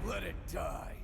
Let it die.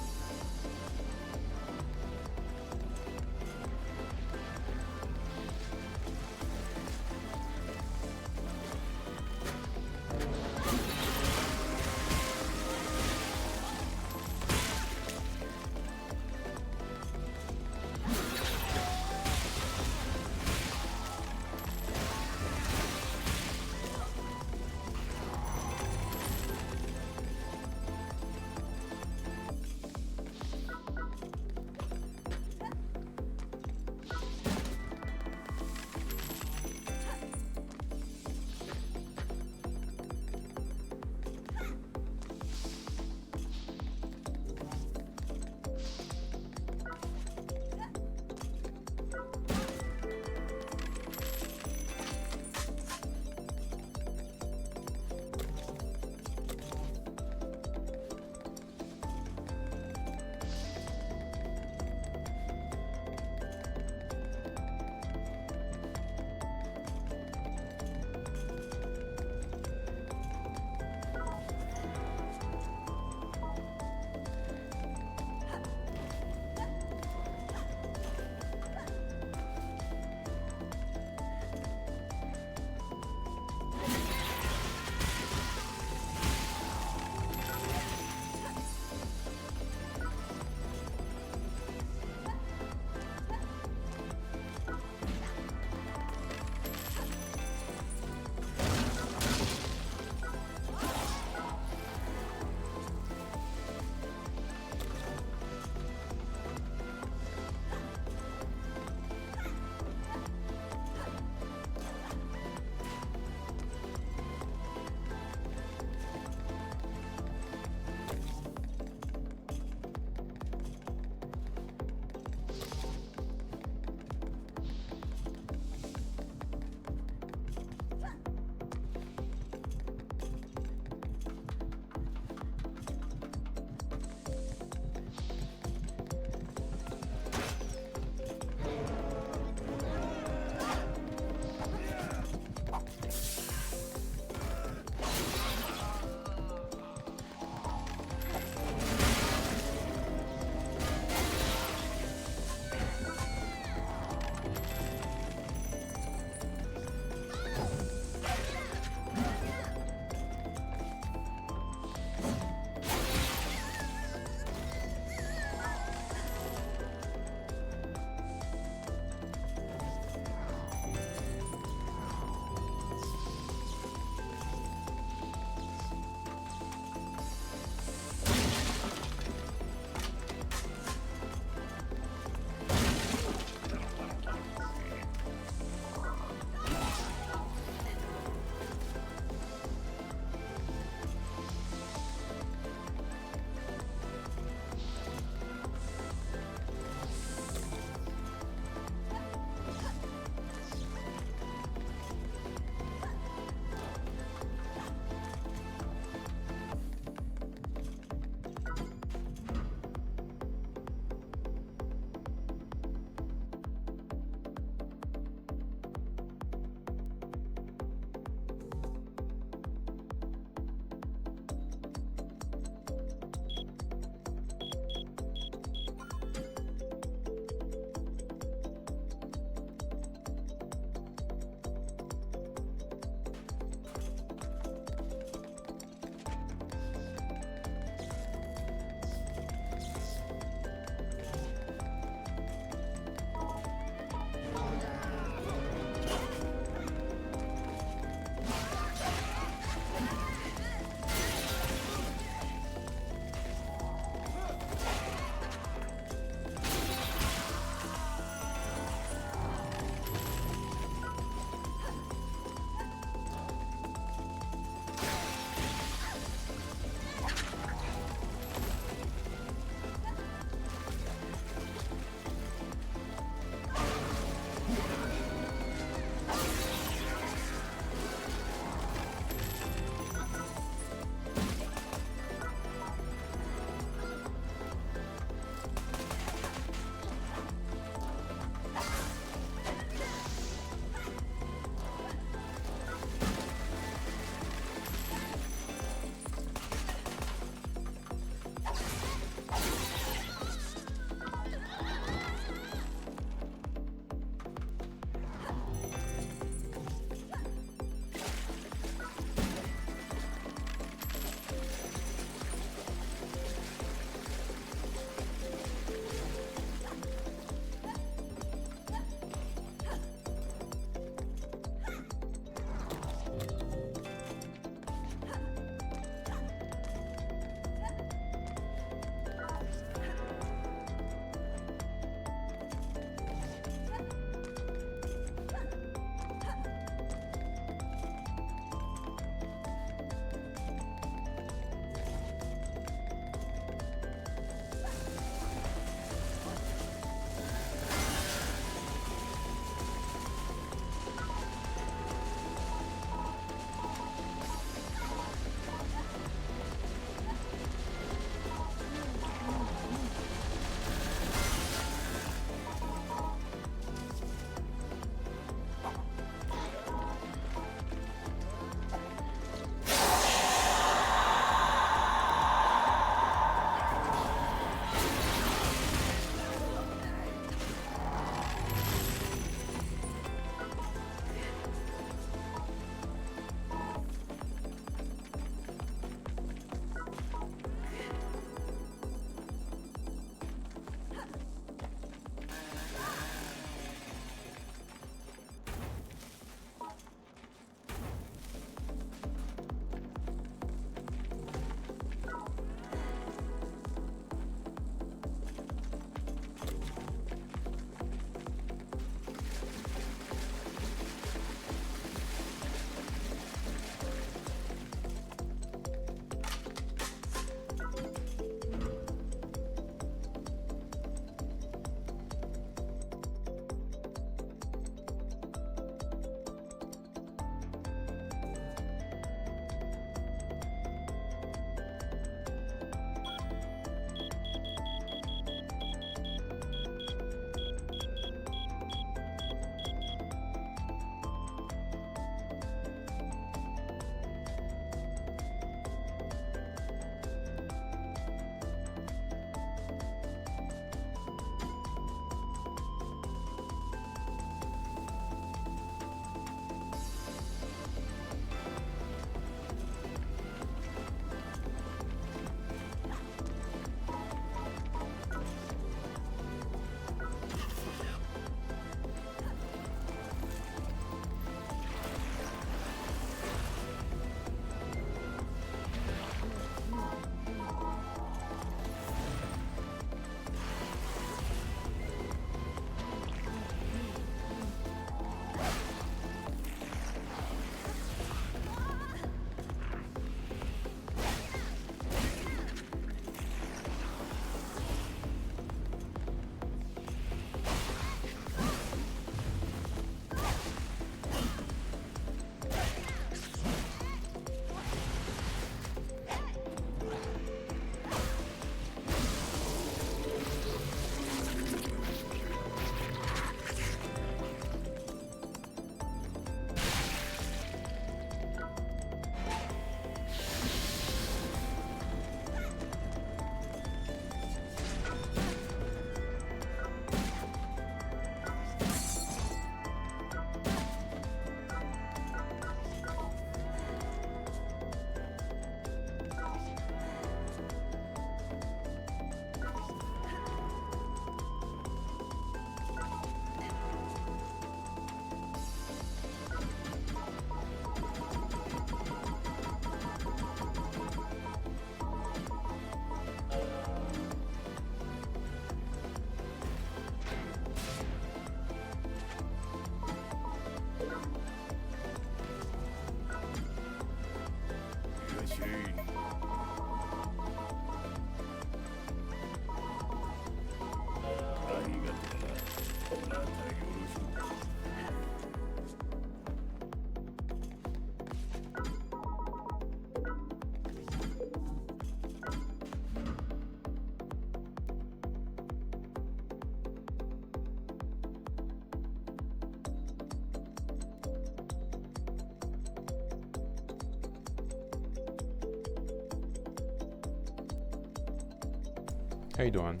How you doing?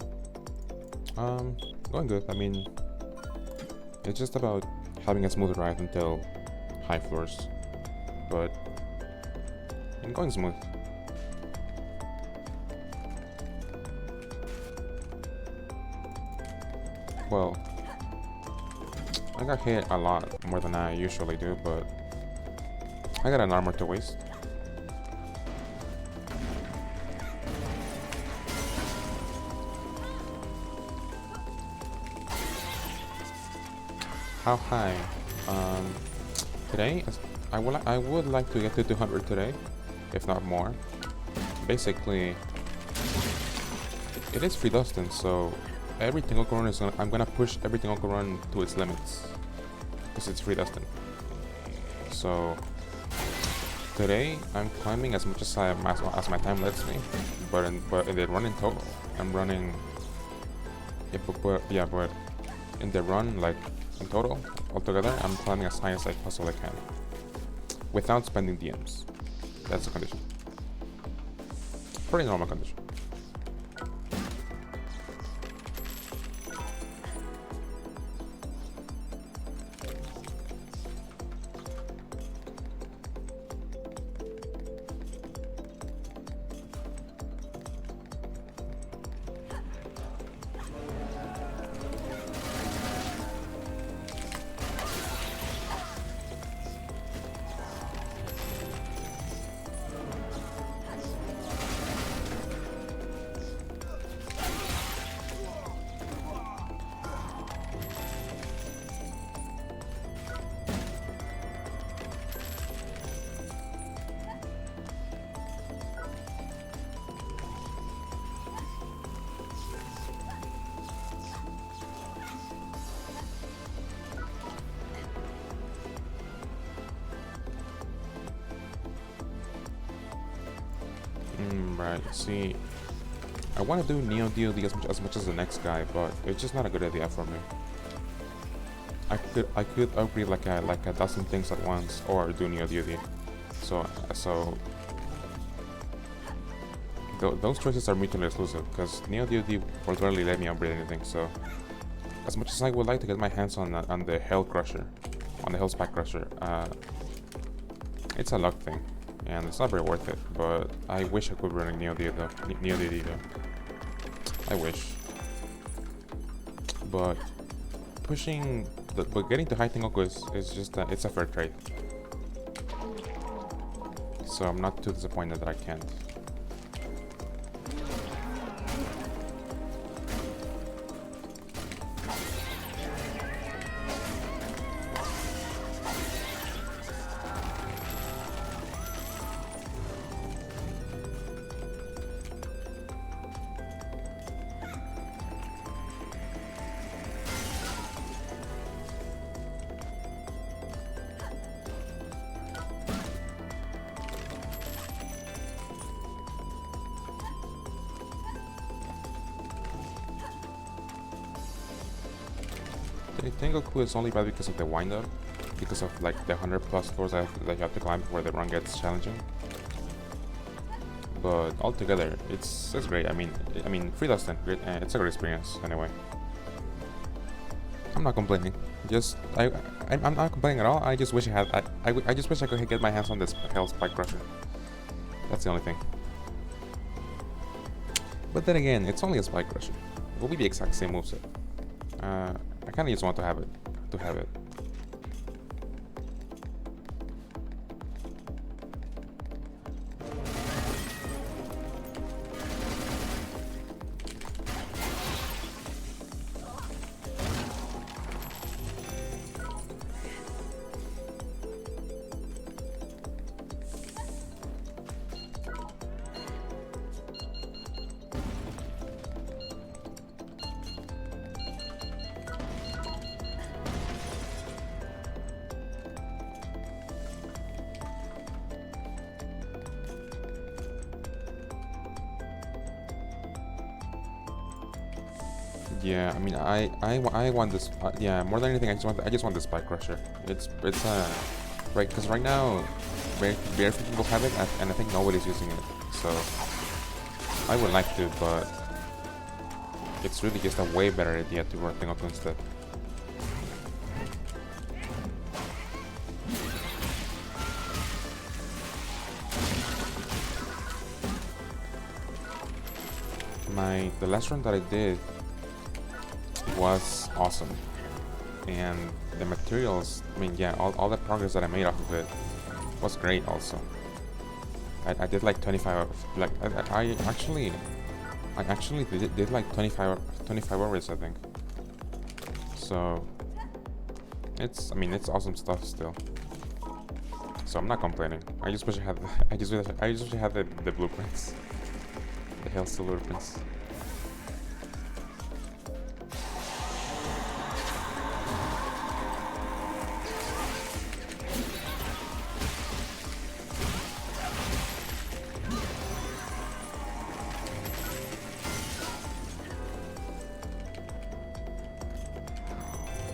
Going good. I mean, it's just about having a smooth ride until high floors, but I'm going smooth. Well, I got hit a lot more than I usually do, but I got an armor to waste. How high? Today, I would like to get to 200 today, if not more. Basically, it is free dustin, so every Tengoku run I'm gonna push every Tengoku run to its limits, because it's free dustin. So today I'm climbing as much as as my time lets me, but in the run in total, I'm running. But in the run, like in total, altogether, I'm climbing as high as I possibly can, without spending DMs. That's the condition. Pretty normal condition. Right, see, I want to do Neo DOD as much as the next guy, but it's just not a good idea for me. I could upgrade like a dozen things at once, or do Neo DOD. So those choices are mutually exclusive, because Neo DOD will rarely let me upgrade anything. So as much as I would like to get my hands on the Hell Crusher, on the Hell Spike Crusher, it's a luck thing. And it's not very worth it, but I wish I could run a Neo DD though. I wish. But but getting to high Tengoku is just it's a fair trade. So I'm not too disappointed that I can't. Tengoku is only bad because of the wind-up, because of like the 100+ floors that you have to climb before the run gets challenging. But altogether, it's great. I mean, free dustin, great. It's a great experience anyway. I'm not complaining. I'm not complaining at all. I just wish I just wish I could get my hands on this Hell Spike Crusher. That's the only thing. But then again, it's only a Spike Crusher. It will be the exact same moveset. I kind of just want to have it. Yeah, I mean, I want this. Yeah, more than anything, I just want the Spike Crusher. It's right, because right now, very few people have it, and I think nobody's using it. So I would like to, but it's really just a way better idea to run Tengoku instead. The last run that I did was awesome, and the materials, I mean, yeah, all the progress that I made off of it was great also. I did like 25, like I actually did like 25 hours, I think. So I mean, it's awesome stuff still. So I'm not complaining. I just wish I had I just wish I had the blueprints, the Hellsteel blueprints.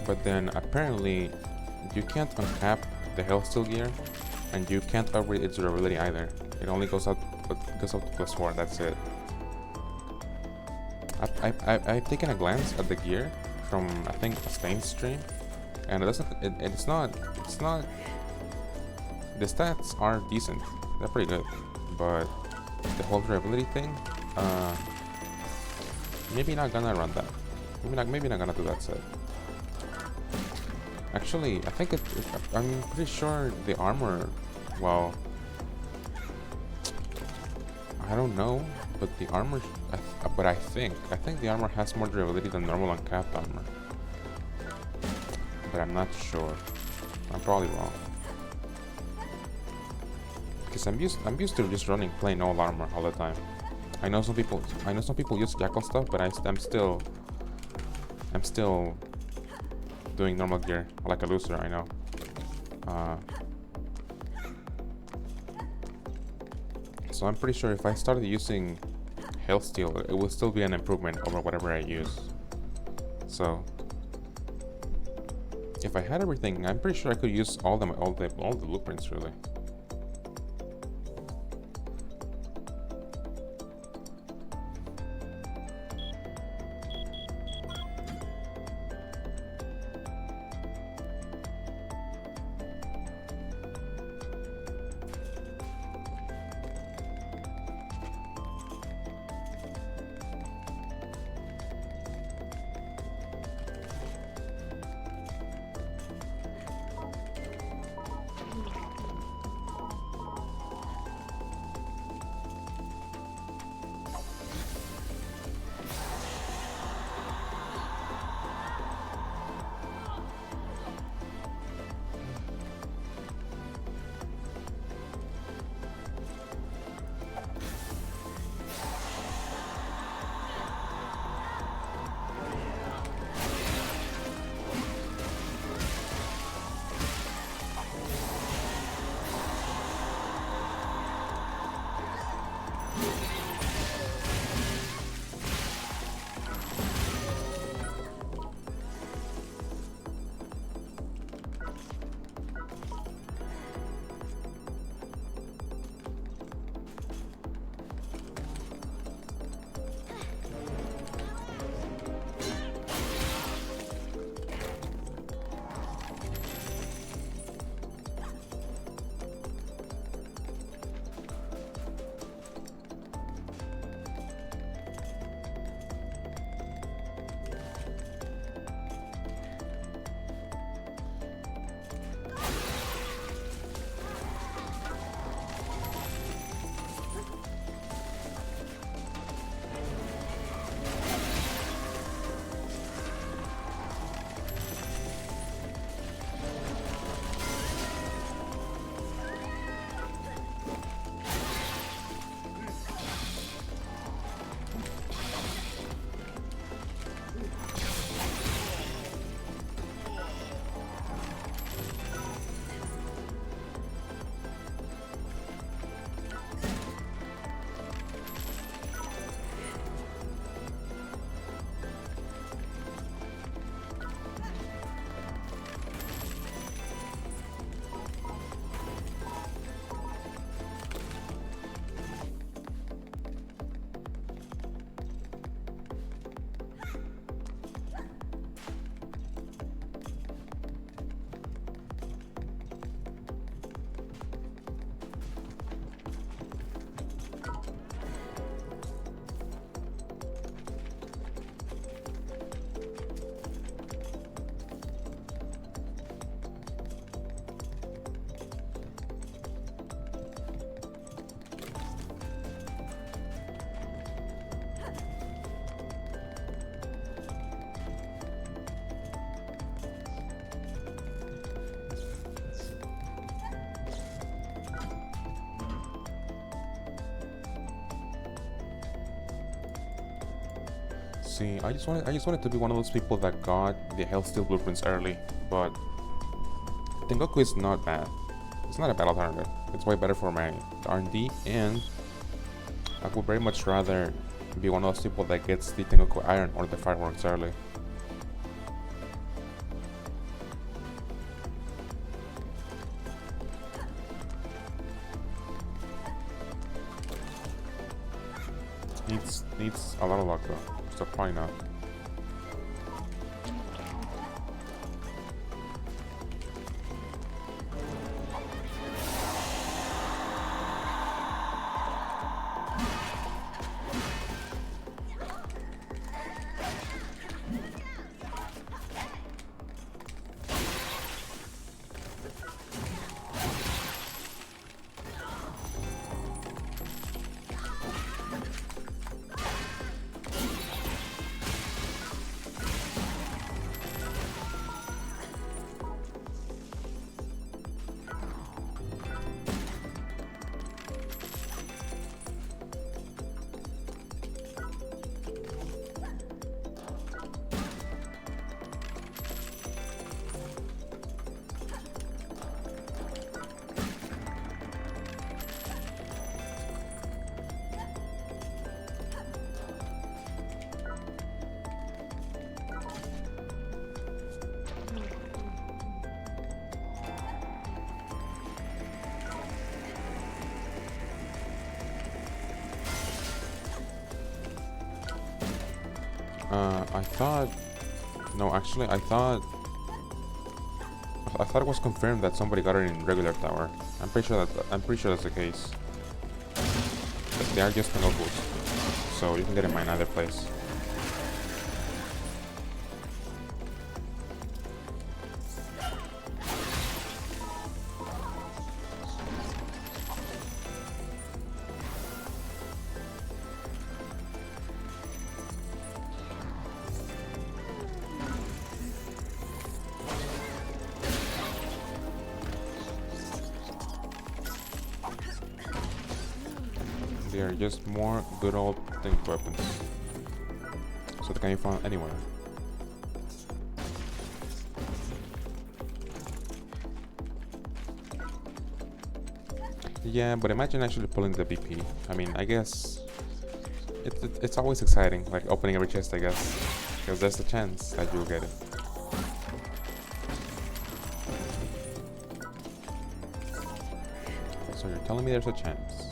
But then apparently you can't uncap the Hellsteel gear, and you can't upgrade its durability either. It only goes up to +4. That's it. I've taken a glance at the gear from, I think, a Stain stream, and it's not. The stats are decent. They're pretty good, but the whole durability thing, maybe not gonna run that. Maybe not gonna do that set. Actually, I think I'm pretty sure the armor, well, I don't know, but the armor, I think the armor has more durability than normal uncapped armor. But I'm not sure. I'm probably wrong. Because I'm used to just running plain old armor all the time. I know some people use Jackal stuff, but I'm still doing normal gear like a loser, I know. So I'm pretty sure if I started using Hellsteel, it will still be an improvement over whatever I use. So if I had everything, I'm pretty sure I could use all the blueprints really. see. I just wanted to be one of those people that got the Hell Steel blueprints early, but Tengoku is not bad. It's not a bad alternative. It's way better for my R&D, and I would very much rather be one of those people that gets the Tengoku Iron or the fireworks early. Needs a lot of luck though, so probably not. I thought... No, actually, I thought it was confirmed that somebody got it in regular tower. I'm pretty sure that's the case. But they are just Tengokus, so you can get in my other place. They are just more good old tank weapons, so they can be found anywhere. Yeah, but imagine actually pulling the BP. I mean, I guess it's always exciting, like opening every chest, I guess, because there's a chance that you'll get it. So you're telling me there's a chance?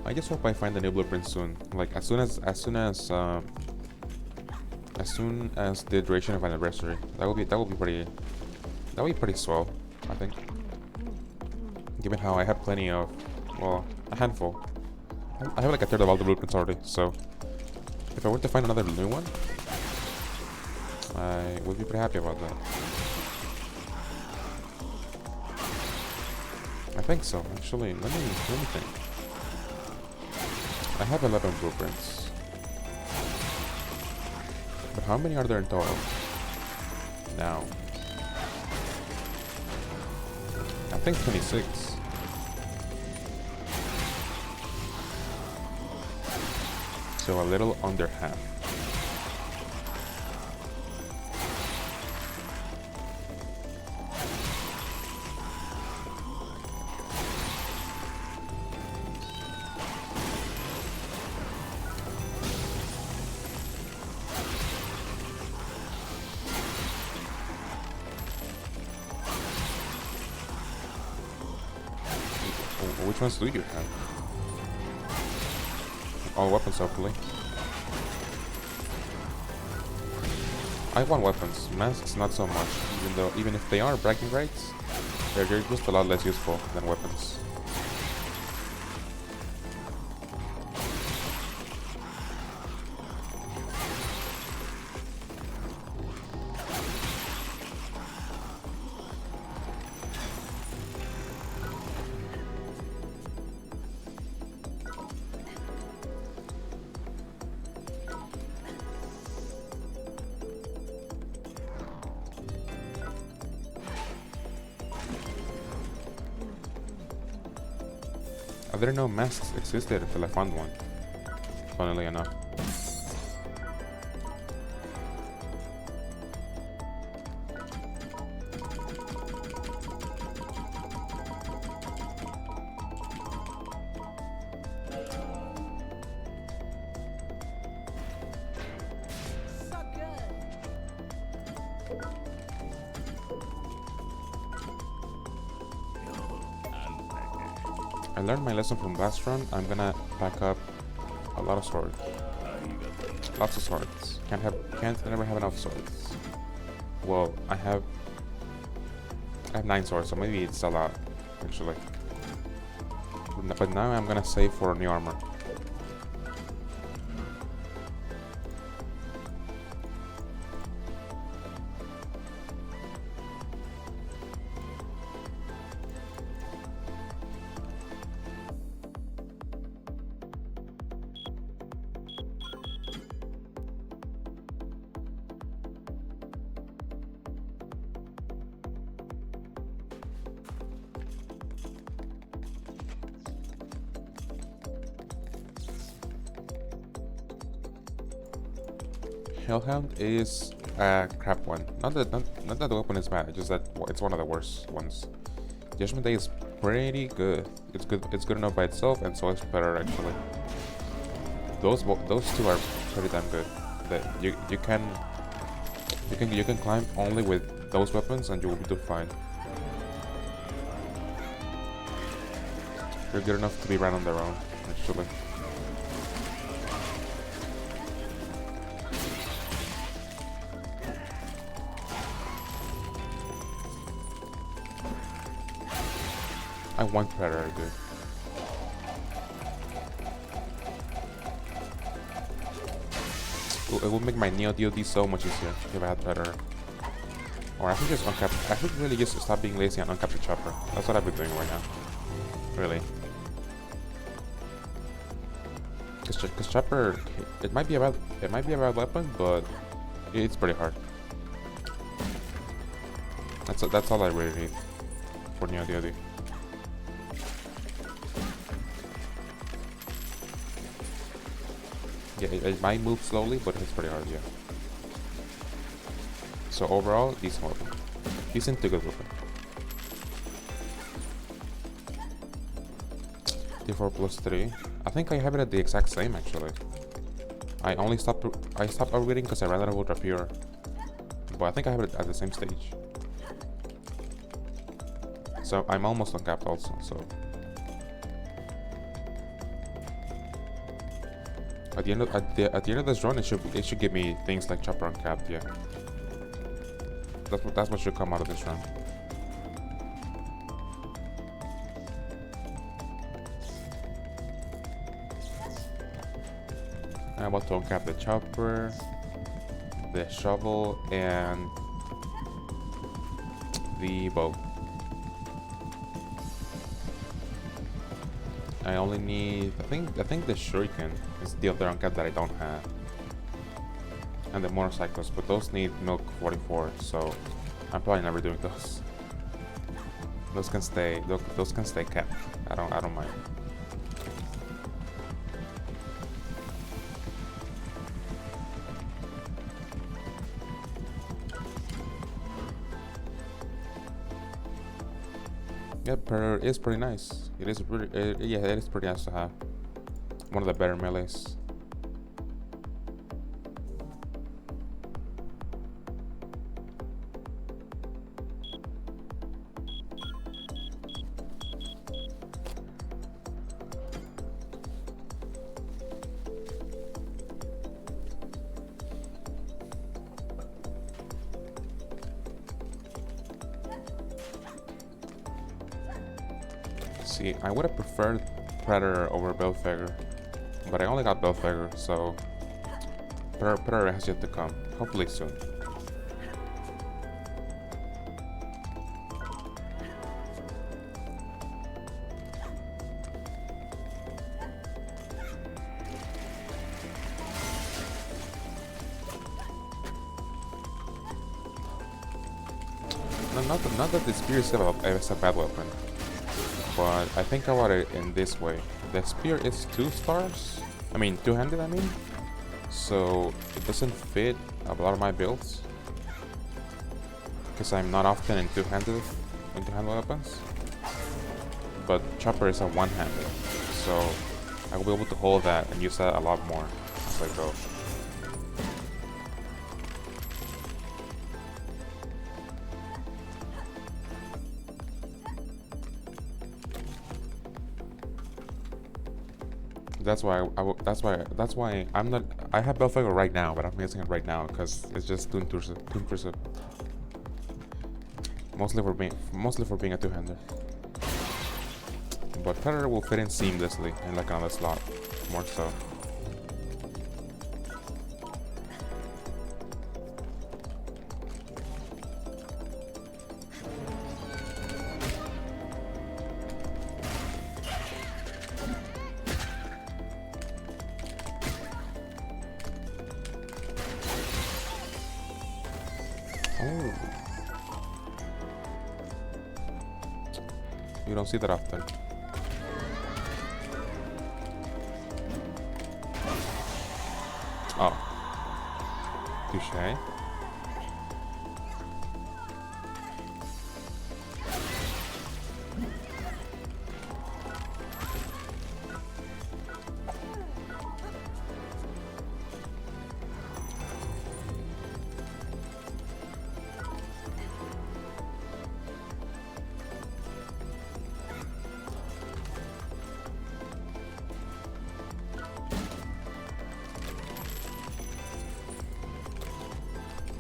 I just hope I find the new blueprint soon. Like as soon as the duration of anniversary. That would be pretty swell, I think. Given how I have plenty of, well, a handful. I have like a third of all the blueprints already, so if I were to find another new one, I would be pretty happy about that. I think so, actually. Let me think. I have 11 blueprints. But how many are there in total? Now. I think 26. So a little under half. which ones do you have? All weapons, hopefully. I want weapons. Masks, not so much. Even if they are bragging rights, they're just a lot less useful than weapons. I didn't know masks existed until I found one, funnily enough. I learned my lesson from last run. I'm gonna pack up a lot of swords. Lots of swords. Can't never have enough swords. Well, I have 9 swords, so maybe it's a lot, actually. But now I'm gonna save for new armor. Hellhound is a crap one. Not that the weapon is bad, just that it's one of the worst ones. Judgment Day is pretty good. It's good enough by itself, and so is better actually. Those two are pretty damn good. That you can climb only with those weapons, and you will do fine. They're good enough to be run on their own, actually. I want Predator, dude. It would make my Neo DOD so much easier if I had Predator. Or I should just uncap. I should really just stop being lazy and uncap the chopper. That's what I've been doing right now. Really. Cause chopper, it might be a bad weapon, but it's pretty hard. That's all I really need for Neo DOD. Yeah, it might move slowly, but it's pretty hard, yeah. So overall, decent weapon. Decent to good weapon. D4 plus 3. I think I have it at the exact same, actually. I stopped upgrading because I ran out of Ultra Pure. But I think I have it at the same stage. So I'm almost uncapped also, so... At the end of this run, it should give me things like chopper uncapped, yeah. That's what should come out of this run. I'm about to uncap the chopper, the shovel, and the bow. I only need, I think the shuriken is the other uncap that I don't have, and the motorcycles, but those need milk 44, so I'm probably never doing those. Those can stay capped. I don't mind. Yeah, Predator is pretty nice. It is pretty, yeah, it is pretty nice to have. One of the better melees. See, I would have preferred Predator over Belfegor, but I only got Belfegor, so Predator has yet to come. Hopefully soon. Not that the spear is a bad weapon, but I think about it in this way. The spear is 2 stars? I mean, two-handed, I mean? So, it doesn't fit a lot of my builds. Because I'm not often in two-handed weapons. But Chopper is a one-handed, so I will be able to hold that and use that a lot more as I go. That's why I'm not. I have Belfegor right now, but I'm using it right now because it's just too intrusive. Mostly for being a two-hander. But Predator will fit in seamlessly in like another slot, more so. Oh. You don't see that often. Oh. Touché.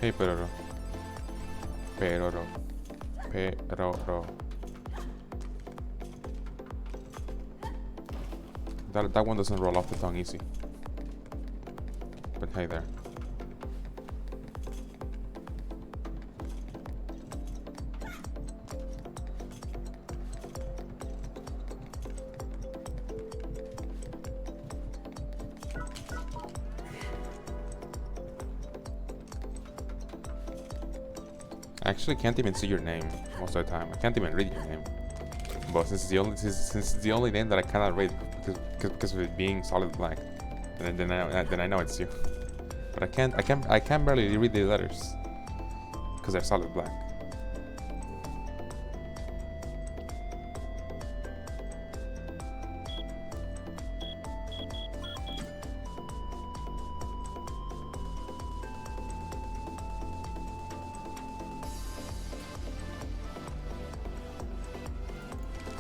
Hey, Peroro. Peroro. Peroro. That one doesn't roll off the tongue easy. But hey there. I actually can't even see your name most of the time. I can't even read your name. But since it's the only name that I cannot read because of it being solid black, then I know it's you. But I can barely read the letters because they're solid black.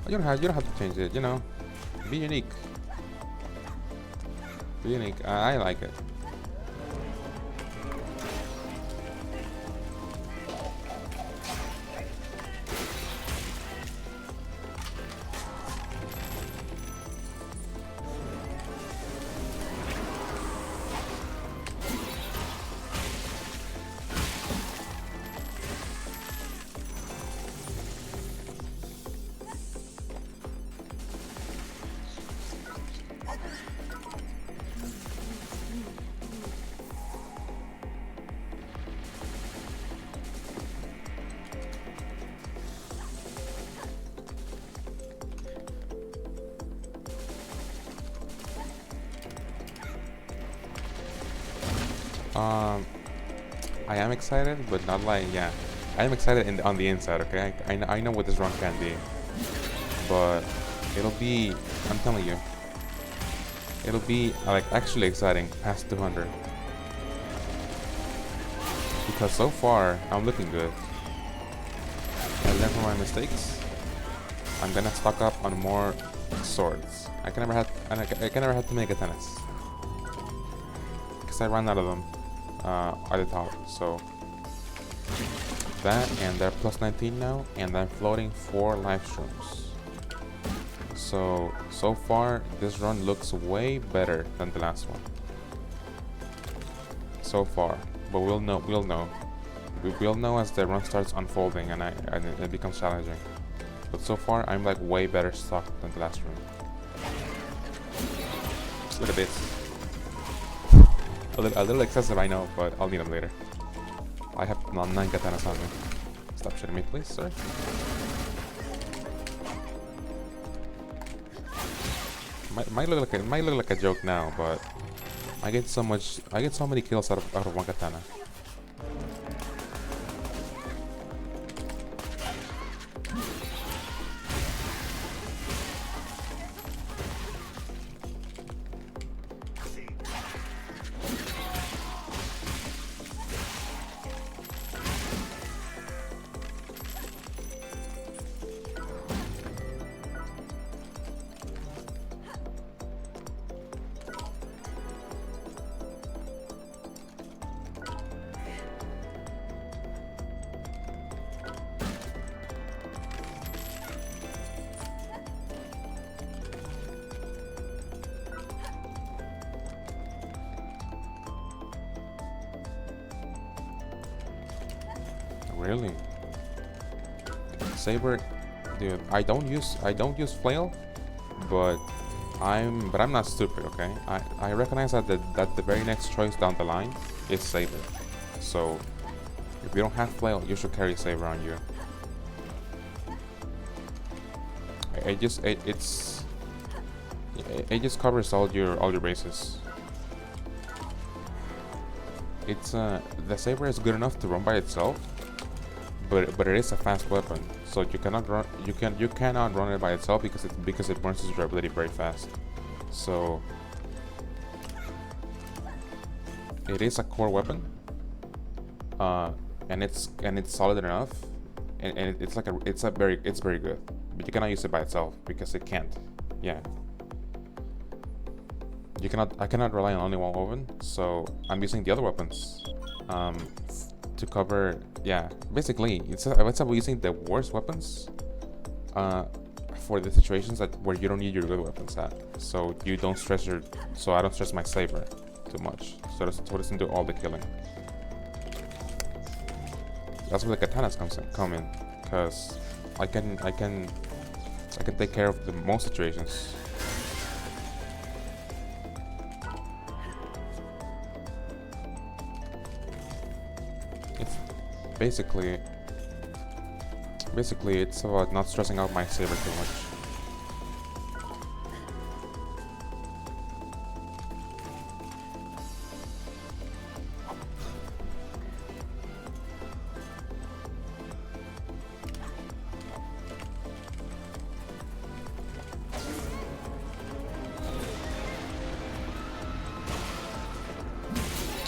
You don't have to change it, you know. Be unique. Be unique. I like it. I am excited, but not like, yeah. I am excited on the inside, okay? I know what this run can be. But it'll be, I'm telling you, it'll be like actually exciting past 200. Because so far, I'm looking good. I learned from my mistakes. I'm gonna stock up on more swords. I can never have to make a tennis. Because I ran out of them at the top, so that, and they're plus 19 now, and I'm floating 4 live streams. So far, this run looks way better than the last one. So far, but we'll know. We'll know as the run starts unfolding and it becomes challenging. But so far, I'm like way better stocked than the last run. A little bit. A little excessive, I know, but I'll need them later. I have 9 katanas on me. Stop shooting me, please, sir. Might look like a joke now, but I get so many kills out of one katana. Really? Saber, dude. I don't use flail, but I'm not stupid. Okay, I recognize that the very next choice down the line is saber. So if you don't have flail, you should carry saber on you. It just covers all your bases. It's the saber is good enough to run by itself. But it is a fast weapon, so you cannot run it by itself because it burns its durability very fast. So it is a core weapon, and it's solid enough, and it's very good. But you cannot use it by itself because it can't. Yeah. I cannot rely on only one weapon, so I'm using the other weapons. To cover, yeah, basically it's about using the worst weapons for the situations where you don't need your good weapons at, so I don't stress my saber too much, so it doesn't do all the killing. That's where the katanas come in, because I can take care of the most situations. Basically, it's about not stressing out my saber too much.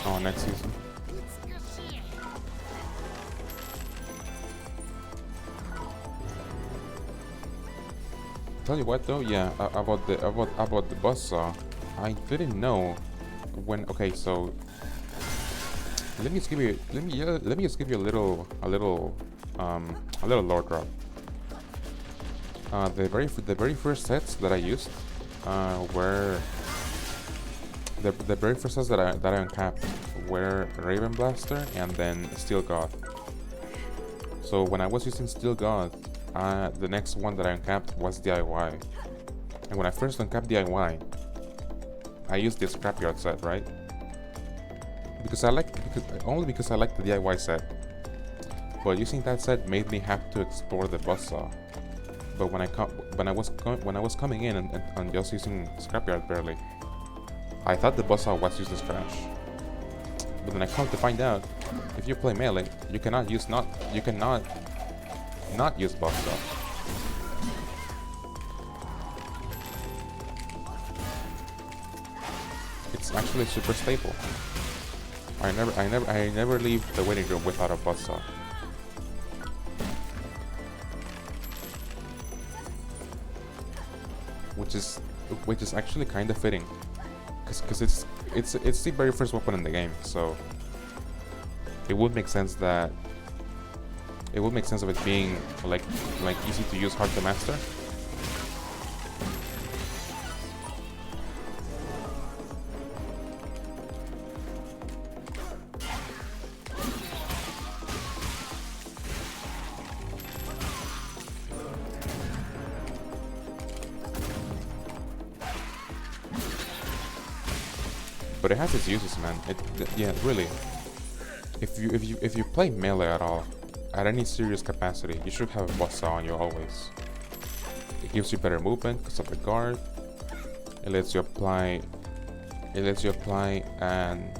Oh, next season. Tell you what though, yeah, about the buzzsaw, I didn't know when. Okay, so let me just give you a little lore drop. The very first sets that I used were the very first sets that I uncapped were Raven Blaster and then Steel God. So when I was using Steel God, the next one that I uncapped was DIY, and when I first uncapped DIY, I used the Scrapyard set, right? Because I like the DIY set, but using that set made me have to explore the buzzsaw. But when I was coming in and just using Scrapyard barely, I thought the buzzsaw was useless trash. But then I come to find out, if you play melee, you cannot use buzzsaw. It's actually super stable. I never leave the waiting room without a buzzsaw. Which is actually kind of fitting, because it's the very first weapon in the game, so it would make sense of it being like easy to use, hard to master. But it has its uses, man. Yeah, really. If you play melee at all, at any serious capacity, you should have a buzzsaw on you always. It gives you better movement because of the guard. It lets you apply. It lets you apply and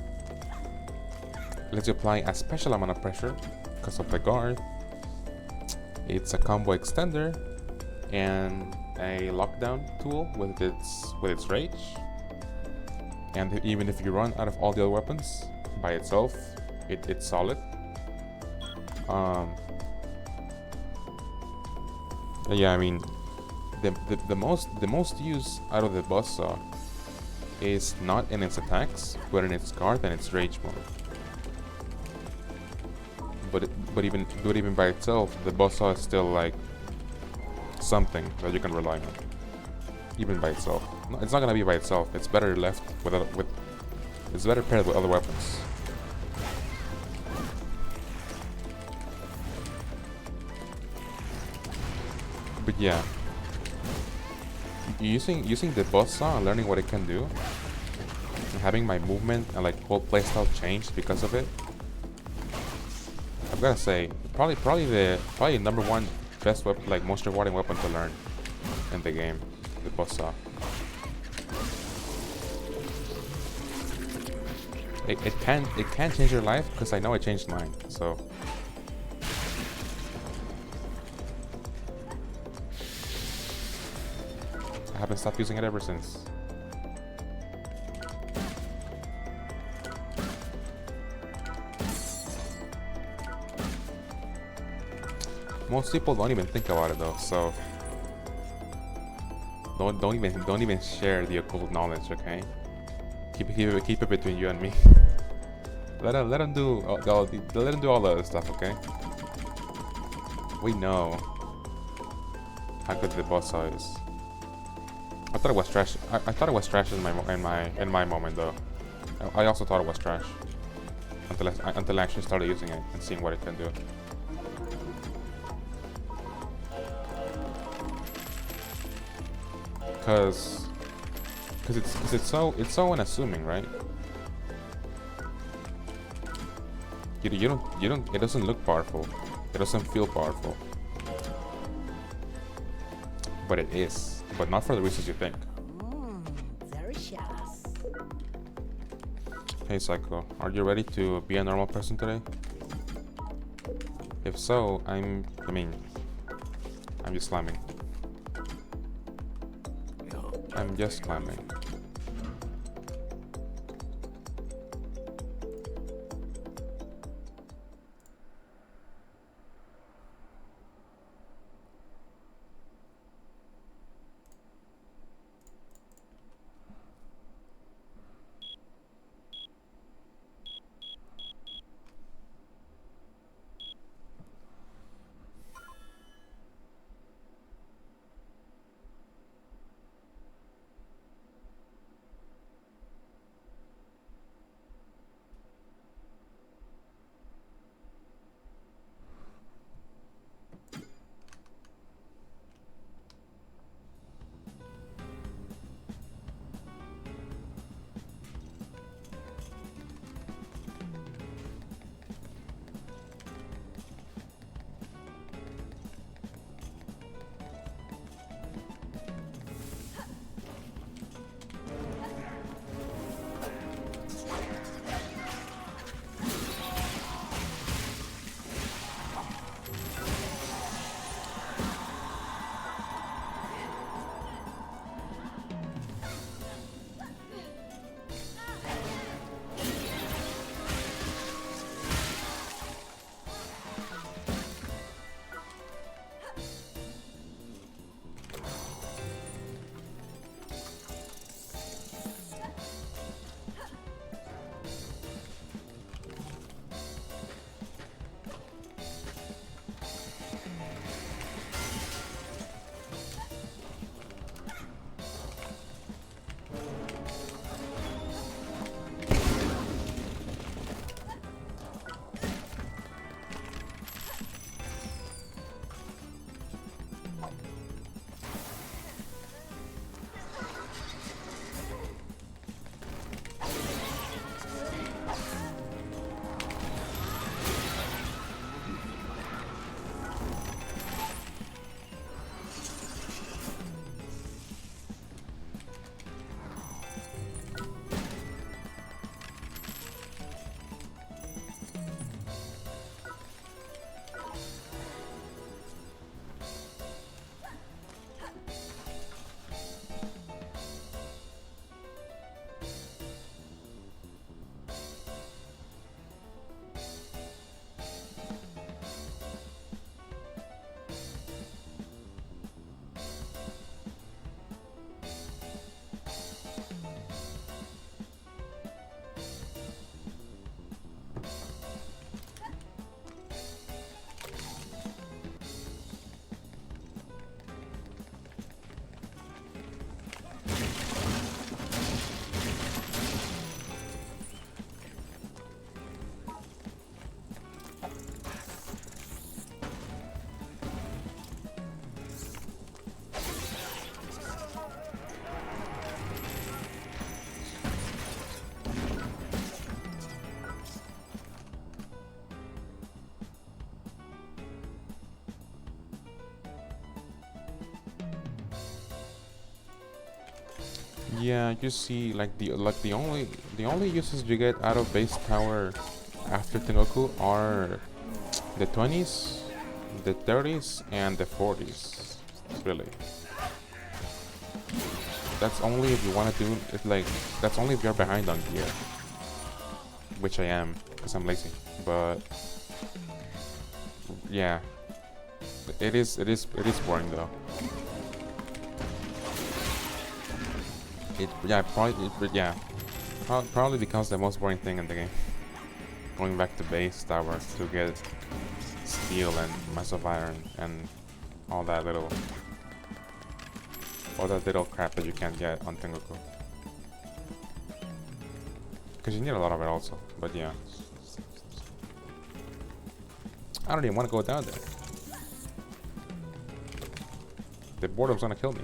it lets you apply a special amount of pressure because of the guard. It's a combo extender and a lockdown tool with its rage. And even if you run out of all the other weapons by itself, it's solid. Yeah, I mean, the most use out of the buzzsaw is not in its attacks, but in its guard and its rage mode. But even by itself, the buzzsaw is still like something that you can rely on. Even by itself, no, it's not gonna be by itself. It's better left with. It's better paired with other weapons. But yeah, using the buzzsaw and learning what it can do, and having my movement and like whole playstyle changed because of it. I've gotta say, probably number one best weapon, like most rewarding weapon to learn in the game, the buzzsaw. It can change your life because I know it changed mine. So. I haven't stopped using it ever since. Most people don't even think about it though, so don't even share the occult knowledge, okay? Keep it between you and me. let them do all the other stuff, okay? We know how good the buzzsaw is. I thought it was trash. I thought it was trash in my moment though. I also thought it was trash until I actually started using it and seeing what it can do. Cause it's so unassuming, right? You don't. It doesn't look powerful. It doesn't feel powerful. But it is. But not for the reasons you think. Very jealous. Hey Psycho, are you ready to be a normal person today? If so, I'm just slamming. I'm just slamming. Yeah, you see, like the only uses you get out of base tower after Tengoku are the 20s, the 30s, and the 40s. Really, that's only if you want to do it. Like that's only if you're behind on gear, which I am, because I'm lazy. But yeah, it is boring though. It yeah probably yeah probably becomes the most boring thing in the game. Going back to base tower to get steel and massive iron and all that little crap that you can't get on Tengoku. Because you need a lot of it also. But yeah, I don't even want to go down there. The boredom's gonna kill me.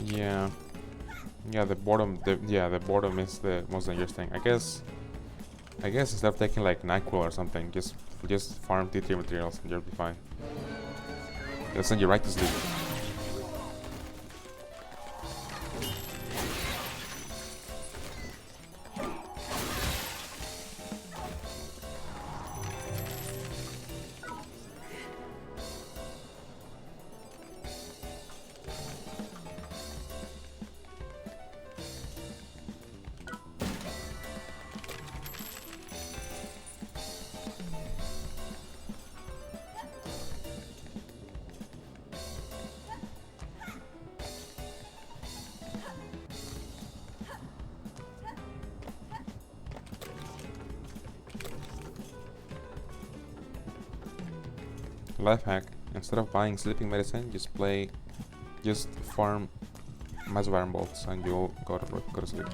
Yeah. Yeah, the boredom is the most dangerous thing. I guess instead of taking like NyQuil or something, just farm T-tier materials and you'll be fine. It'll send you right to sleep. Life hack: instead of buying sleeping medicine, just farm massive iron bolts and you'll go to sleep.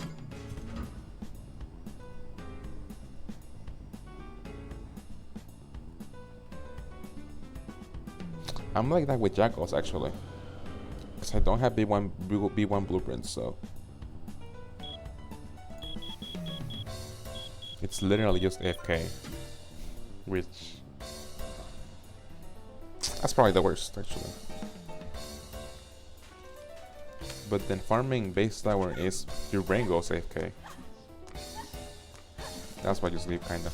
I'm like that with jackals actually, because I don't have B1 blueprints, so it's literally just AFK, which that's probably the worst actually. But then farming base tower is your brain goes AFK. That's why you sleep kinda.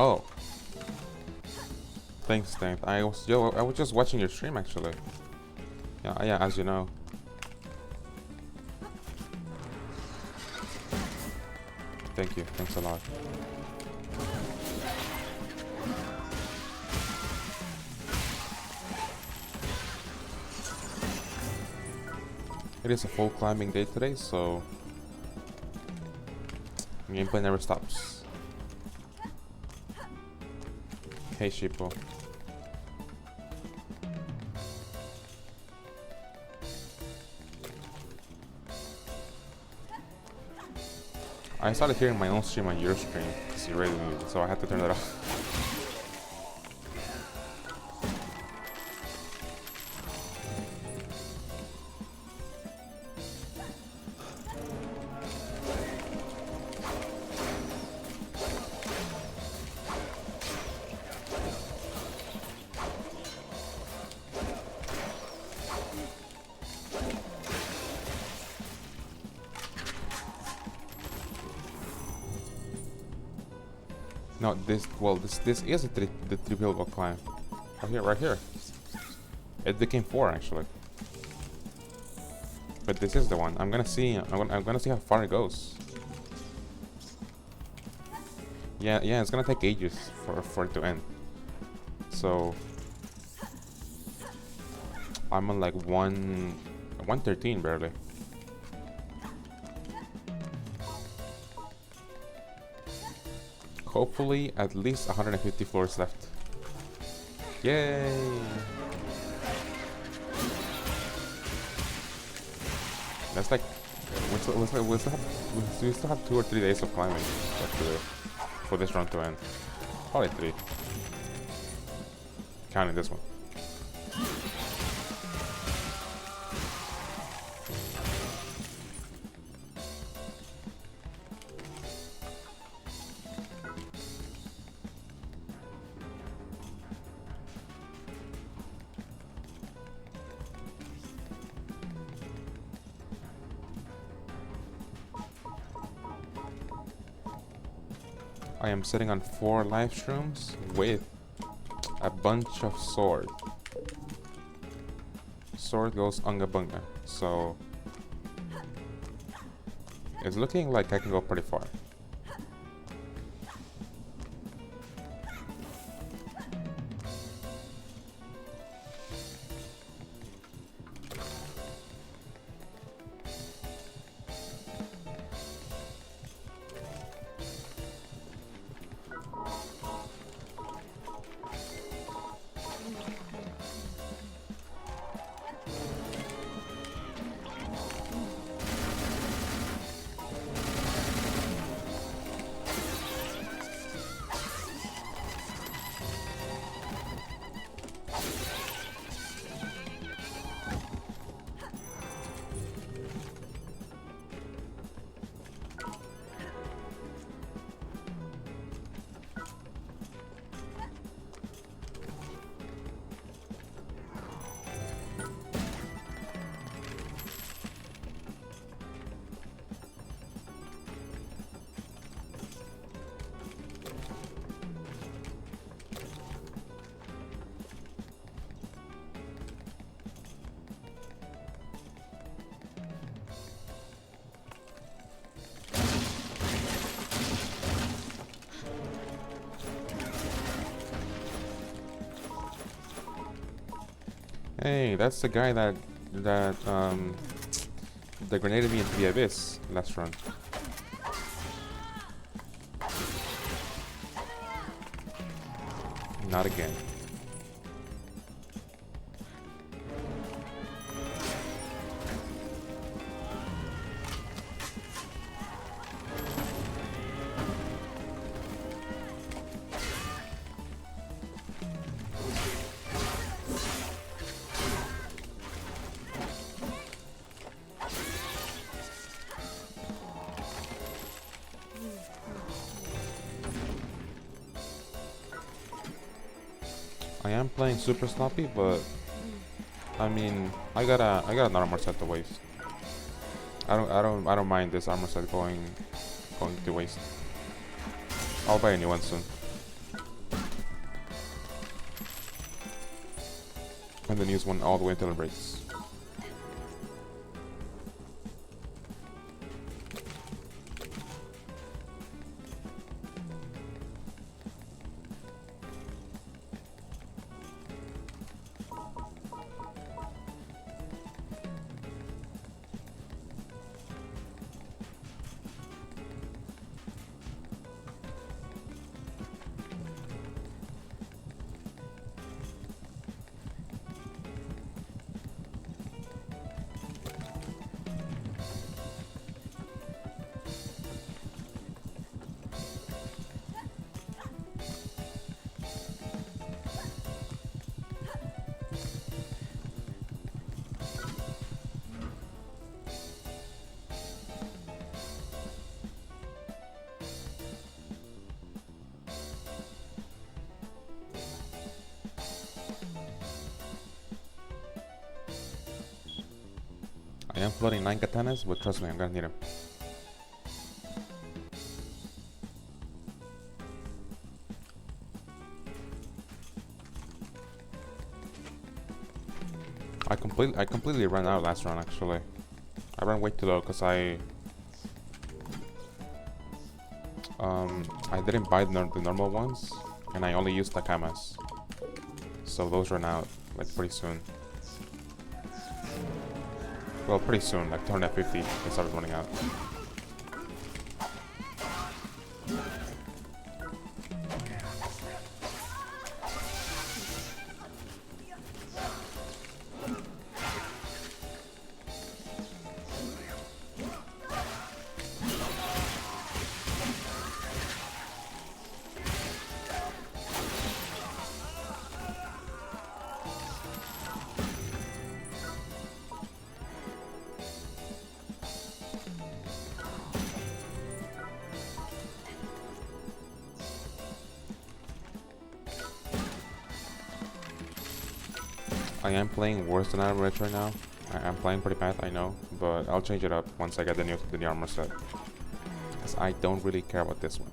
Oh, thanks, thanks. I was just watching your stream actually. Yeah, yeah. As you know. Thank you. Thanks a lot. It is a full climbing day today, so gameplay never stops. Hey, Shippo. I started hearing my own stream on your stream because you rated me, so I had to turn that off. No, this is the three wall climb. Right here. It became 4 actually. But this is the one. I'm gonna see how far it goes. Yeah, it's gonna take ages for it to end. So I'm on like 113 barely. Hopefully at least 150 floors left. Yay! That's like we still have 2 or 3 days of climbing left to do for this run to end. Probably 3. Counting this one. I am sitting on 4 live streams with a bunch of sword. Sword goes unga bunga, so it's looking like I can go pretty far. Hey, that's the guy that grenaded me into the abyss last run. Not again. I am playing super sloppy, but I mean, I got an armor set to waste. I don't mind this armor set going to waste. I'll buy a new one soon. and then use one all the way until it breaks. I am floating 9 katanas, but trust me, I'm gonna need them. I completely ran out last round actually. I ran way too low because I didn't buy the normal ones, and I only used Takamas. So those ran out like pretty soon. Well, pretty soon, like 250, they started running out. I am playing worse than average right now. I'm playing pretty bad, I know, but I'll change it up once I get the new armor set. Because I don't really care about this one.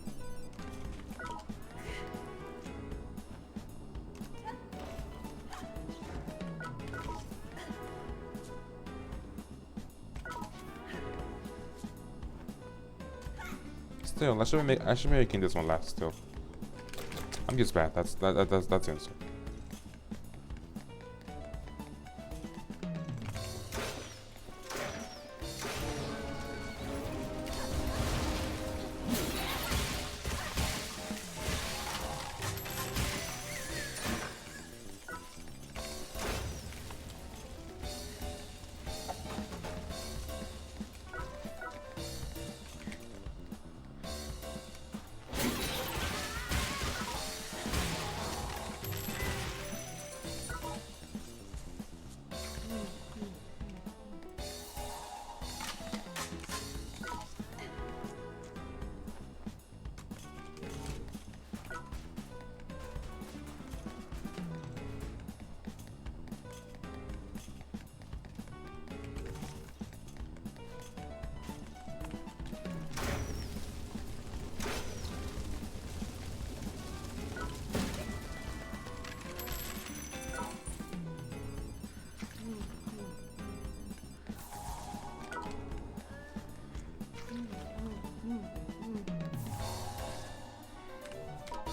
Still, I should be making this one last. Still, I'm just bad. That's the answer.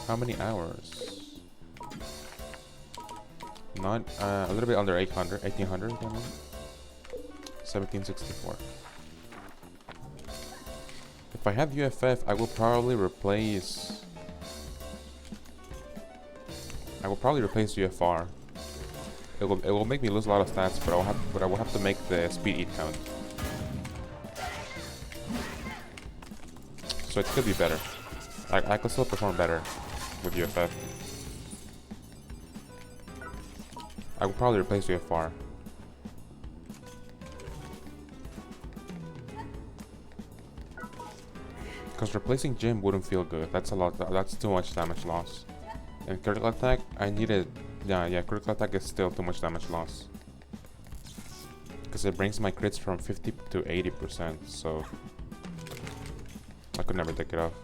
How many hours? Not a little bit under 800, 1800. 1764. If I have UFF, I will probably replace. UFR. It will make me lose a lot of stats, but I will have to make the speed eat count. So it could be better. I could still perform better with UFF. I will probably replace UFR. Because replacing Jim wouldn't feel good. That's a lot. That's too much damage loss. And critical attack, I needed. Yeah. Critical attack is still too much damage loss. Because it brings my crits from 50 to 80%. So I could never take it off.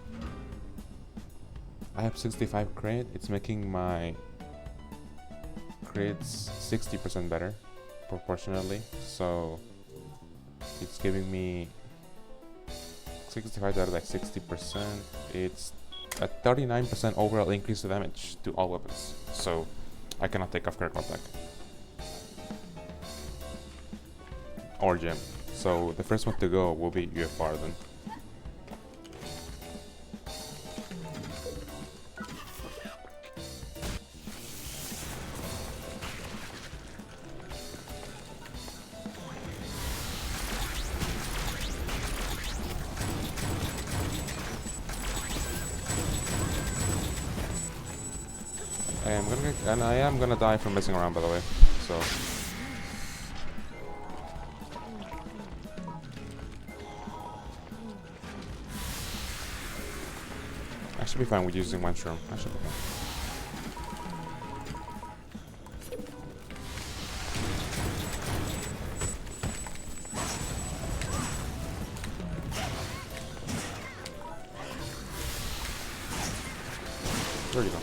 I have 65 crit. It's making my crits 60% better proportionally, so it's giving me 65 out of like 60%. It's a 39% overall increase of damage to all weapons, so I cannot take off critical attack or gem. So the first one to go will be UFR then. I am gonna die from messing around, by the way. So I should be fine with using one shroom. I should be fine. There you go.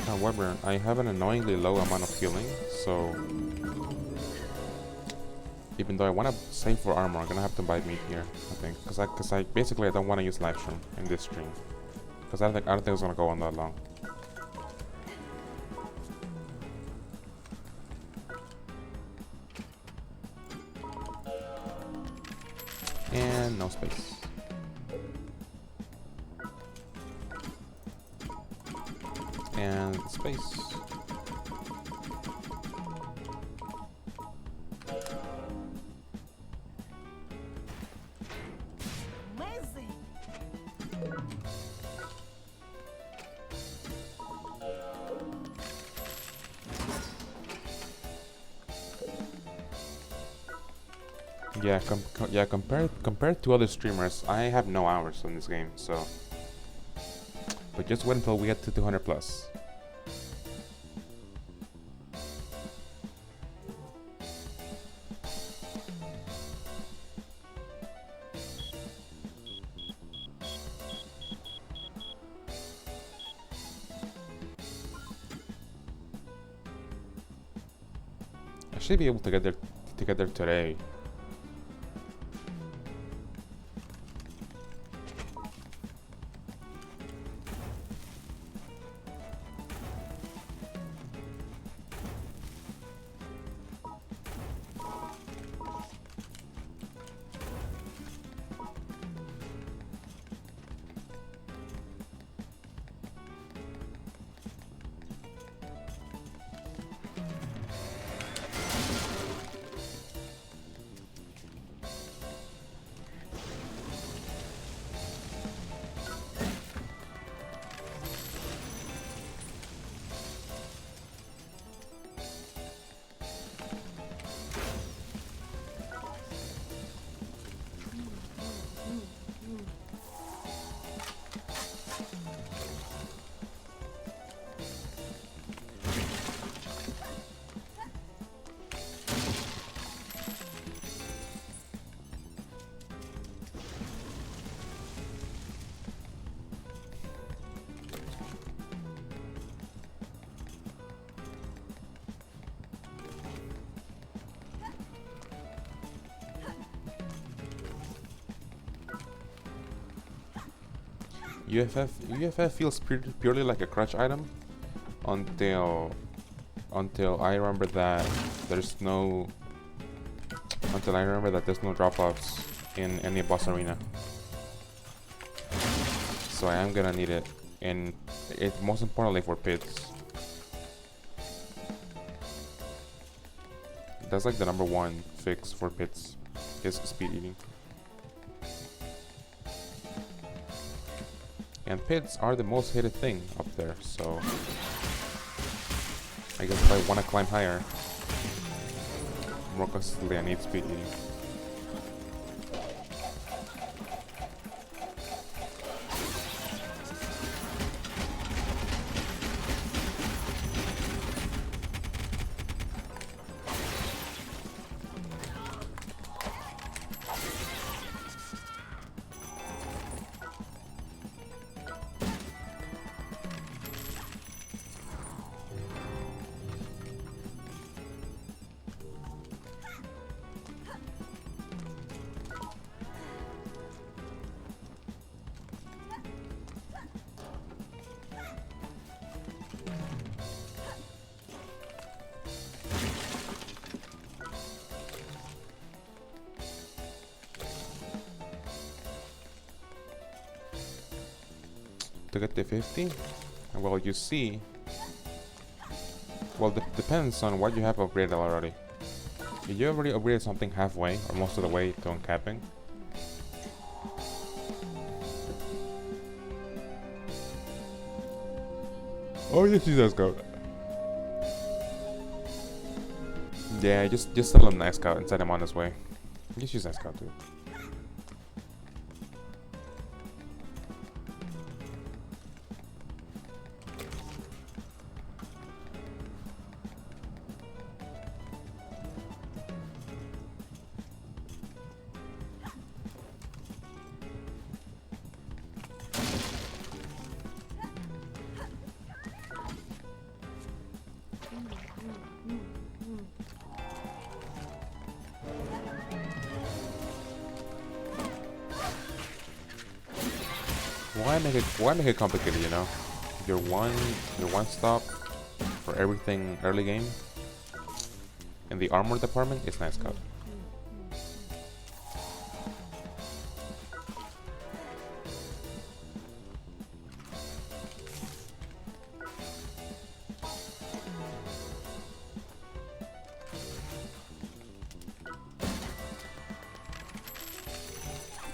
However, I have an annoyingly low amount of healing, so even though I want to save for armor, I'm gonna have to buy meat here, I think, because I basically I don't want to use live stream in this stream, because I don't think it's gonna go on that long. And no space. And space. Amazing. Yeah, compared to other streamers, I have no hours on this game, so. But just wait until we get to 200 plus. I should be able to get there today. UFF feels purely like a crutch item until I remember that there's no drop-offs in any boss arena. So I am gonna need it, and most importantly for pits. That's like the #1 fix for pits, is speed eating. And pits are the most hated thing up there, so I guess if I want to climb higher, more consistently I need speed eating. to get to 50? Well, you see. Well, depends on what you have upgraded already. If you already upgraded something halfway or most of the way to uncapping. Oh, yes, he does go. Yeah, just tell him nice scout and send him on his way. Just use nice scout, dude. Why make it complicated, you know? Your one stop for everything early game in the armor department is nice scout.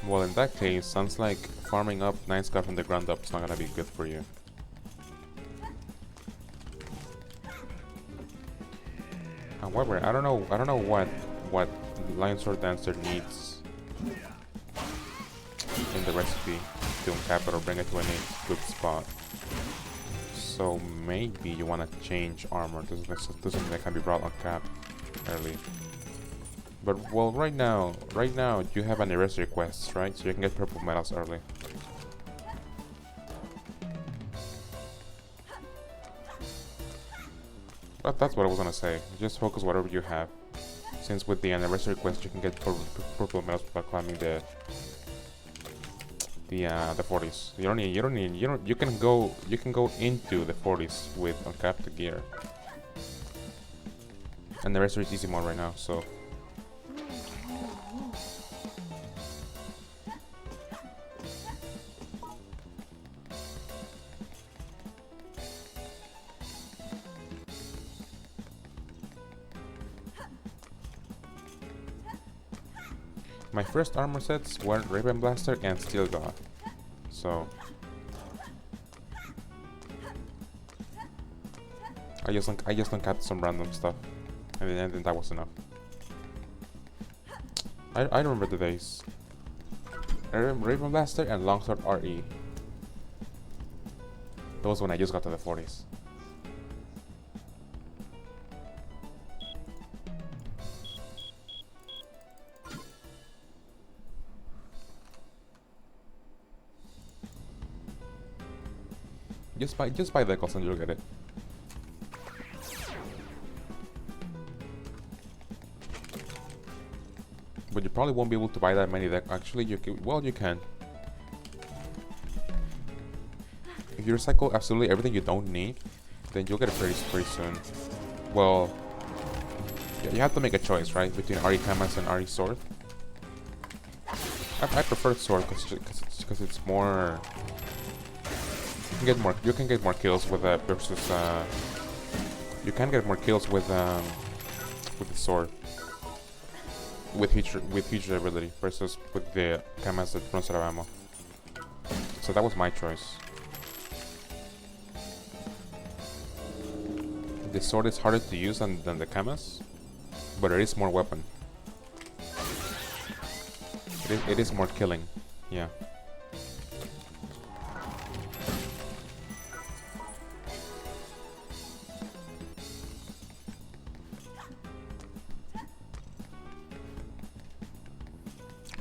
Well, in that case, sounds like farming up nice scout from the ground up is not gonna be good for you. However, I don't know what Lion Sword Dancer needs in the recipe to uncap it or bring it to any good spot. So maybe you want to change armor to something that can be brought uncapped early. But well, right now you have anniversary quests, right? So you can get purple medals early. But that's what I was gonna say. Just focus whatever you have, since with the anniversary quest you can get purple medals by climbing the 40s. You can go into the 40s with uncapped gear. Anniversary is easy mode right now, so. My first armor sets were Raven Blaster and Steel God, so I just uncapped some random stuff, and then that was enough. I remember the days. Raven Blaster and Longsword RE. Those when I just got to the 40s. Just buy the decals and you'll get it. But you probably won't be able to buy that many decals. Actually, you can. If you recycle absolutely everything you don't need, then you'll get it pretty soon. Well, yeah, you have to make a choice, right, between RE Kamas and RE Sword. I prefer Sword because it's more. You can get more kills with that versus you can get more kills with the sword with huge durability versus with the Kamas that runs out of ammo. So that was my choice. The sword is harder to use than the Kamas, but it is more weapon. It is more killing, yeah.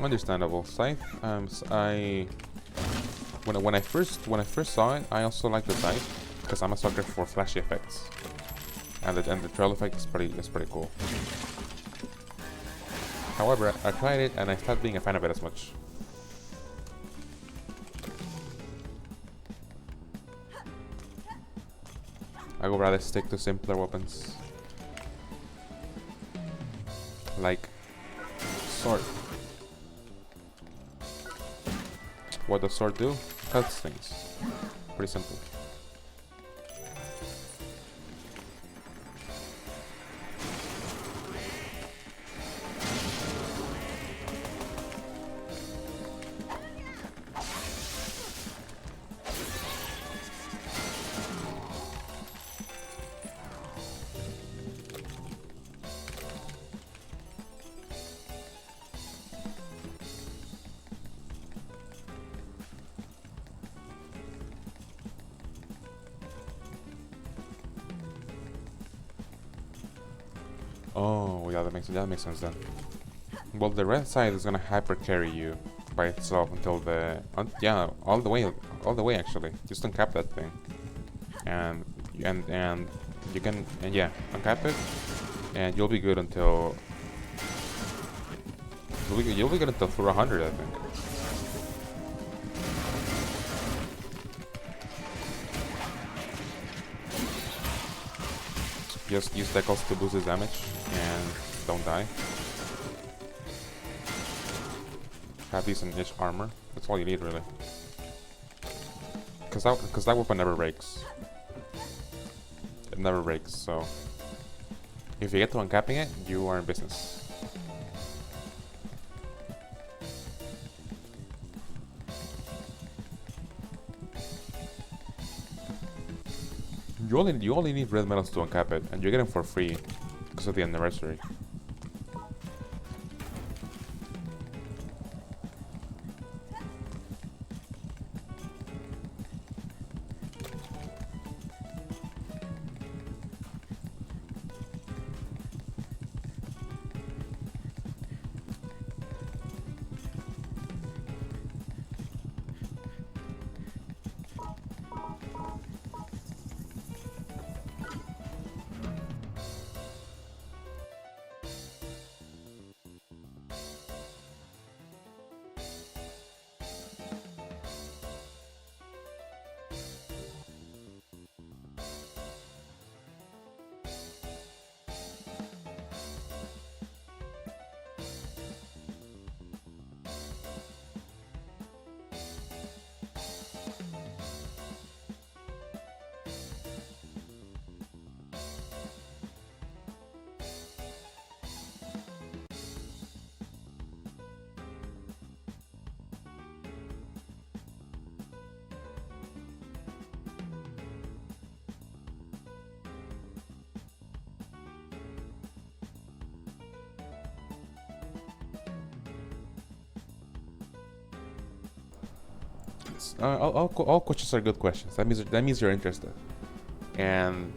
Understandable. Scythe. When I first saw it, I also liked the Scythe because I'm a sucker for flashy effects, and the trail effect is pretty cool. However, I tried it and I stopped being a fan of it as much. I would rather stick to simpler weapons, like sword. What does sword do? Cuts things. pretty simple. Oh, yeah, that makes sense then. Well, the red side is gonna hyper carry you by itself until the yeah, all the way actually. Just uncap that thing, and you can yeah, uncap it, and you'll be good until you'll be good until 400, I think. Just use Deckles to boost his damage and don't die. Have decent-ish armor. That's all you need, really. Cause that weapon never breaks. It never breaks. So if you get to uncapping it, you are in business. You only need red medals to uncap it, and you get them for free because of the anniversary. All questions are good questions. That means you're interested, and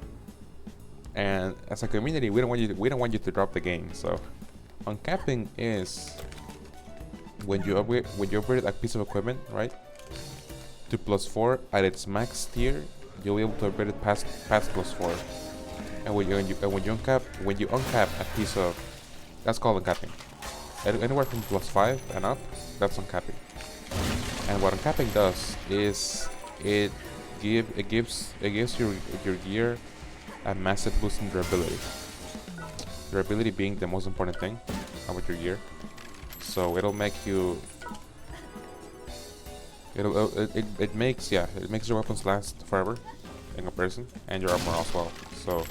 as a community, we don't want you to drop the game. So, uncapping is when you upgrade a piece of equipment, right, to +4 at its max tier, you'll be able to upgrade it past +4. And when you uncap a piece of, that's called uncapping. Anywhere from +5 and up, that's uncapping. And what uncapping does is it gives your gear a massive boost in durability. Durability being the most important thing about your gear. So it'll make you it makes your weapons last forever in comparison, and your armor as well. So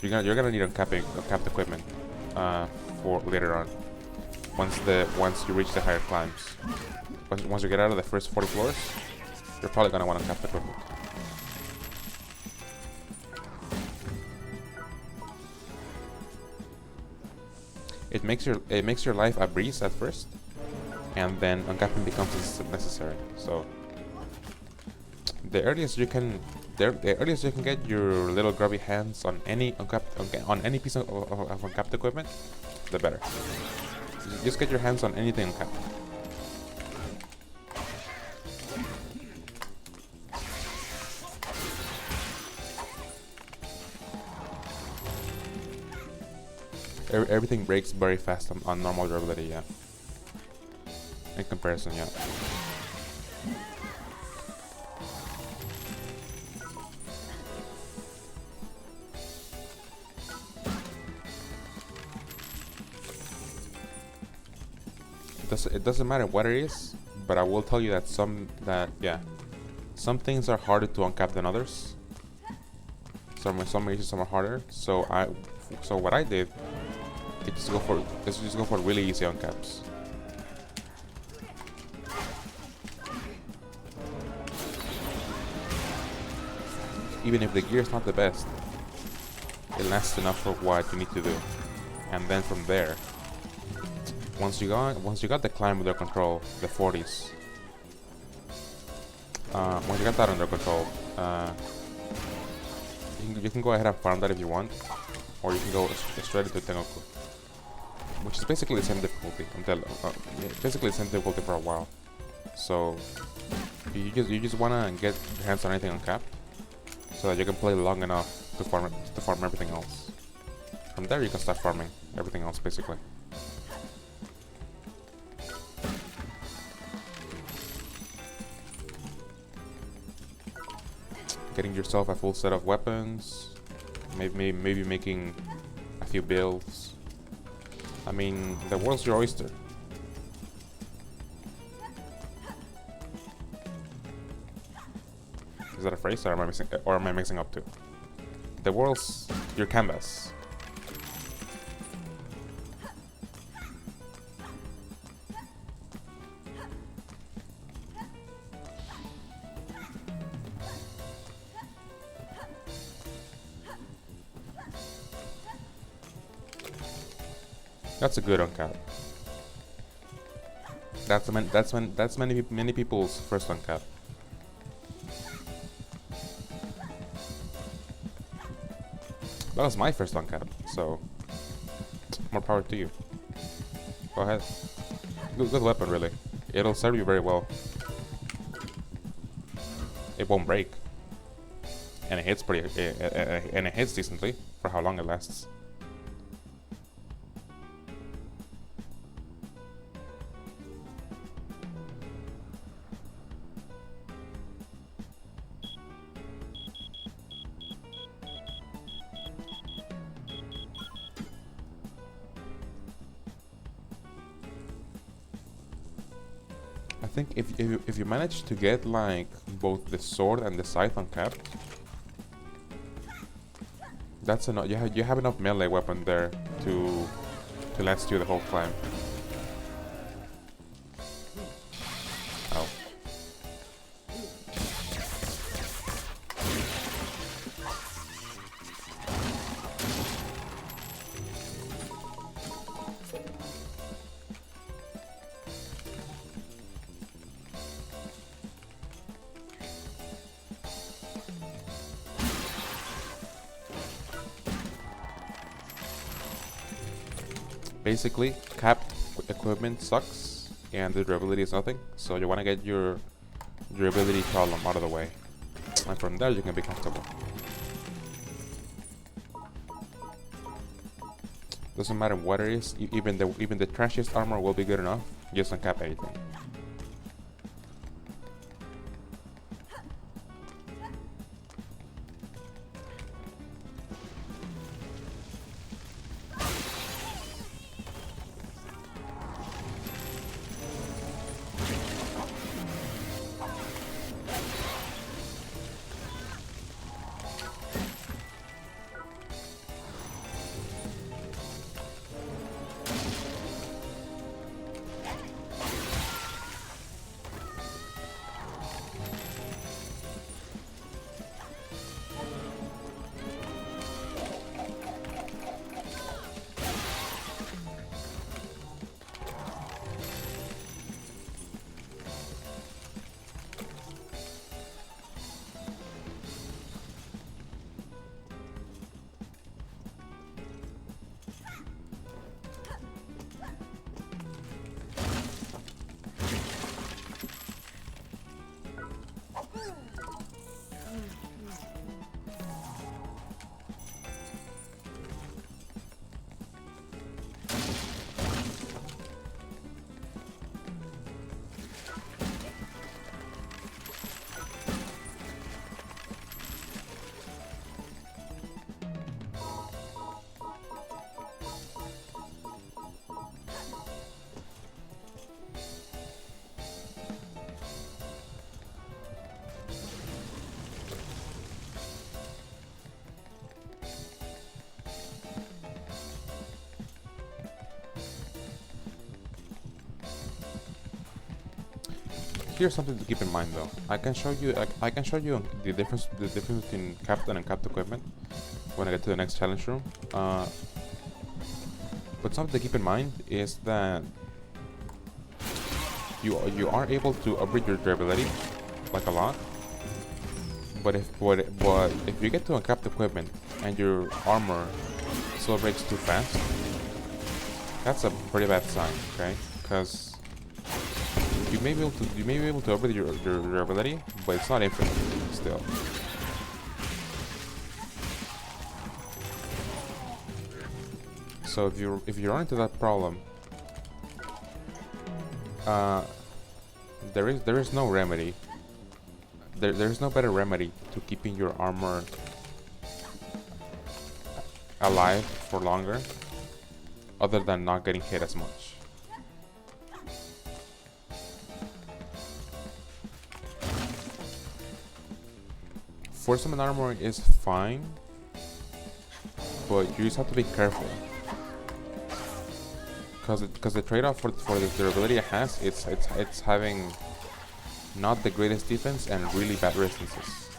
you're gonna need uncapped equipment for later on. Once you reach the higher climbs. Once you get out of the first 40 floors, you're probably gonna want uncapped equipment. It makes your life a breeze at first, and then uncapping becomes necessary. So the earliest you can get your little grubby hands on any piece of uncapped equipment, the better. Just get your hands on anything uncapped. Everything breaks very fast on normal durability, yeah. In comparison, yeah. It doesn't matter what it is, but I will tell you that yeah, some things are harder to uncap than others. Some races are harder. So what I did is just go for really easy uncaps. Even if the gear is not the best, it lasts enough for what you need to do. And then from there, once you got the climb under control, the 40s. Once you got that under control, you can go ahead and farm that if you want, or you can go straight into Tengoku, which is basically the same difficulty basically the same difficulty for a while. So you just wanna get your hands on anything on cap, so that you can play long enough to farm everything else. From there, you can start farming everything else basically. Getting yourself a full set of weapons, maybe making a few builds. I mean, the world's your oyster. Is that a phrase, or am I mixing up too? The world's your canvas. That's a good uncap. That's many people's first uncap. That was my first uncap, so more power to you. Go ahead. Good weapon, really. It'll serve you very well. It won't break, and it hits and it hits decently for how long it lasts. I think if you manage to get like both the sword and the scythe uncapped, that's enough. You have enough melee weapon there to last you the whole climb. Oh. Basically, cap equipment sucks, and the durability is nothing, so you want to get your durability problem out of the way, and from there you can be comfortable. Doesn't matter what it is, even the trashiest armor will be good enough, just uncap anything. here's something to keep in mind though. I can show you the difference between captain and capped equipment when I get to the next challenge room. But something to keep in mind is that you are able to upgrade your durability like a lot. But if you get to uncapped equipment and your armor still breaks too fast, that's a pretty bad sign, okay? Because you may be able to upgrade your durability, but it's not infinite still. So if you run into that problem, there is no remedy. There's no better remedy to keeping your armor alive for longer, other than not getting hit as much. Force summon armor is fine, but you just have to be careful. Because the trade-off for the durability it has, it's having not the greatest defense and really bad resistances.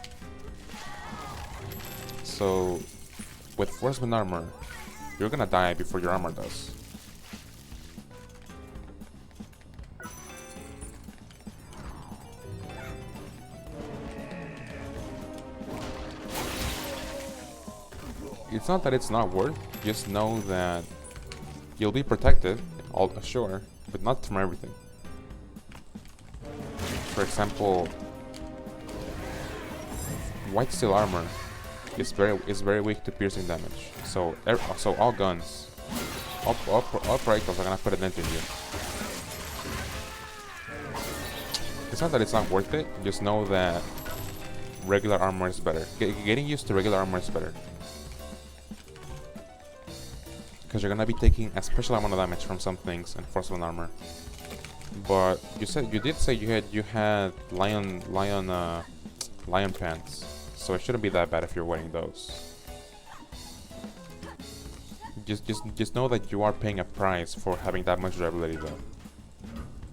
So with Forceman armor, you're gonna die before your armor does. It's not that it's not worth, just know that you'll be protected, all sure, but not from everything. For example, white steel armor is very weak to piercing damage. So all guns, all projectiles are gonna put a dent in you. It's not that it's not worth it. Just know that regular armor is better. Getting used to regular armor is better. Because you're gonna be taking a special amount of damage from some things and forceful armor. But you did say you had lion pants, so it shouldn't be that bad if you're wearing those. Just know that you are paying a price for having that much durability though.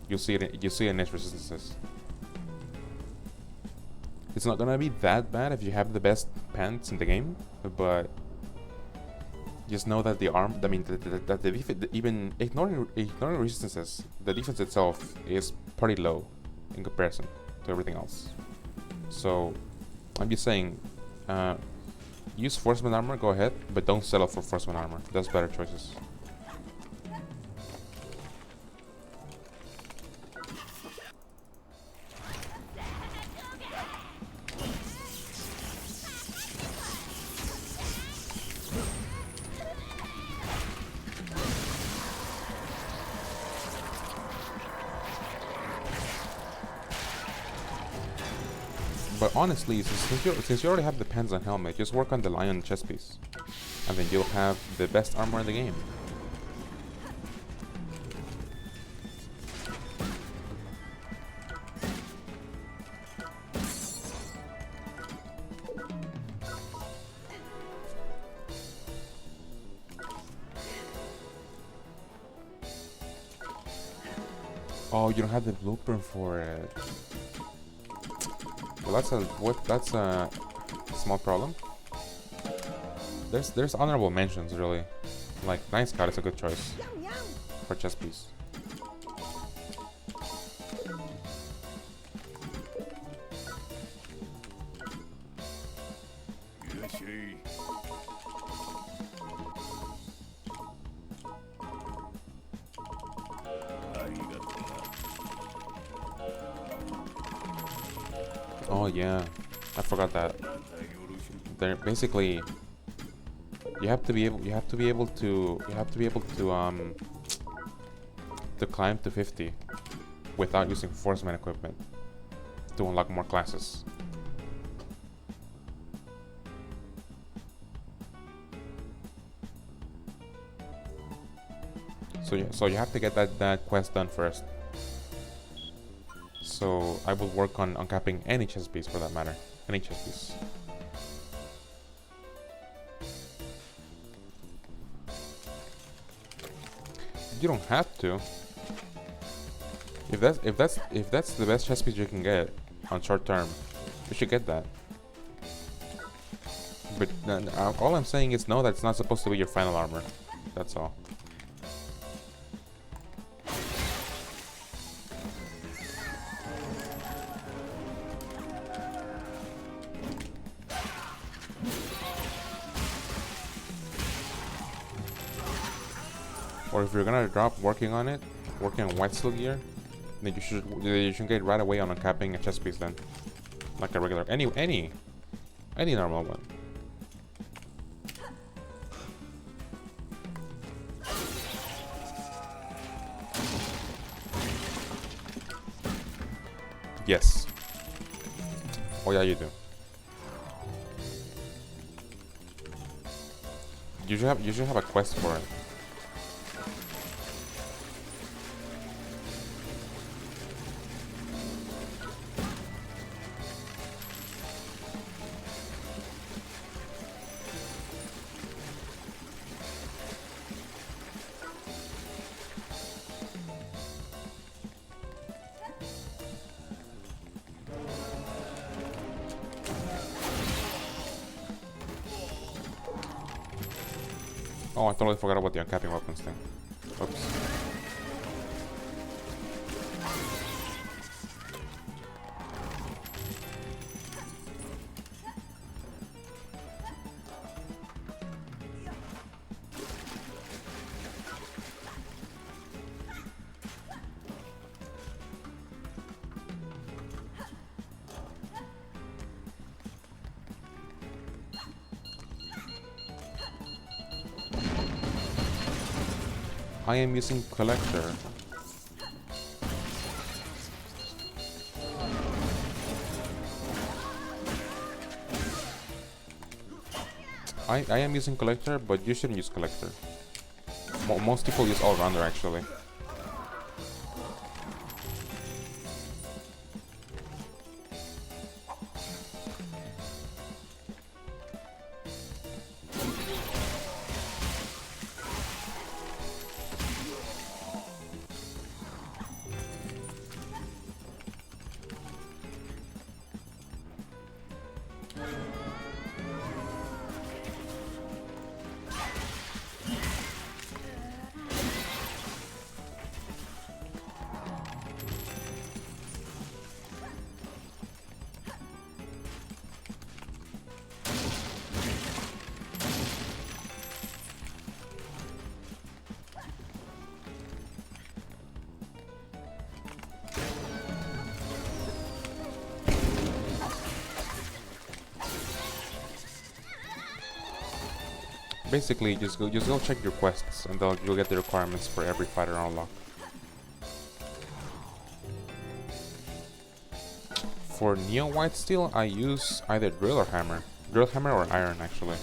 You see it in its resistances. It's not gonna be that bad if you have the best pants in the game, but just know that even ignoring resistances, the defense itself is pretty low in comparison to everything else. So I'm just saying, use Forceman armor, go ahead, but don't settle for Forceman armor. There's better choices. But honestly, since you already have the pants and helmet, just work on the lion chest piece, and then you'll have the best armor in the game. Oh, you don't have the blueprint for it. Well, that's a small problem. There's honorable mentions really, like Night Scout is a good choice for chess piece. Oh yeah, I forgot that. They're basically you have to be able to climb to 50 without using Forceman equipment to unlock more classes. So you have to get that quest done first. So I will work on uncapping any chess piece for that matter. Any chess piece. You don't have to. If that's the best chest piece you can get on short term, you should get that. But all I'm saying is no, that's not supposed to be your final armor. That's all. Or if you're gonna drop working on white steel gear, then you should get right away on uncapping a chest piece then, like a regular any normal one. Yes. Oh yeah, you do. You should have a quest for it. Oh, I totally forgot about the uncapping weapons thing. Oops. I am using collector. I am using collector, but you shouldn't use collector. Most people use all-rounder actually. Basically, just go check your quests, and you'll get the requirements for every fighter unlock. For Neo White Steel, I use either drill or hammer. Drill, hammer, or iron actually.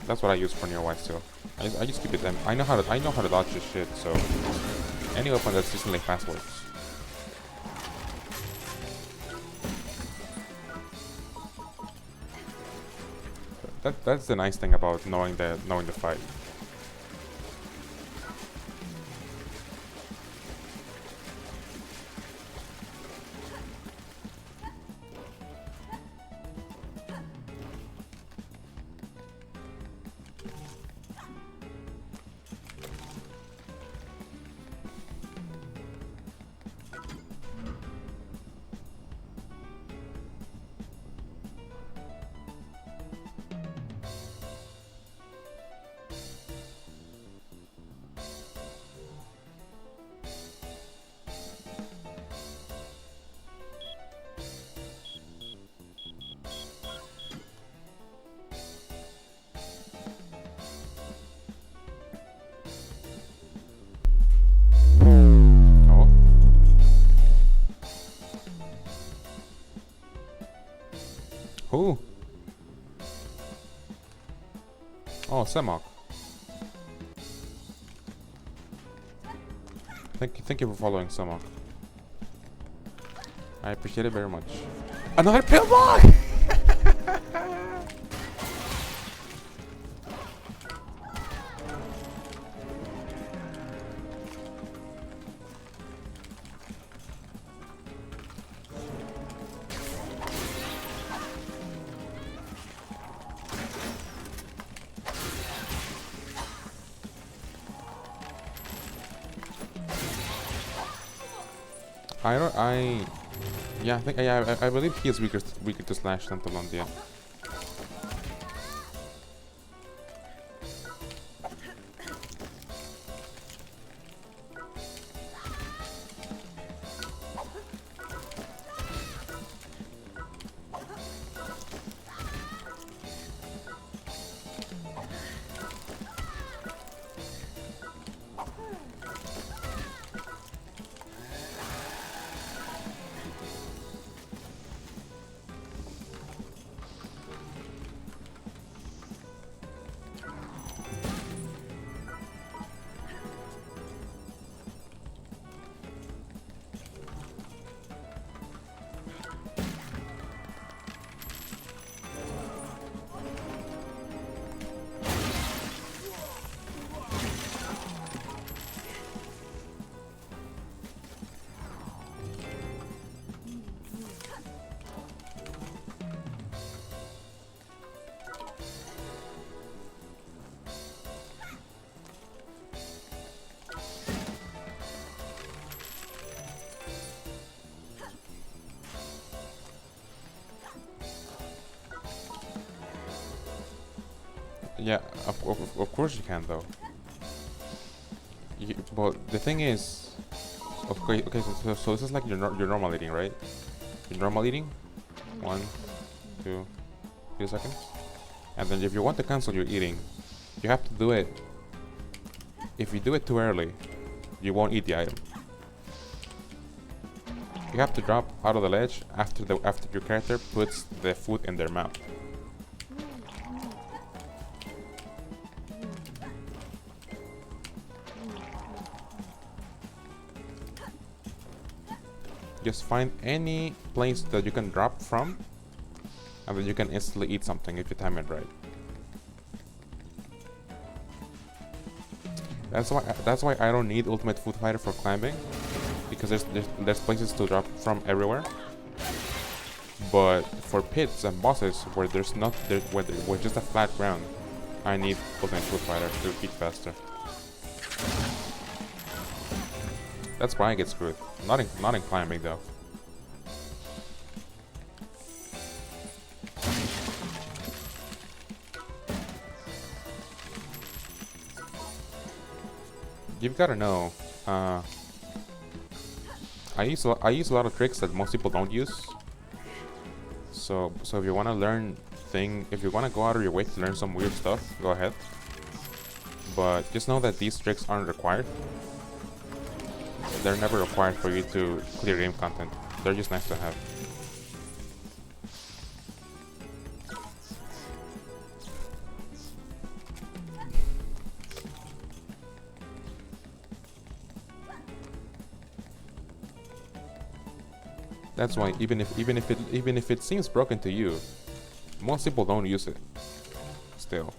That's what I use for Neo White Steel. I just keep it. I know how to dodge this shit. So any weapon that's decently fast works. That's the nice thing about knowing the fight. Who? Oh, Semok. Thank you for following Semok. I appreciate it very much. Another pill block! I don't. Yeah, I think. Yeah, I believe he is weaker to slash than to Londia. Yeah, of course you can though. But the thing is, okay, so this is like your normal eating, right? Your normal eating, 1, 2, 3 seconds, and then if you want to cancel your eating, you have to do it. If you do it too early, you won't eat the item. You have to drop out of the ledge after your character puts the food in their mouth. Just find any place that you can drop from, and then you can instantly eat something if you time it right. That's why I don't need Ultimate Food Fighter for climbing, because there's places to drop from everywhere. But for pits and bosses where there's not where just a flat ground, I need Ultimate Food Fighter to eat faster. That's why I get screwed. Not in climbing though. You've got to know. I use a lot of tricks that most people don't use. So if you want to learn if you want to go out of your way to learn some weird stuff, go ahead. But just know that these tricks aren't required. They're never required for you to clear game content. They're just nice to have. That's why even if it seems broken to you, most people don't use it. Still.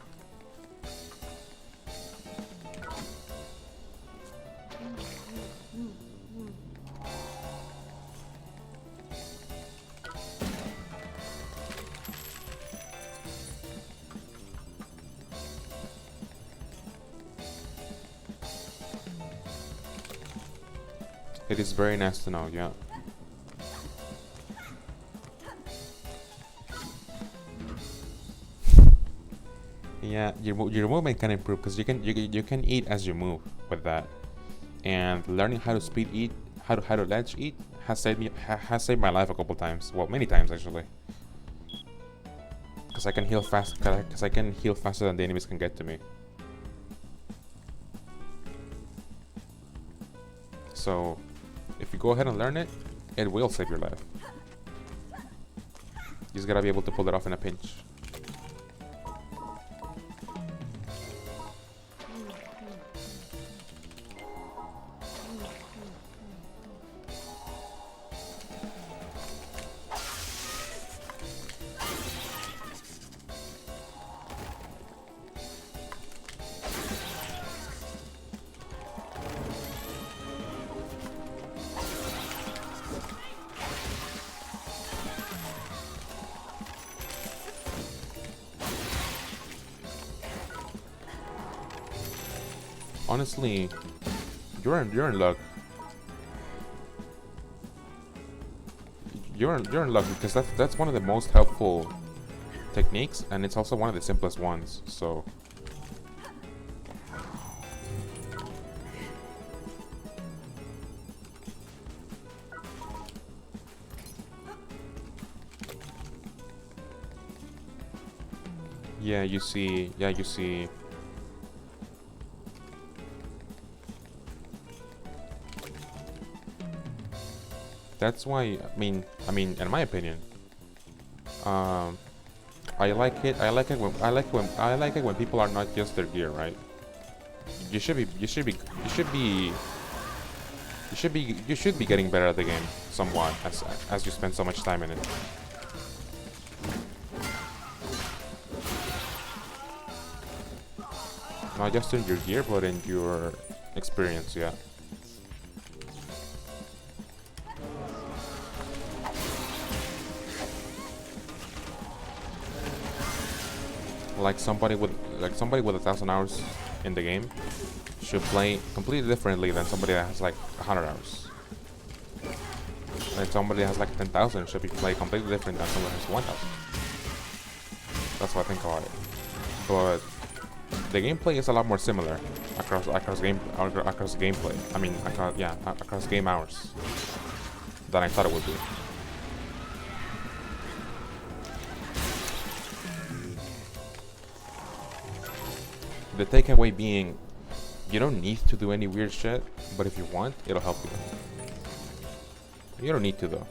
It is very nice to know, yeah. Yeah, your movement can improve because you can eat as you move with that, and learning how to speed eat, how to ledge eat has saved my life a couple times. Well, many times actually. Because I can heal fast. Because I can heal faster than the enemies can get to me. So, if you go ahead and learn it, it will save your life. You just gotta be able to pull it off in a pinch. Honestly, you're in luck. you're in luck because that's one of the most helpful techniques, and it's also one of the simplest ones. So. Yeah, you see. Yeah, you see. That's why. In my opinion, I like it. I like it when people are not just their gear, right? You should be getting better at the game somewhat as you spend so much time in it. Not just in your gear, but in your experience, yeah. Like somebody with 1,000 hours in the game should play completely differently than somebody that has like 100 hours. And somebody that has like 10,000 should be played completely different than someone who has 1,000. That's what I think about it. But the gameplay is a lot more similar across gameplay. Across game hours than I thought it would be. The takeaway being, you don't need to do any weird shit, but if you want, it'll help you. You don't need to though.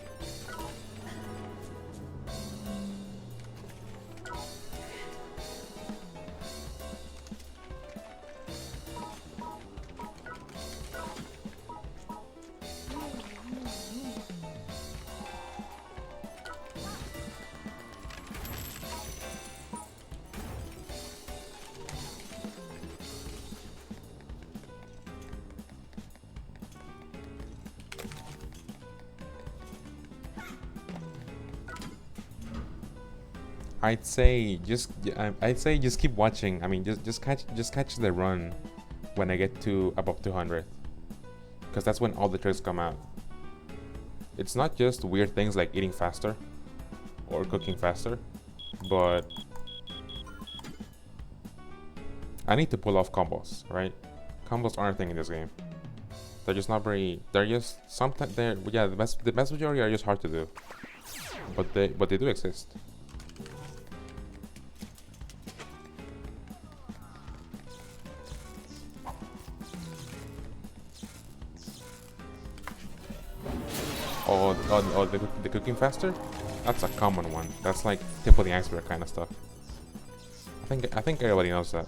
I'd say just keep watching. I mean, just catch the run when I get to above 200, because that's when all the tricks come out. It's not just weird things like eating faster or cooking faster, but I need to pull off combos, right? Combos aren't a thing in this game. They're just not very. They're just sometimes they're the vast majority are just hard to do, but they do exist. The cooking faster? That's a common one. That's like tip of the iceberg kind of stuff. I think everybody knows that.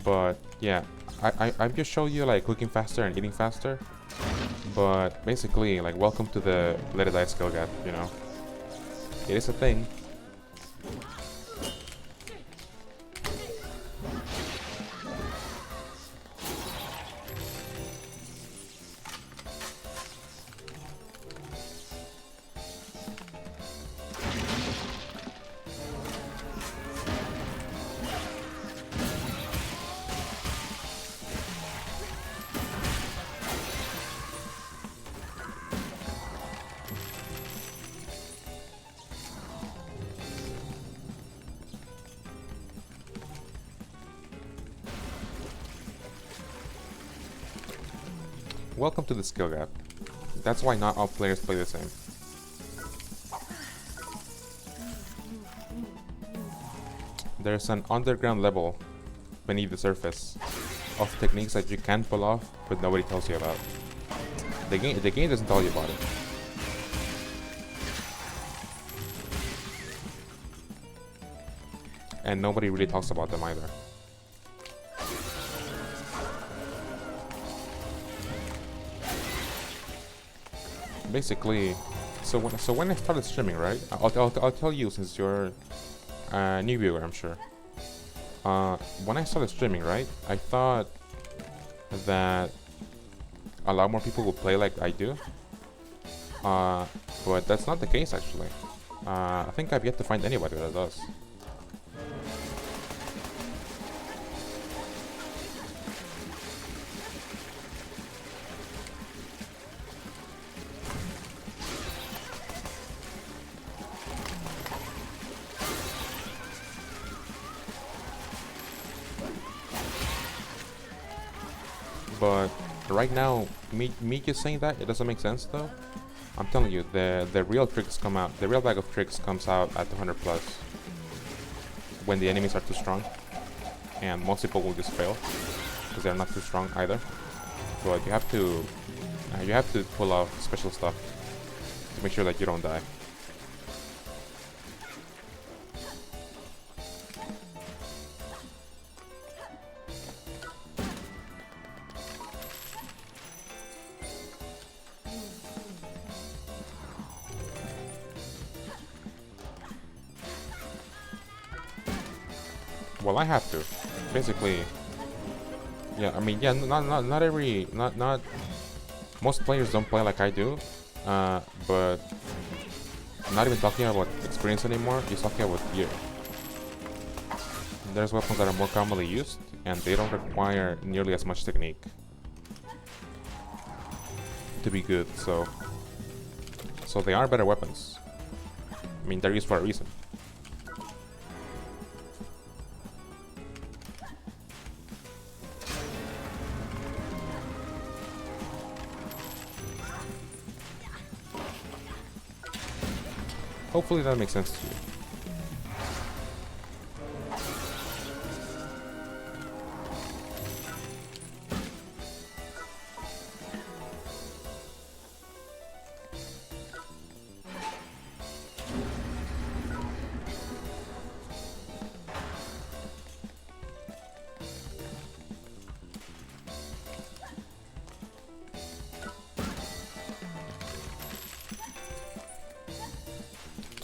But yeah, I've just showed you like cooking faster and eating faster. But basically, like, welcome to the Let It Die skill gap, you know? It is a thing. Welcome to the skill gap. That's why not all players play the same. There's an underground level beneath the surface of techniques that you can pull off, but nobody tells you about. The game doesn't tell you about it. And nobody really talks about them either. Basically, so when I started streaming, right? I'll tell you, since you're a new viewer, I'm sure. When I started streaming, right, I thought that a lot more people would play like I do. But that's not the case, actually. I think I've yet to find anybody that does. But right now, me just saying that, it doesn't make sense though. I'm telling you, the real tricks come out. The real bag of tricks comes out at 200 plus when the enemies are too strong, and most people will just fail because they're not too strong either. But you have to pull off special stuff to make sure that you don't die. Well, I have to. Basically, yeah. I mean, yeah. Not most players don't play like I do. But I'm not even talking about experience anymore. Just talking about gear. There's weapons that are more commonly used, and they don't require nearly as much technique to be good. So they are better weapons. I mean, they're used for a reason. Hopefully that makes sense to you.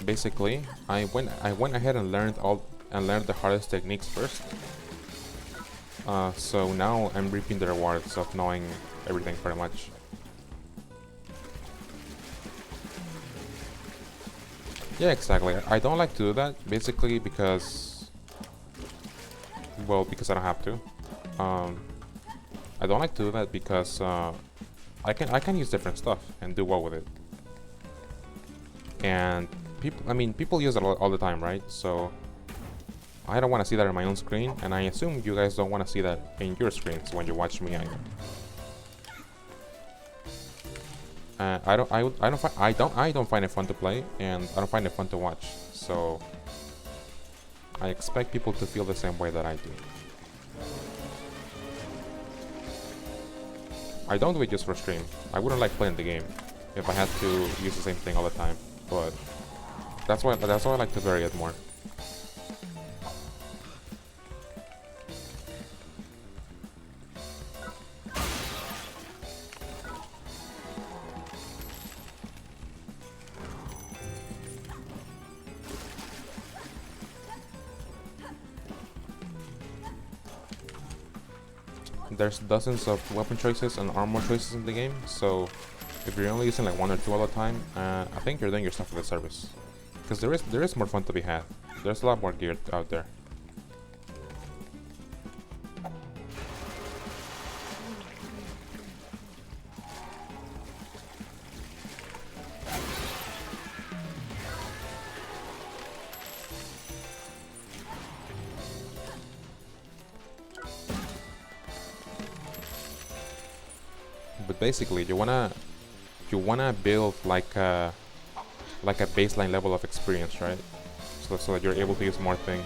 Basically, I went ahead and learned the hardest techniques first. So now I'm reaping the rewards of knowing everything pretty much. Yeah, exactly. I don't like to do that basically because, well, because I don't have to. I don't like to do that because I can use different stuff and do well with it. And people use it all the time, right? So I don't want to see that on my own screen, and I assume you guys don't want to see that in your screens when you watch me either. I don't find it fun to play, and I don't find it fun to watch. So I expect people to feel the same way that I do. I don't do it just for stream. I wouldn't like playing the game if I had to use the same thing all the time, but that's why I like to vary it more. There's dozens of weapon choices and armor choices in the game, so if you're only using like one or two all the time, I think you're doing yourself a disservice. Because there is more fun to be had. There's a lot more gear out there. But basically, you wanna build like a baseline level of experience, right? So that you're able to use more things.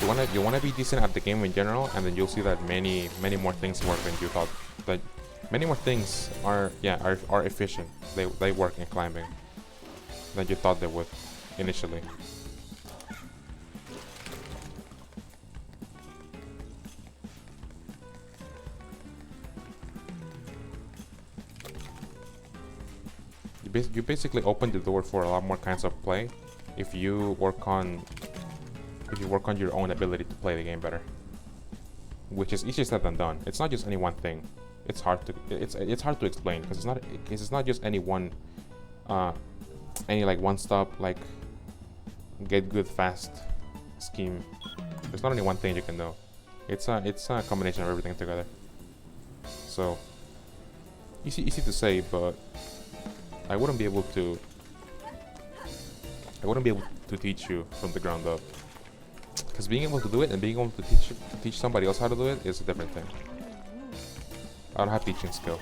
You wanna be decent at the game in general, and then you'll see that many more things work than you thought. That many more things are efficient. They work in climbing than you thought they would initially. You basically open the door for a lot more kinds of play if you work on your own ability to play the game better, which is easier said than done. It's not just any one thing. It's hard to explain because it's not just any one like one stop like get good fast scheme. There's not only one thing you can do. It's a combination of everything together. So easy to say, but I wouldn't be able to teach you from the ground up. Because being able to do it and being able to teach somebody else how to do it is a different thing. I don't have teaching skill.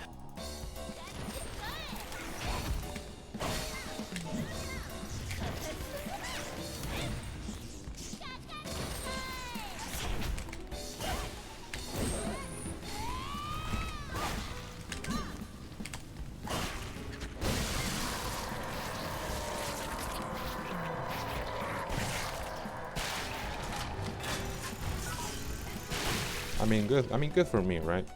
I mean, good for me, right?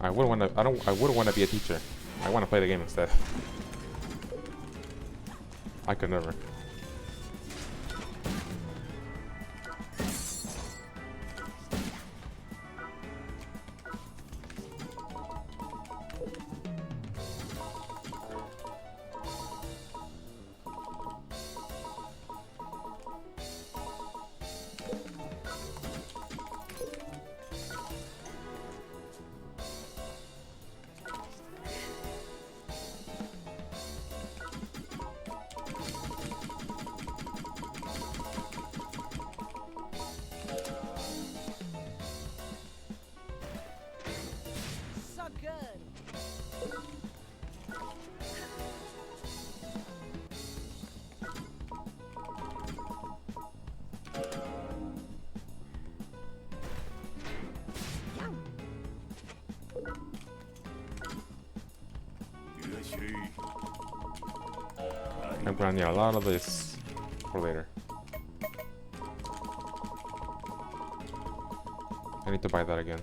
I wouldn't want to. I wouldn't want to be a teacher. I want to play the game instead. I could never. So good. I'm gonna need a lot of this for later. I need to buy that again.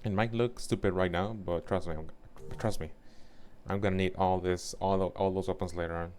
It might look stupid right now, but trust me, I'm gonna need all this, all those weapons later on.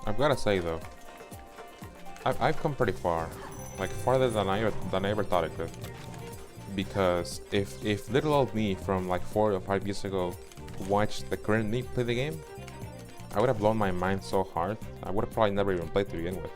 I've gotta say though, I've come pretty far, like farther than I ever thought I could. Because if little old me from like 4 or 5 years ago watched the current me play the game, I would have blown my mind so hard. I would have probably never even played to begin with.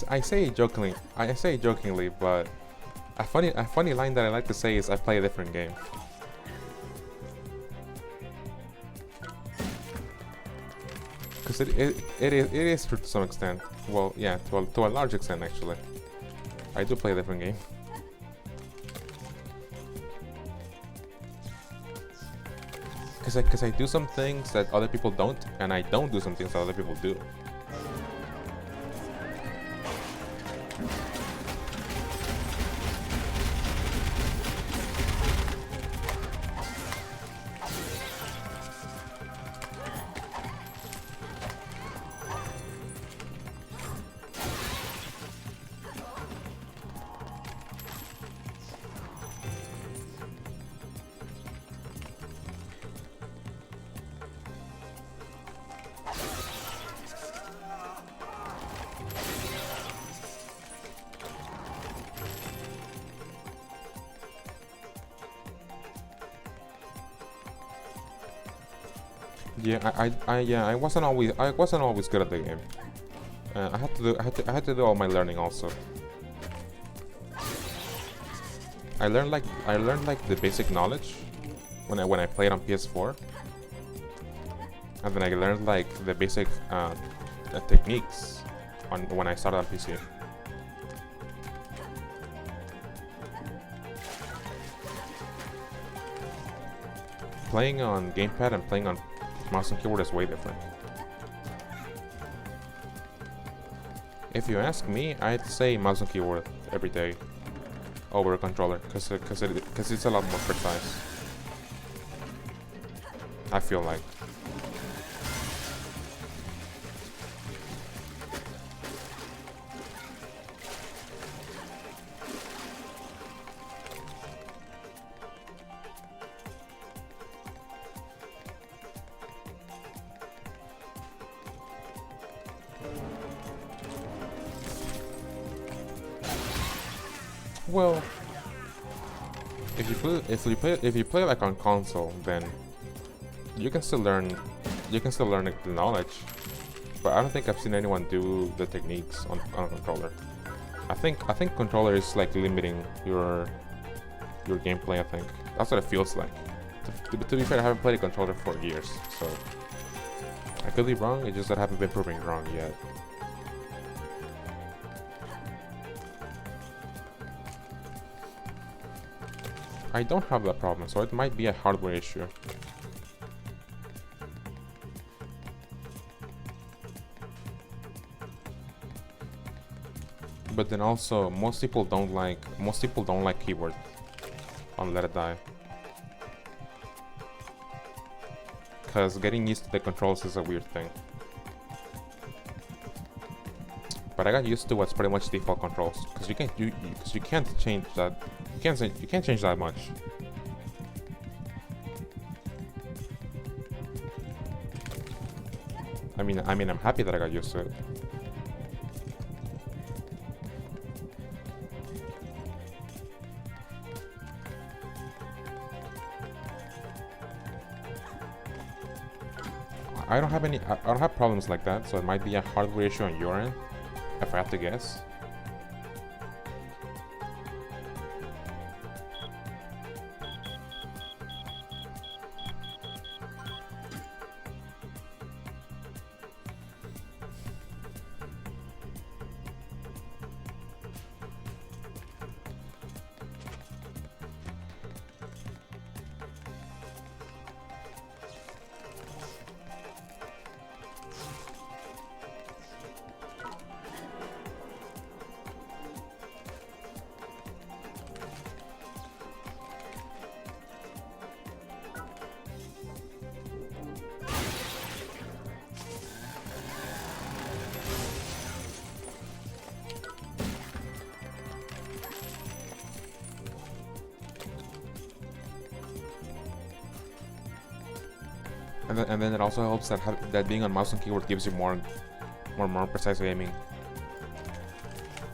I say it jokingly, but a funny line that I like to say is I play a different game. Because it is true to some extent. Well, yeah, to a large extent actually. I do play a different game. Because I do some things that other people don't, and I don't do some things that other people do. Yeah, I wasn't always good at the game. I had to do all my learning also. I learned like the basic knowledge when I played on PS4, and then I learned like the basic techniques on when I started on PC. Playing on gamepad and playing on mouse and keyboard is way different. If you ask me, I'd say mouse and keyboard every day over a controller, cause it's a lot more precise. I feel like. Well, if you play like on console, then you can still learn the knowledge. But I don't think I've seen anyone do the techniques on a controller. I think controller is like limiting your gameplay. I think that's what it feels like. To be fair, I haven't played a controller for years, so I could be wrong. It's just that I haven't been proving wrong yet. I don't have that problem, so it might be a hardware issue. But then also, most people don't like keyboard on Let It Die, because getting used to the controls is a weird thing. But I got used to what's pretty much default controls, because you can't change that. You can't change that much. I mean, I'm happy that I got used to it. I don't have problems like that, so it might be a hardware issue on your end, if I have to guess. And then it also helps that being on mouse and keyboard gives you more precise aiming.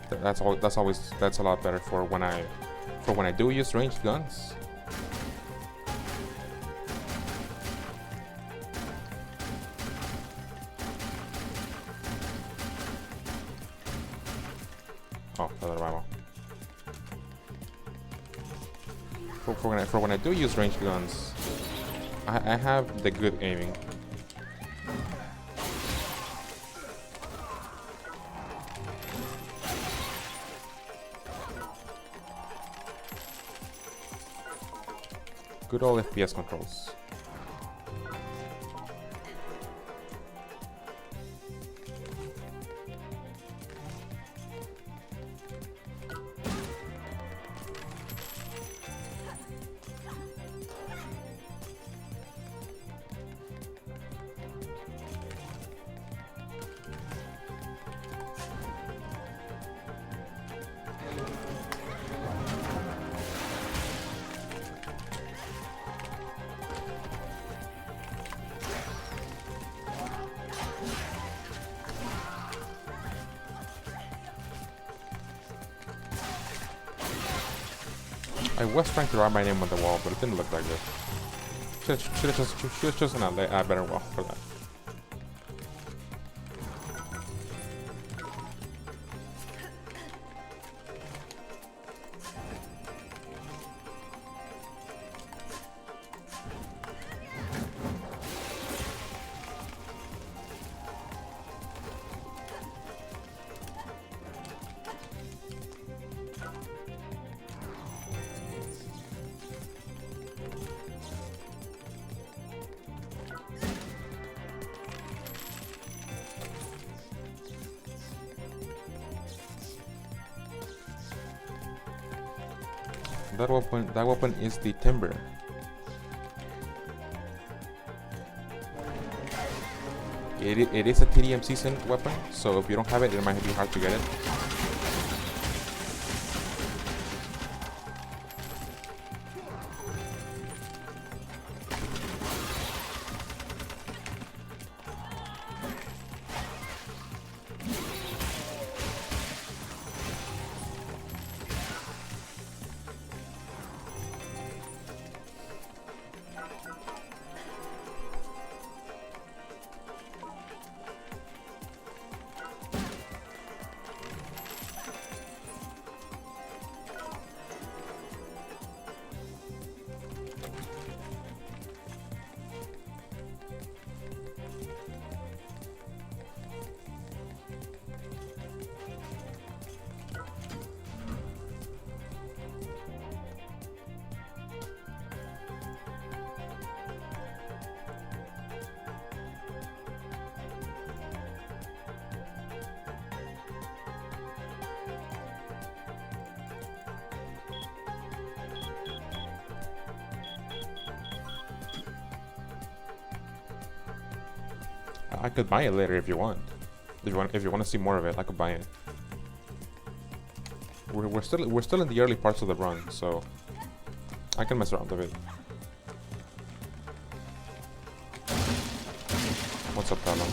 That's a lot better for when I do use ranged guns. Oh, another ammo. For when I do use ranged guns, I have the good aiming. Good old FPS controls. I was trying to write my name on the wall, but it didn't look like it. Should have chosen a better wall for that. That weapon is the timber. It is a TDM season weapon, so if you don't have it, it might be hard to get it. I could buy it later if you want. If you want to see more of it, I could buy it. We're still in the early parts of the run, so I can mess around with it. What's up, Talon?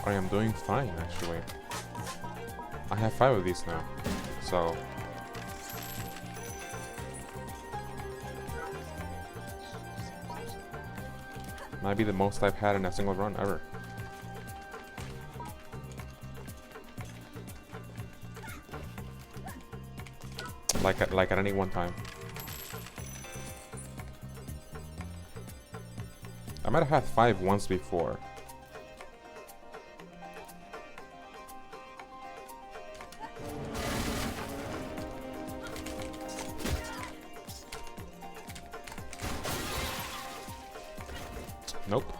I am doing fine, actually. I have 5 of these now, so... might be the most I've had in a single run ever. Like at any one time. I might have had 5 once before. Nope.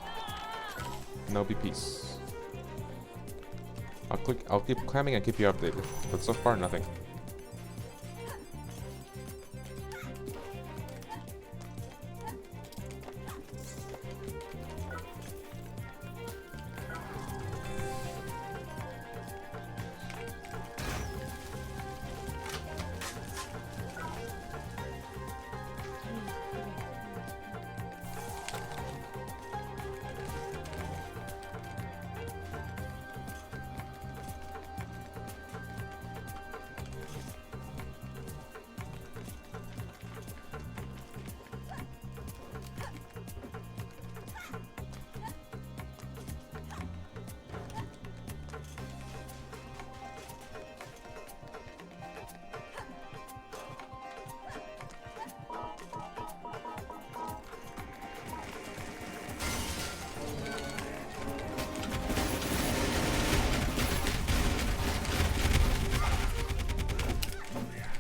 No BPs. I'll keep climbing and keep you updated, but so far nothing.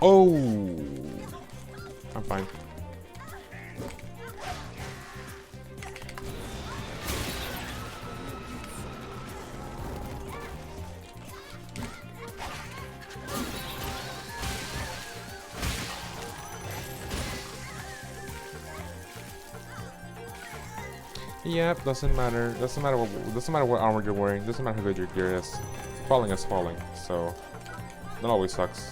Oh, I'm fine. Yep, doesn't matter. Doesn't matter what armor you're wearing. Doesn't matter how good your gear is. Falling is falling, so that always sucks.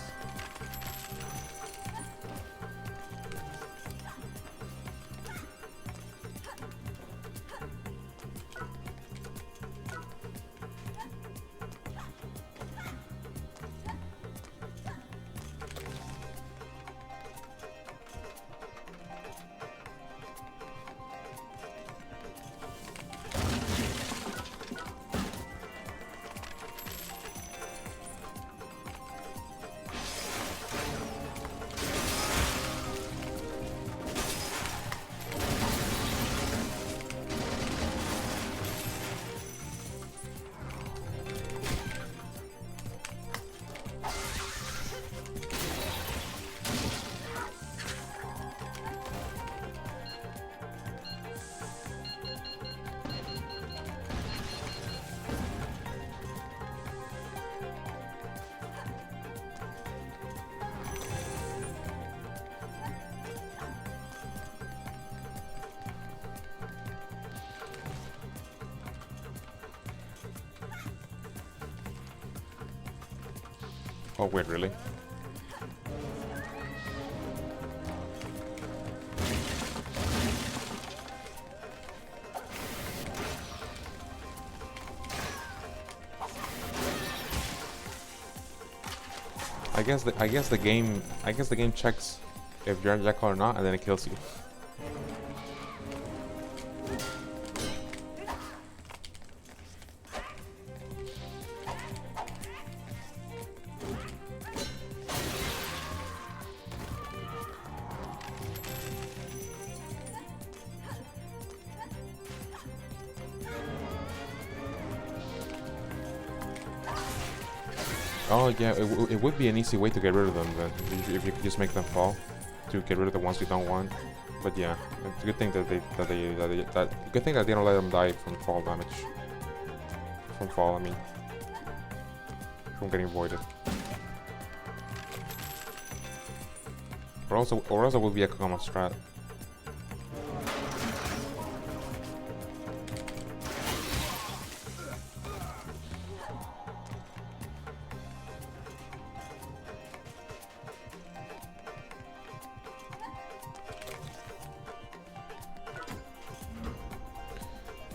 Oh wait, really? I guess the game checks if you're Jackal or not, and then it kills you. Oh yeah, it would be an easy way to get rid of them then, if you could just make them fall, to get rid of the ones you don't want. But yeah, it's a good thing good thing that they don't let them die from fall damage. From fall, I mean, from getting voided. Or else it would be a common strat.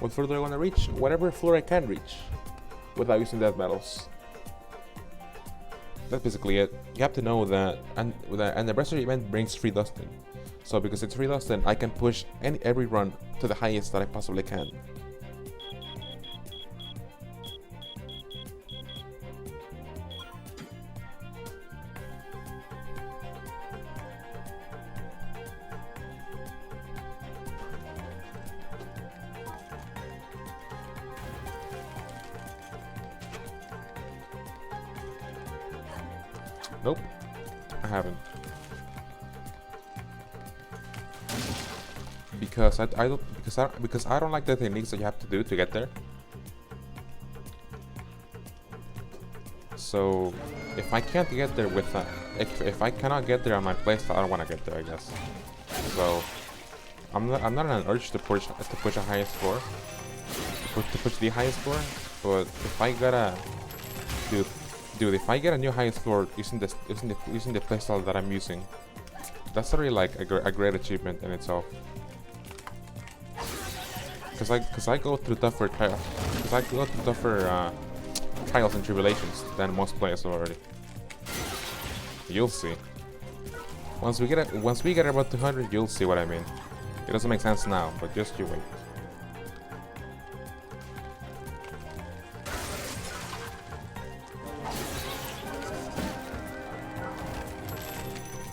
What floor do I want to reach? Whatever floor I can reach, without using death metals. That's basically it. You have to know that, and the rest of the event brings free dusting. So because it's free dusting, I can push every run to the highest that I possibly can. Nope, I haven't. Because I don't like the techniques that you have to do to get there. So if I can't get there with that, if I cannot get there on my playstyle, I don't want to get there, I guess. So I'm not in an urge to push a highest score, to push the highest score. But if I gotta, dude, if I get a new highest score using the playstyle that I'm using, that's already like a great achievement in itself. Cause I go through tougher trials and tribulations than most players already. You'll see. Once we get about 200, you'll see what I mean. It doesn't make sense now, but just you wait.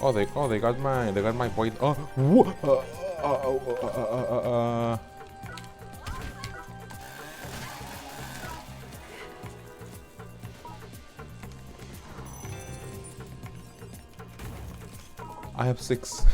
Oh, they got my void. I have 6.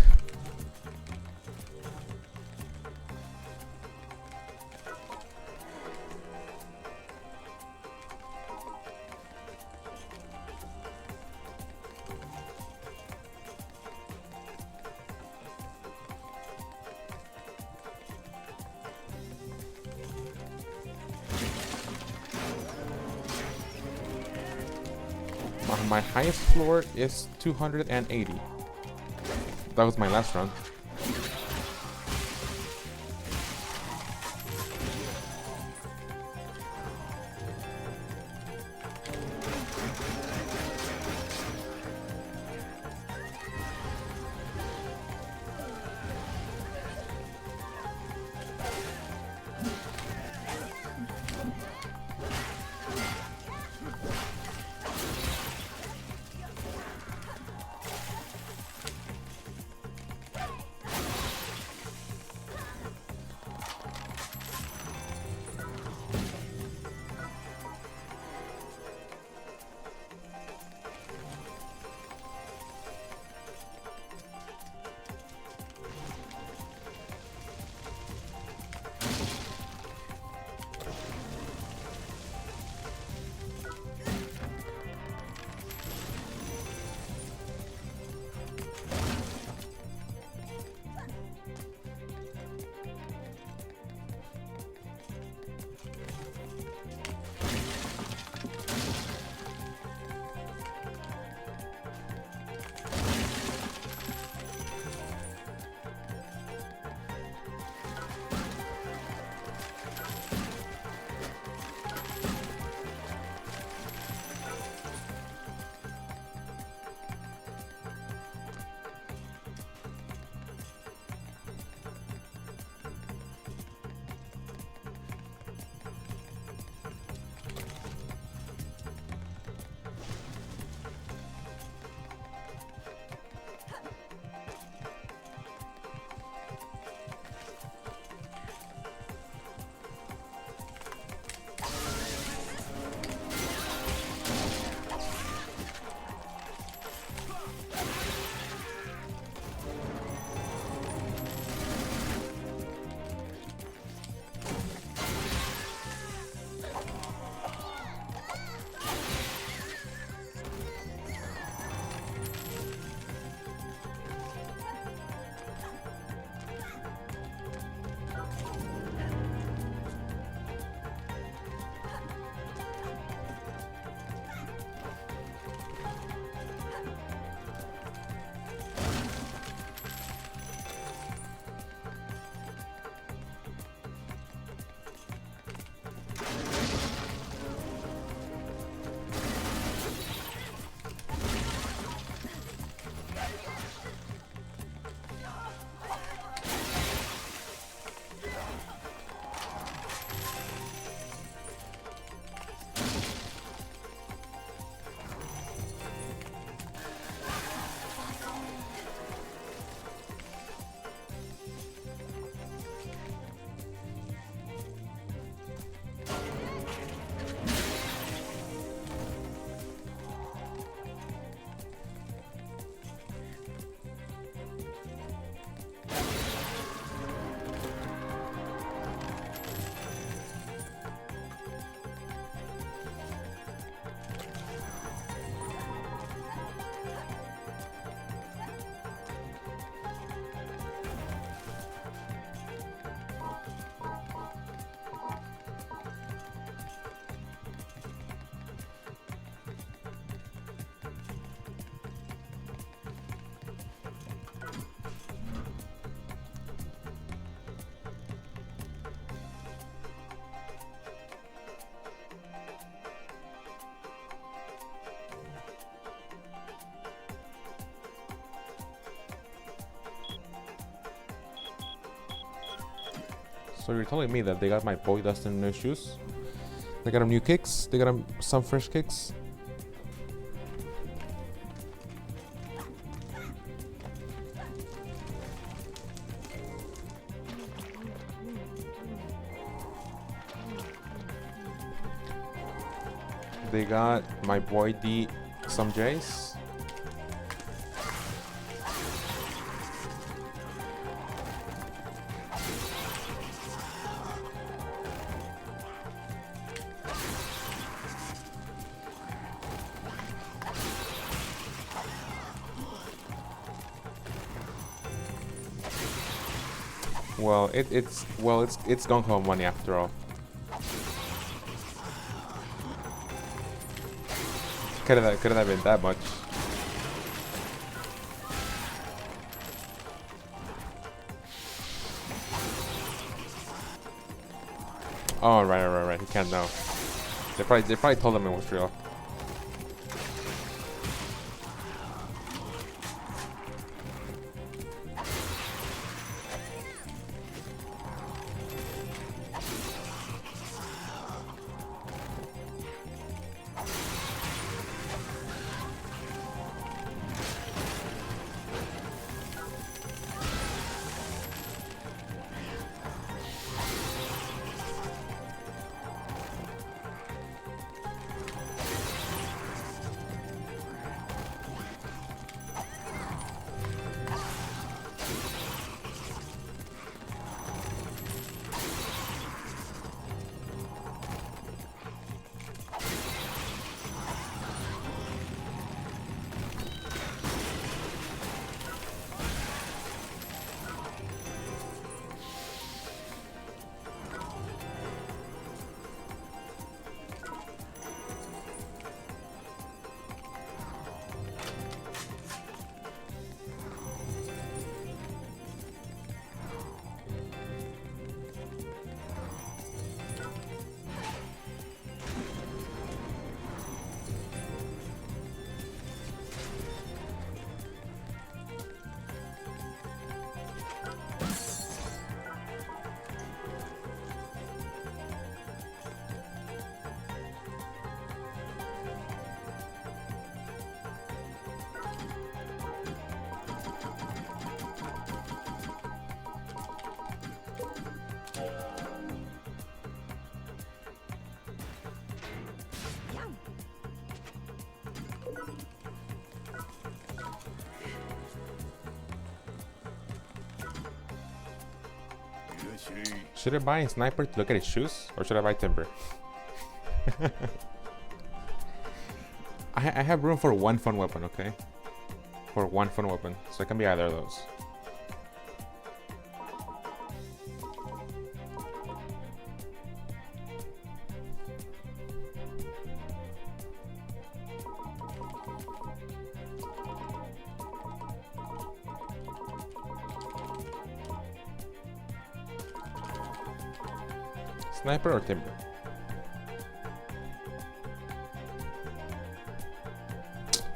My highest floor is 280. That was my last run. So you're telling me that they got my boy Dustin new shoes? They got him new kicks? They got him some fresh kicks? They got my boy D some J's. Well, it's gonna come money after all. Couldn't have been that much. Oh, right. He can't know. They probably told him it was real. Should I buy a sniper to look at his shoes, or should I buy timber? I have room for one fun weapon, okay? For one fun weapon, so it can be either of those. Sniper or timber?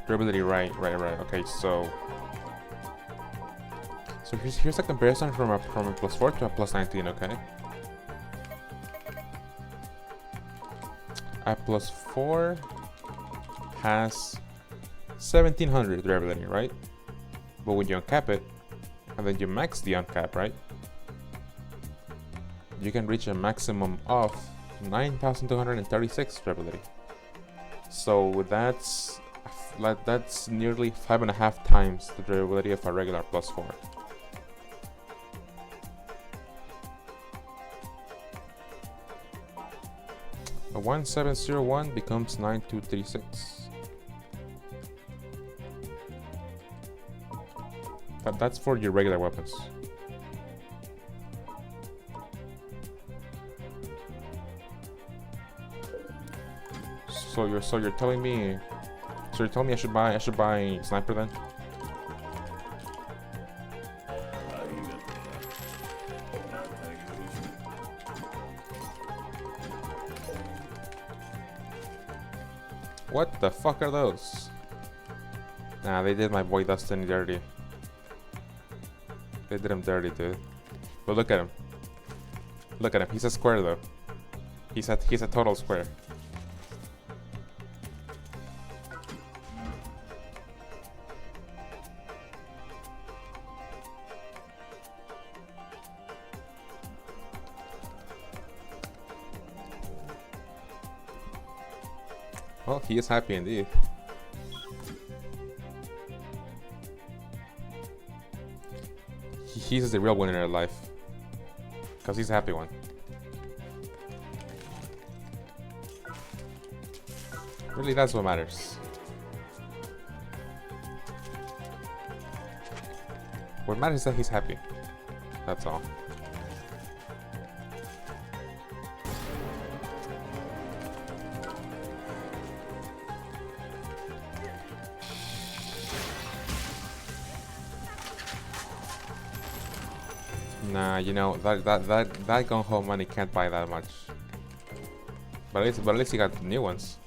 Durability, right. Okay, so here's a comparison from a +4 to a +19, okay? A +4 has 1700 durability, right? But when you uncap it, and then you max the uncap, right? You can reach a maximum of 9236 durability. So that's nearly 5.5 times the durability of a regular +4. A 1701 becomes 9236. That's for your regular weapons. So you're telling me I should buy sniper then? What the fuck are those? Nah, they did my boy Dustin dirty. They did him dirty, dude. But look at him. Look at him. He's a square though. He's a total square. Well, he is happy indeed. He's the real winner in life. Because he's a happy one. Really, that's what matters. What matters is that he's happy. That's all. Nah, you know that gung ho money can't buy that much. But at least you got new ones.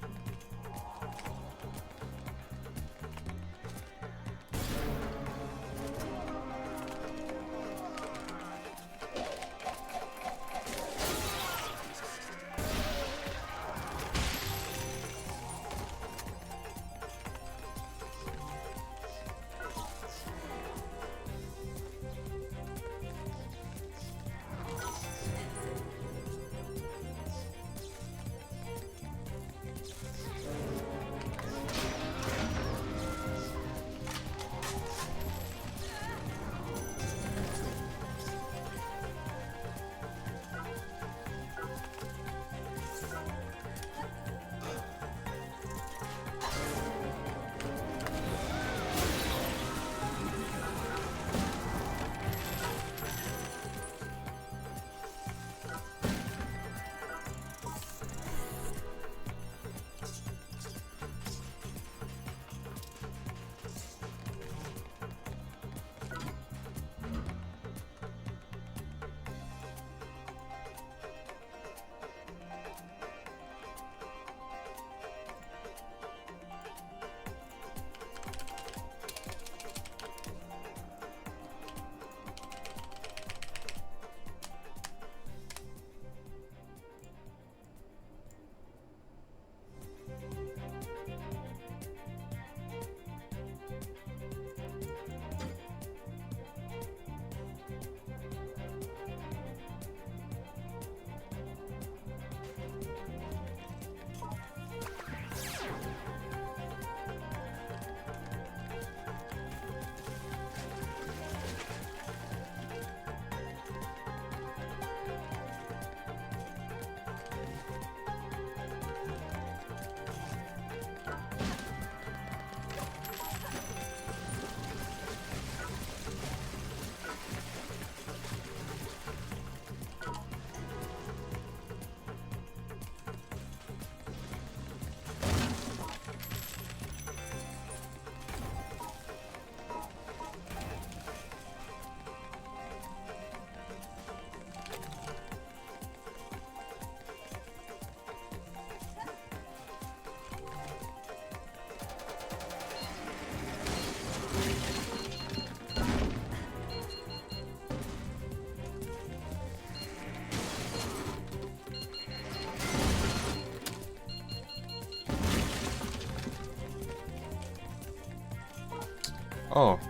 Oh.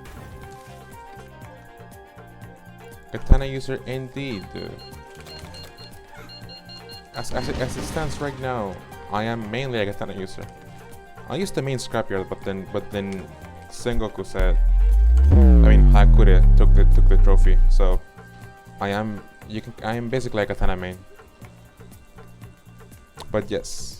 Katana user indeed. As it stands right now, I am mainly a katana user. I used to main scrapyard, but then Sengoku said, Hakure took the trophy, so I am basically a katana main. But yes.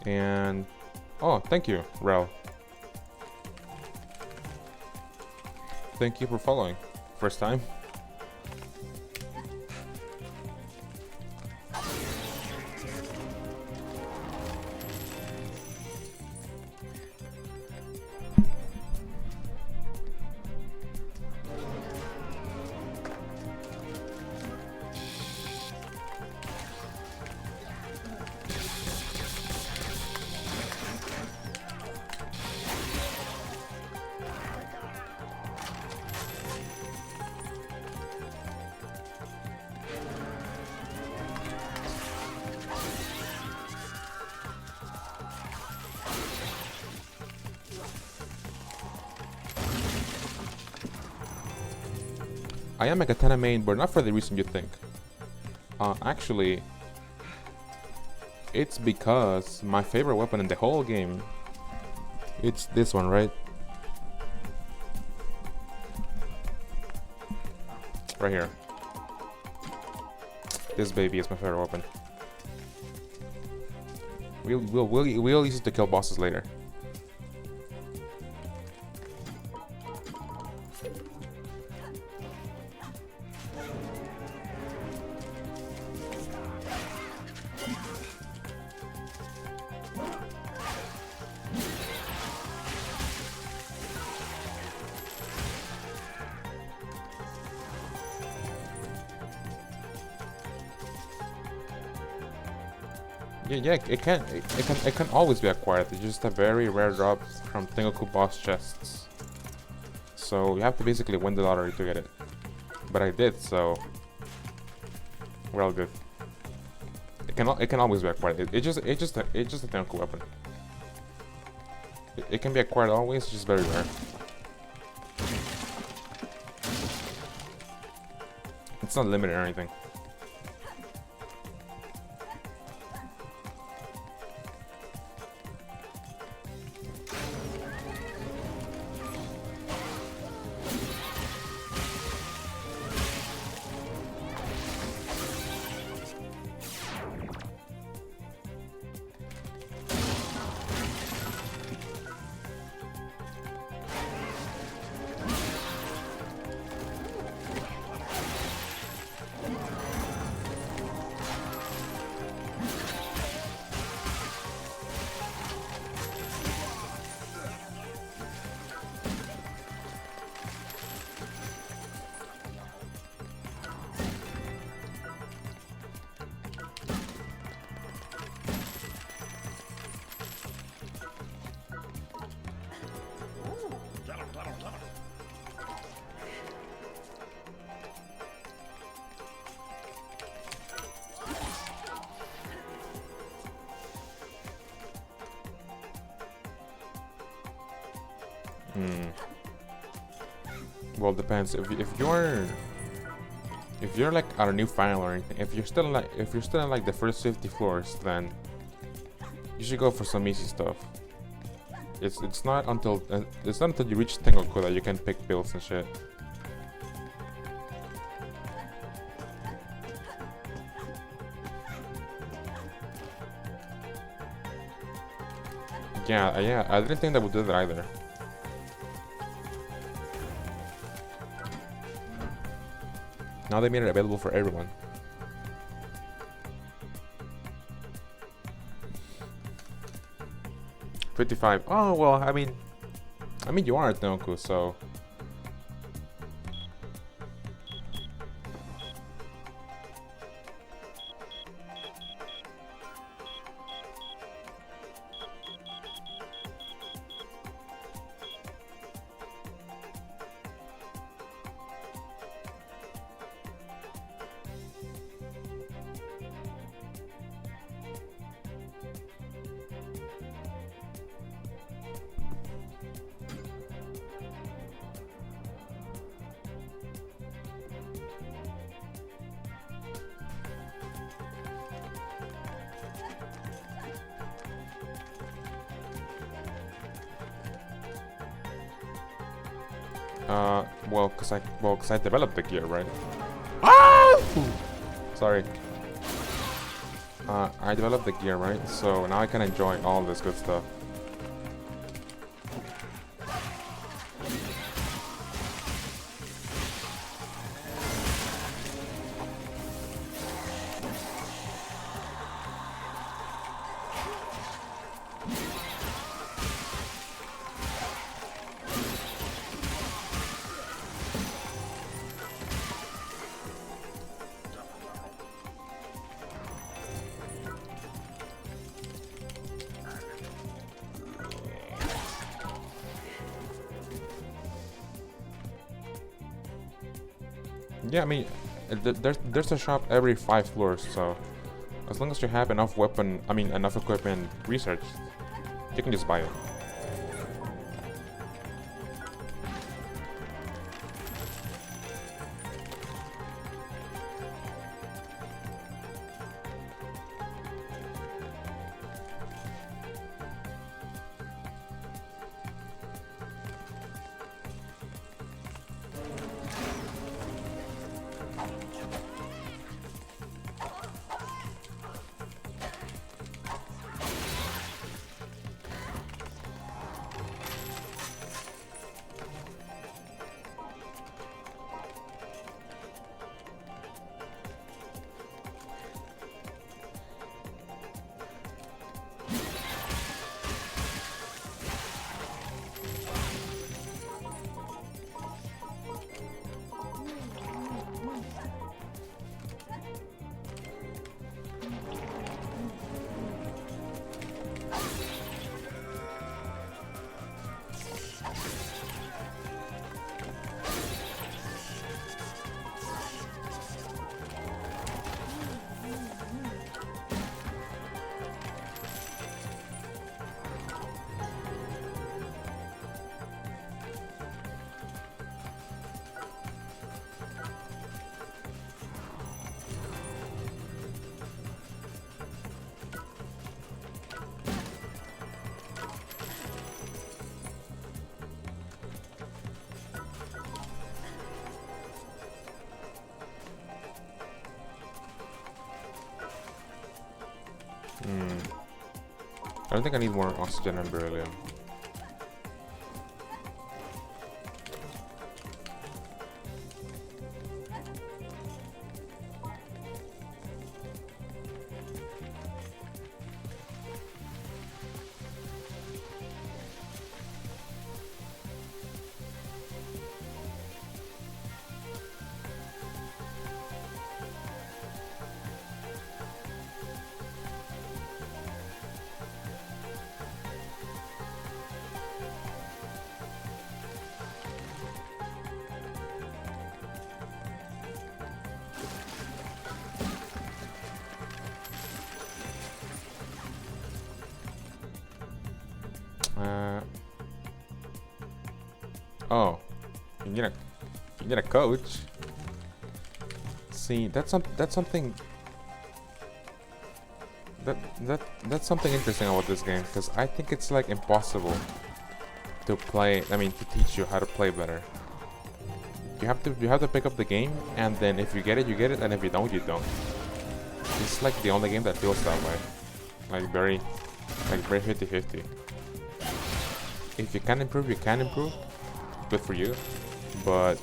And oh, thank you, Rel. Thank you for following. First time. I am a katana main, but not for the reason you think. Actually, it's because my favorite weapon in the whole game, it's this one, right? Right here. This baby is my favorite weapon. We'll use it to kill bosses later. Yeah, it can always be acquired. It's just a very rare drop from Tengoku boss chests. So you have to basically win the lottery to get it. But I did, so we're all good. It can always be acquired. It's just a Tengoku weapon. It can be acquired always, it's just very rare. It's not limited or anything. Well, depends. If you're like at a new final or anything, if you're still in like the first 50 floors, then you should go for some easy stuff. It's not until you reach Tengoku that you can pick builds and shit. Yeah, I didn't think that would do that either. Now they made it available for everyone. $55. Oh well, I mean you are at Tengoku, so. Cause I developed the gear, right? Ah! Sorry. I developed the gear, right? So now I can enjoy all this good stuff. Yeah, I mean, there's a shop every 5 floors, so as long as you have enough enough equipment researched, you can just buy it. I don't think I need more oxygen and beryllium. Oh, you need a coach. See, that's something that's something interesting about this game, because I think it's like impossible to play. I mean, to teach you how to play better. You have to pick up the game, and then if you get it, you get it, and if you don't, you don't. It's like the only game that feels that way, like very 50-50. If you can improve, you can improve. Good for you, but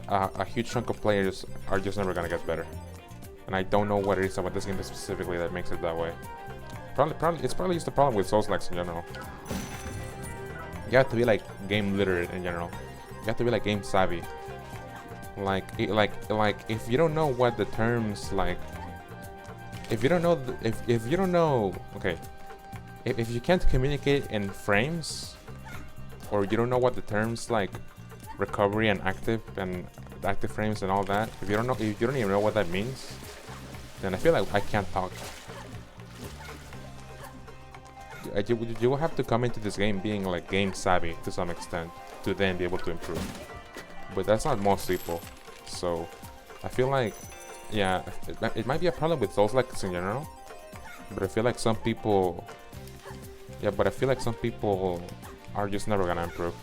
a huge chunk of players are just never gonna get better, and I don't know what it is about this game specifically that makes it that way. It's probably just a problem with Souls-likes in general. You have to be like game literate in general. You have to be like game savvy. Like if you don't know what the terms like, if you don't know okay, if you can't communicate in frames, or you don't know what the terms like recovery and active frames and all that, if you don't even know what that means, then I feel like I can't talk. You will have to come into this game being like game savvy to some extent to then be able to improve. But that's not most people. So I feel like, yeah, it might be a problem with Souls-likes in general, but I feel like some people, are just never gonna improve.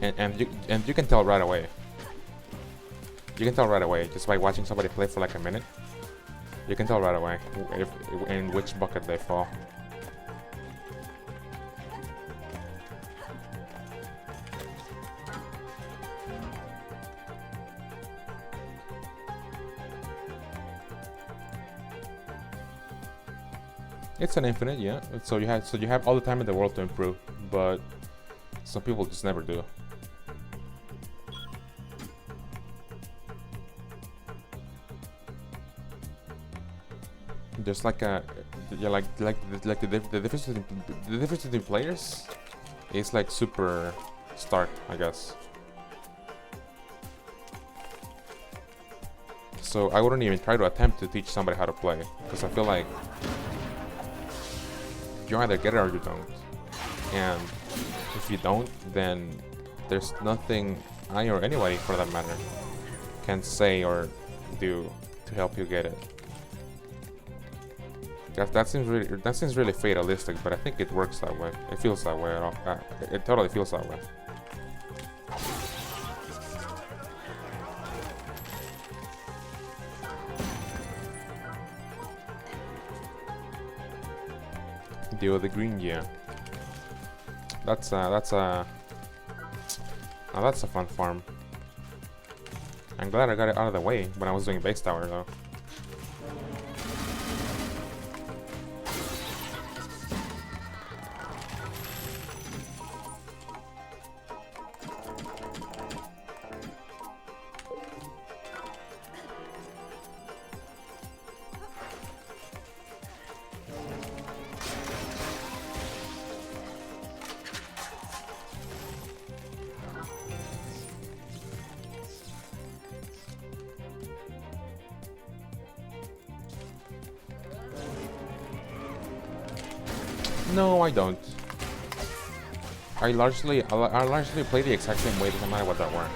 And you can tell right away. You can tell right away just by watching somebody play for like a minute. You can tell right away in which bucket they fall. It's an infinite, yeah. So you have all the time in the world to improve, but some people just never do. There's like a the difference between players is like super stark, I guess. So I wouldn't even try to attempt to teach somebody how to play, because I feel like you either get it or you don't. And if you don't, then there's nothing I or anybody for that matter can say or do to help you get it. That seems really fatalistic, but I think it works that way. It feels that way at all. It totally feels that way. Deal with the green, yeah. That's a fun farm. I'm glad I got it out of the way when I was doing base tower though. No, I don't. I largely play the exact same way, doesn't matter what that were.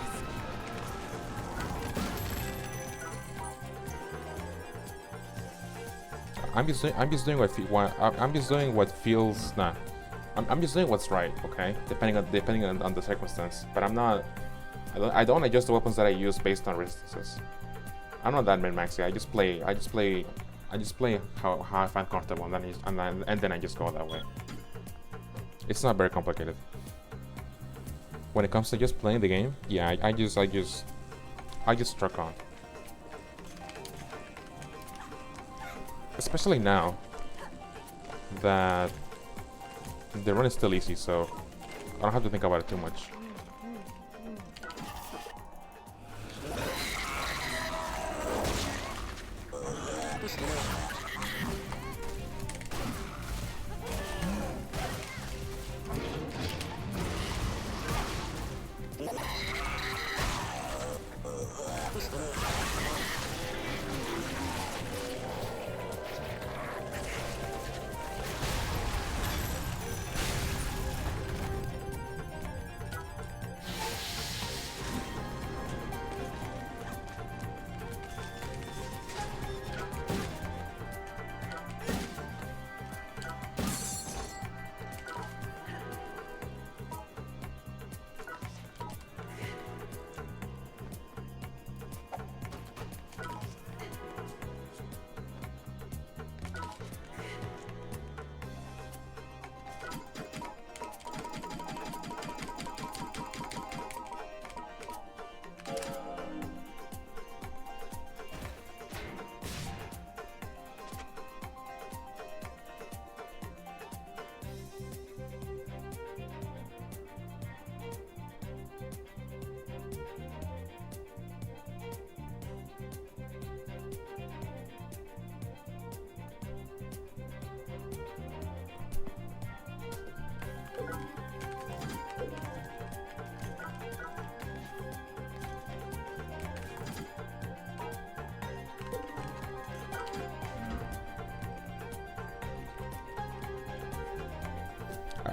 I'm just doing what feels nah. I'm just doing what's right, okay? Depending on the circumstance. But I don't adjust the weapons that I use based on resistances. I'm not that min-maxy. I just play how I find comfortable, and then I just go that way. It's not very complicated. When it comes to just playing the game, yeah, I just struck on. Especially now that the run is still easy, so I don't have to think about it too much.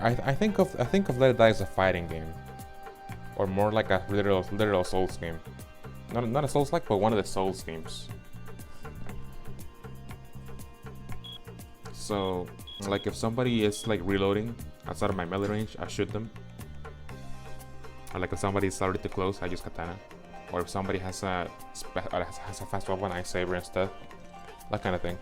I think of Let It Die as a fighting game, or more like a literal Souls game. Not a Souls-like, but one of the Souls games. So, like if somebody is like reloading outside of my melee range, I shoot them. Or like if somebody is already too close, I use katana. Or if somebody has a fast weapon, I saber instead. That kind of thing.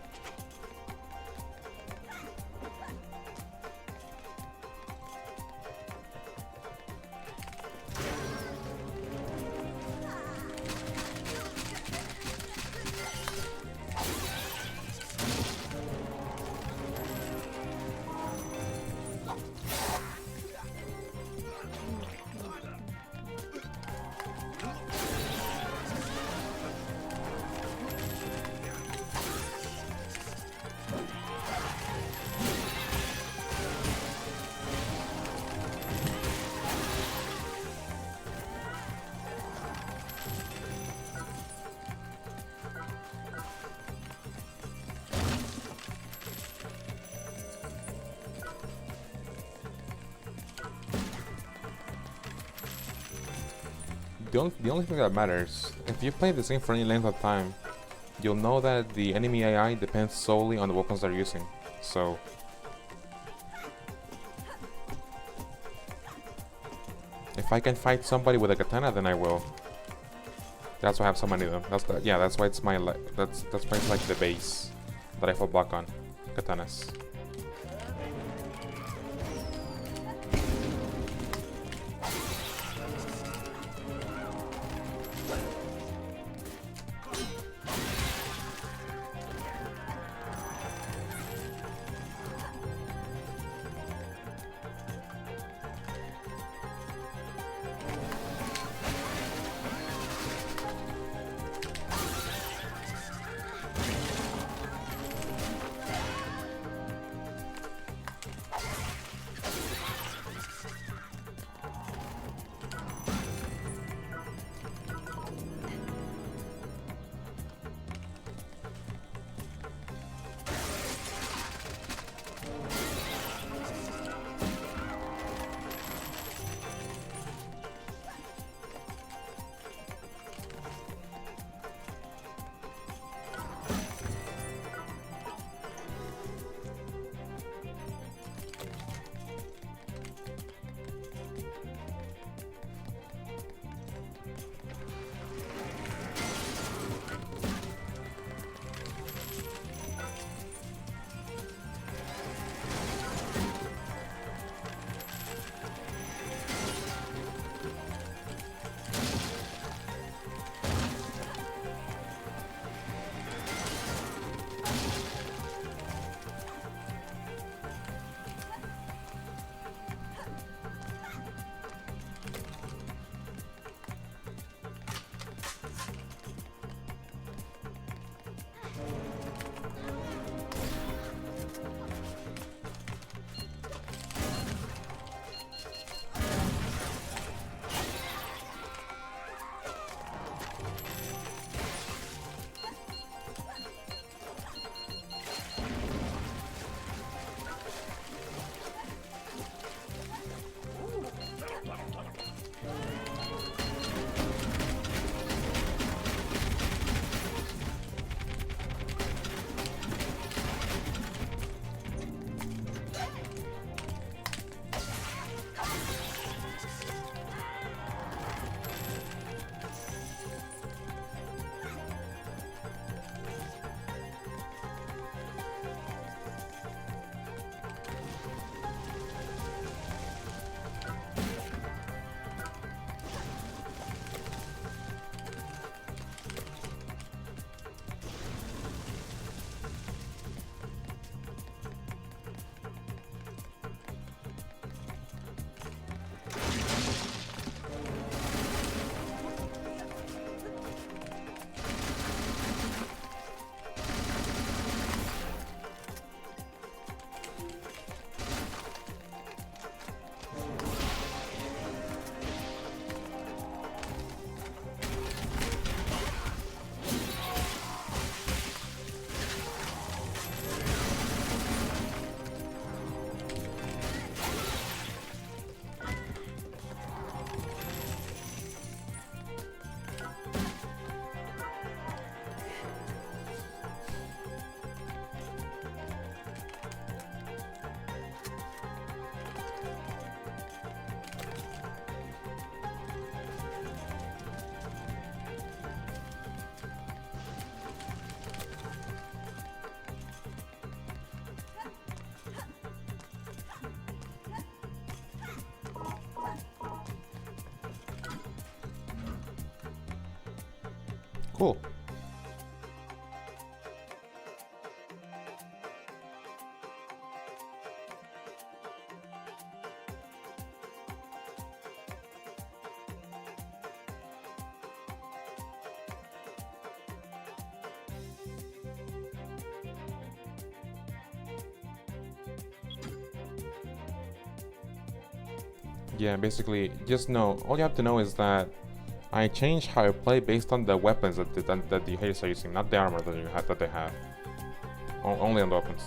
The only thing that matters, if you play the same for any length of time, you'll know that the enemy AI depends solely on the weapons they're using. So, if I can fight somebody with a katana, then I will. That's why I have so many of them. That's why it's my that's why it's like the base that I fall back on, katanas. Cool. Yeah, basically, just know, all you have to know is that I change how I play based on the weapons that the haters are using, not the armor that they have. Only on the weapons.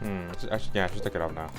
Yeah, just take it off now.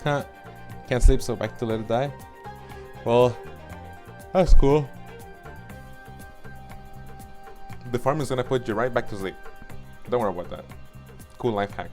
Can't sleep, so back to let it die. Well, that's cool. The farm is gonna put you right back to sleep. Don't worry about that. Cool life hack.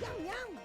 Yum yum.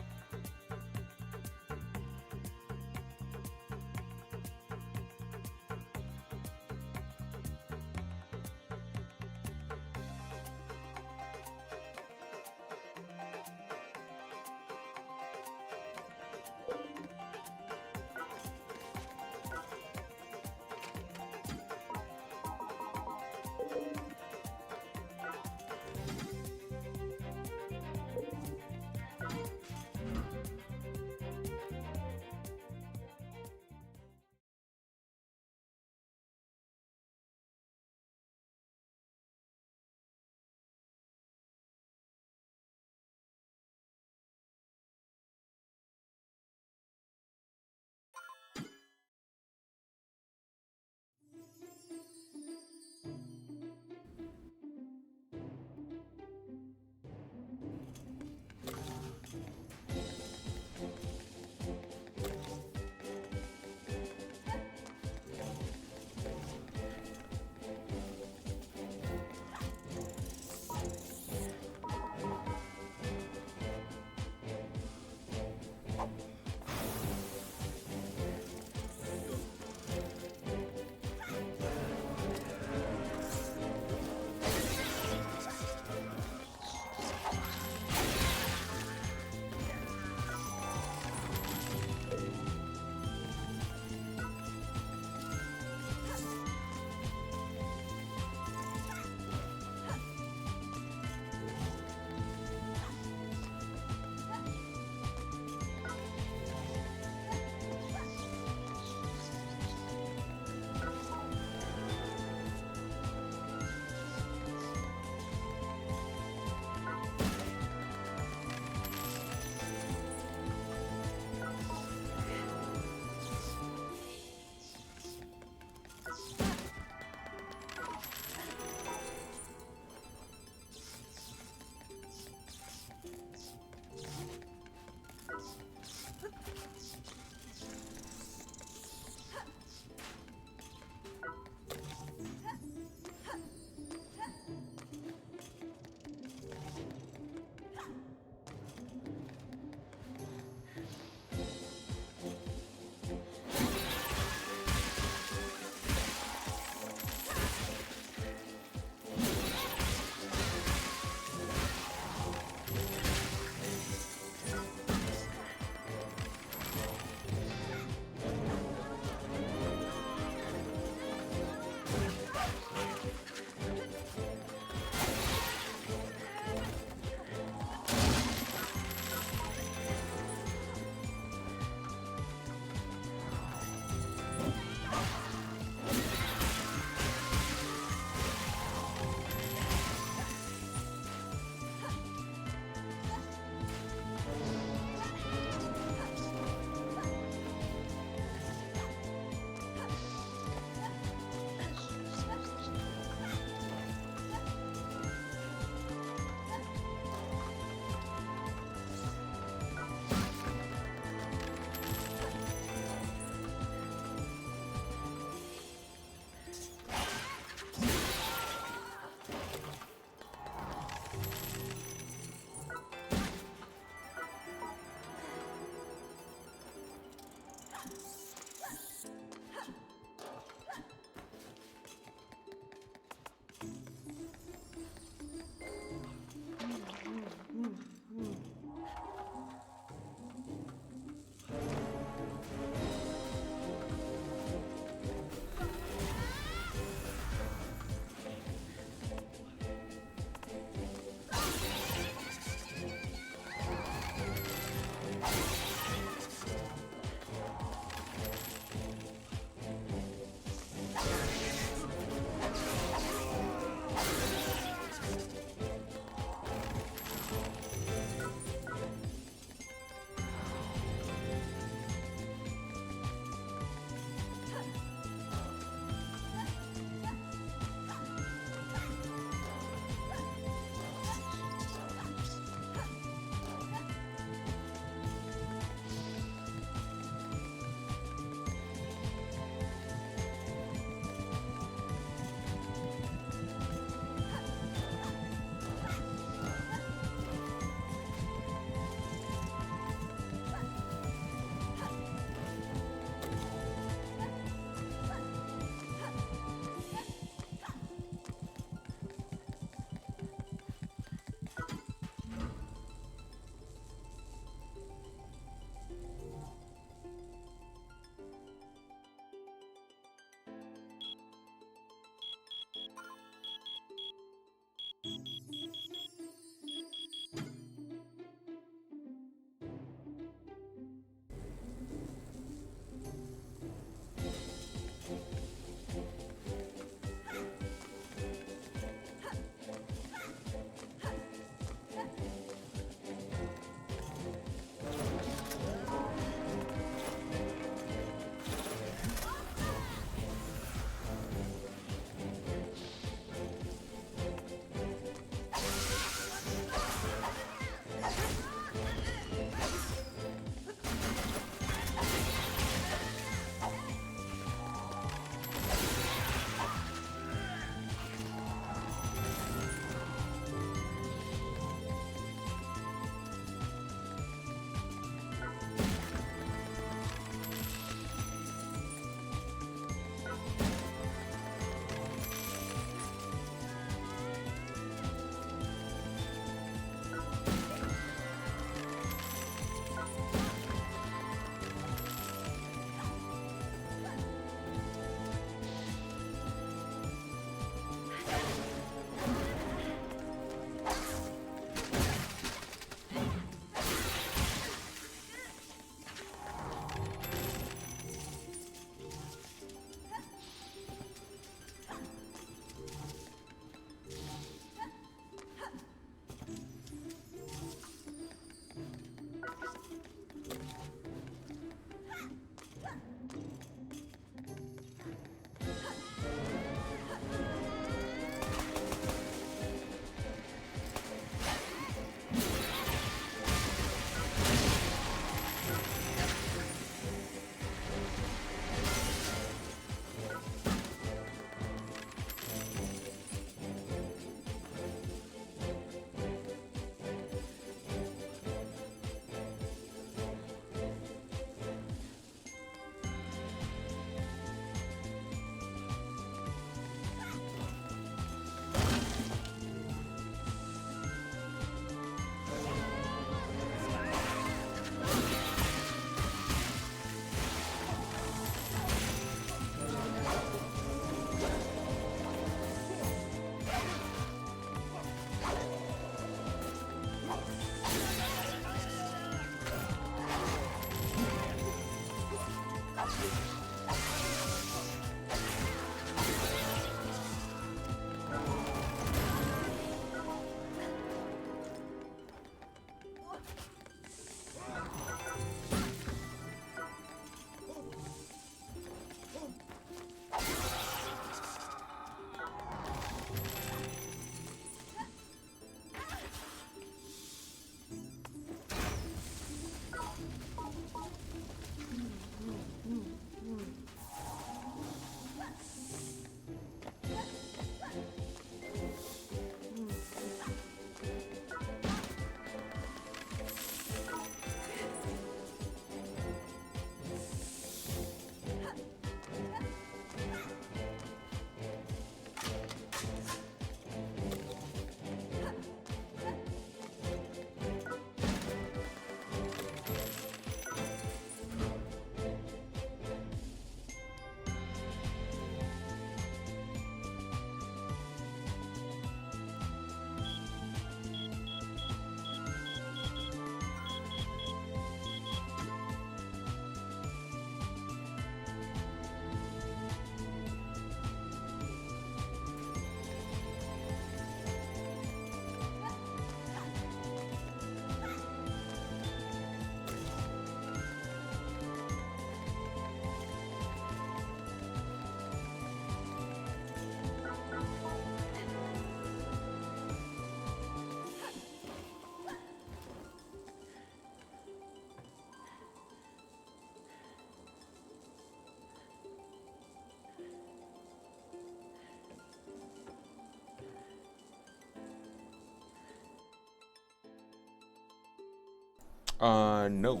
No.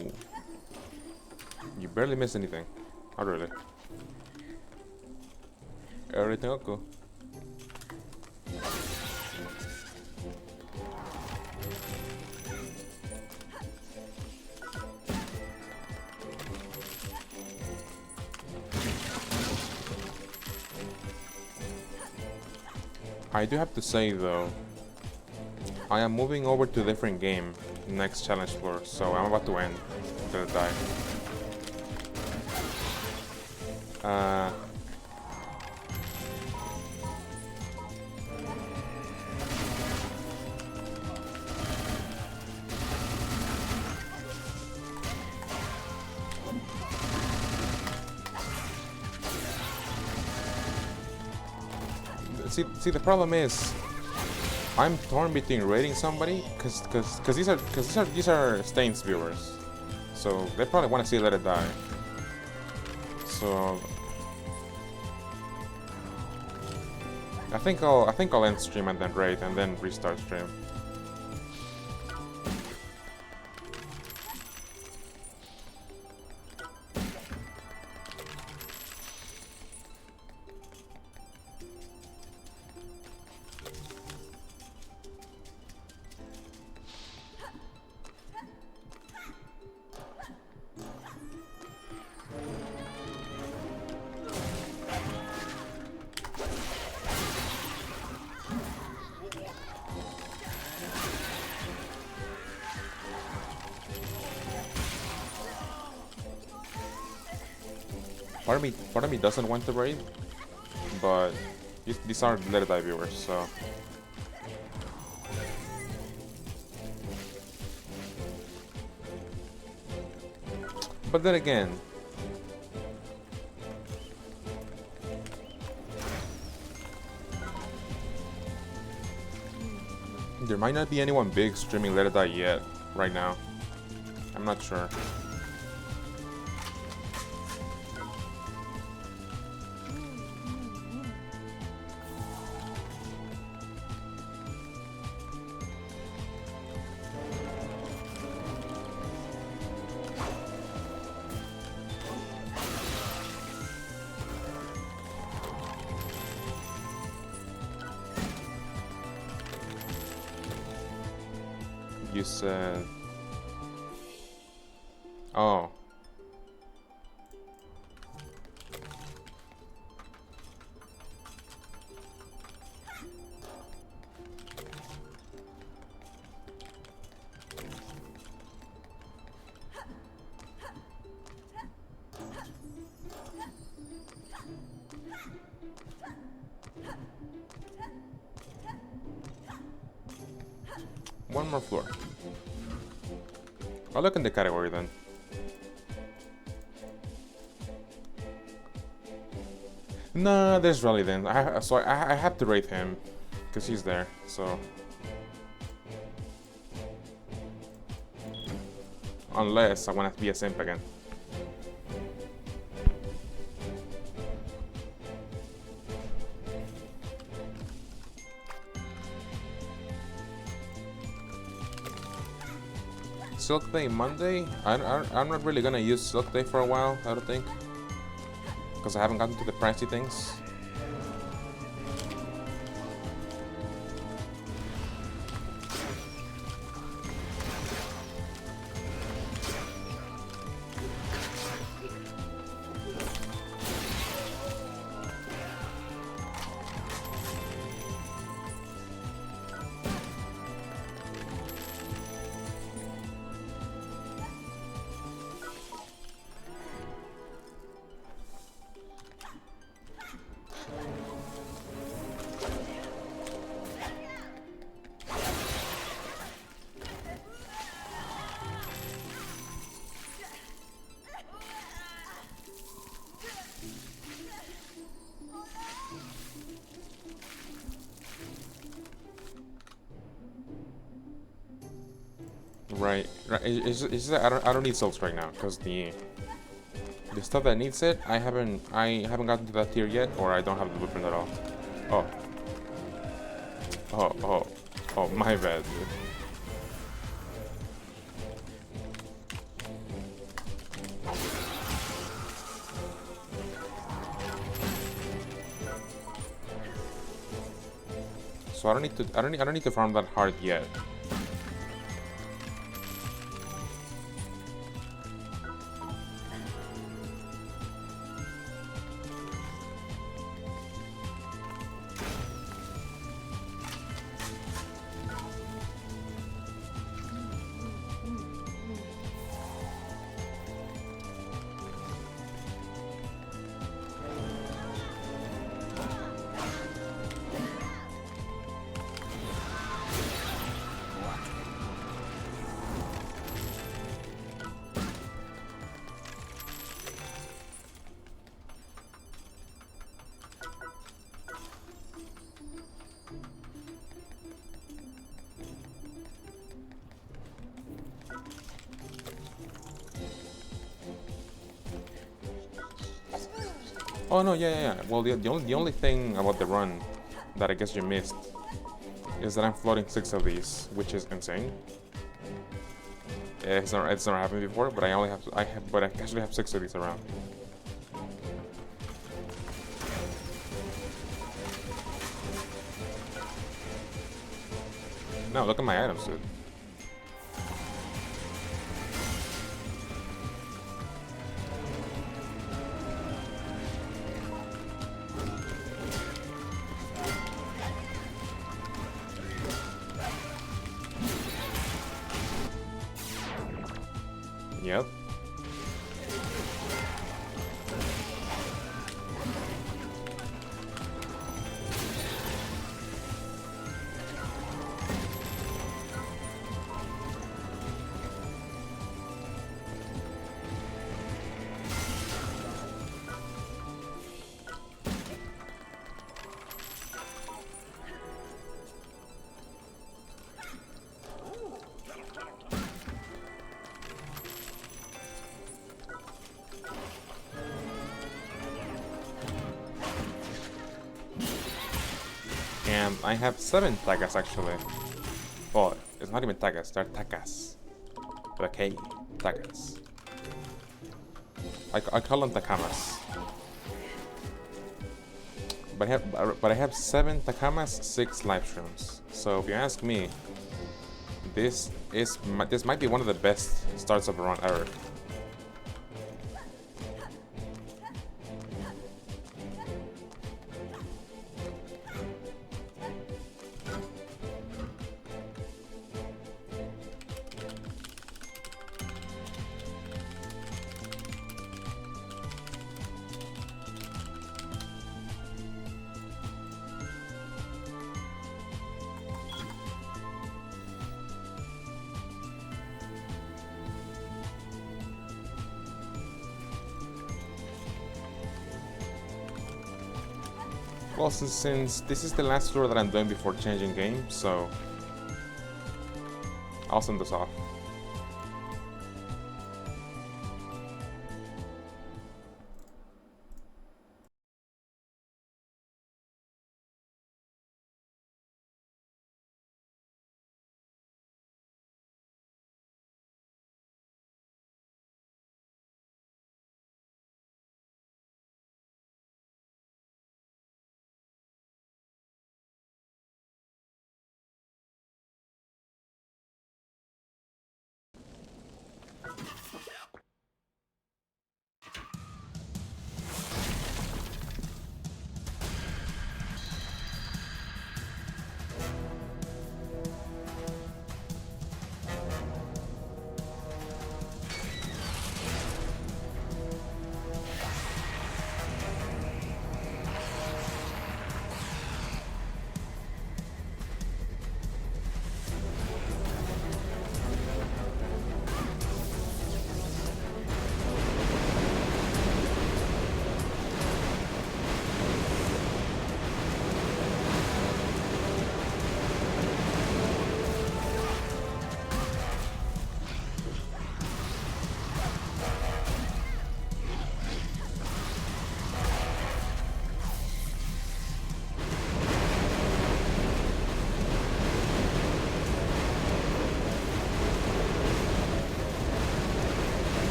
You barely missed anything. Not really. Everything okay. I do have to say though, I am moving over to a different game next challenge floor, so I'm about to end. I'm gonna die. See, the problem is, I'm torn between raiding somebody, cause these are Stains viewers, so they probably want to see Let It Die. So I think I'll end stream and then raid and then restart stream. Part of me doesn't want to raid, but these are Let It Die viewers, so. But then again, there might not be anyone big streaming Let It Die yet, right now. I'm not sure. You said... Oh. One more floor. I'll look in the category then. Nah, there's Raleigh then. I have to rate him because he's there. So unless I want to be a simp again. Silk Day Monday? I'm not really gonna use Silk Day for a while, I don't think. Because I haven't gotten to the pricey things. Right. It's just that I don't need silks right now because the stuff that needs it I haven't gotten to that tier yet, or I don't have the blueprint at all. Oh, my bad, dude. So I don't need to. I don't need to farm that hard yet. Oh no, yeah. Well, the only thing about the run that I guess you missed is that I'm floating 6 of these, which is insane. It's never happened before, but I actually have 6 of these around. No, look at my items, dude. Yep. And I have 7 takas actually. Well, it's not even takas, they're takas. With a K, takas. I call them takamas. But I have 7 takamas, 6 live streams. So if you ask me, this might be one of the best starts of a run ever. Well, since this is the last tour that I'm doing before changing games, so I'll send this off.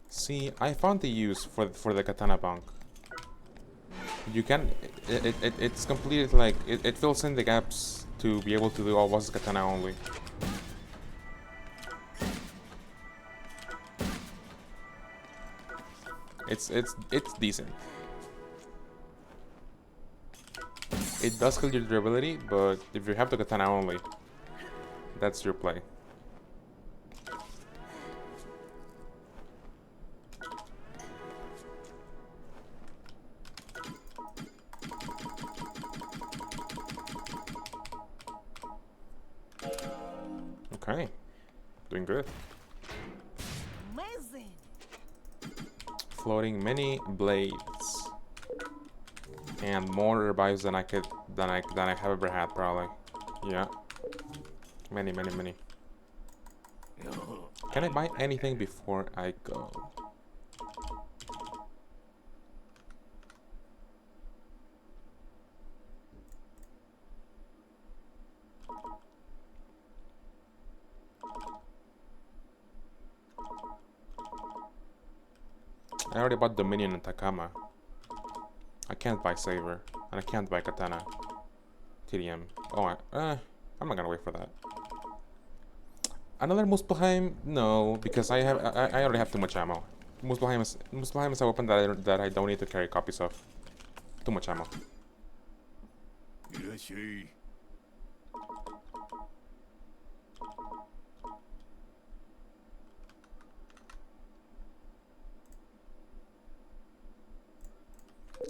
See, I found the use for the katana bonk. You can, it's completed like it fills in the gaps to be able to do all was katana only. It's decent. It does kill your durability, but if you have the katana only, that's your play. Okay, doing good. Amazing. Floating many blades and more revives than I have ever had probably. Yeah, many. Can I buy anything before I go? I already bought Dominion and Takama. I can't buy Saber, and I can't buy Katana. TDM. Oh, I'm not gonna wait for that. Another Muspelheim? No, because I already have too much ammo. Muspelheim is a weapon that I don't need to carry copies of. Too much ammo.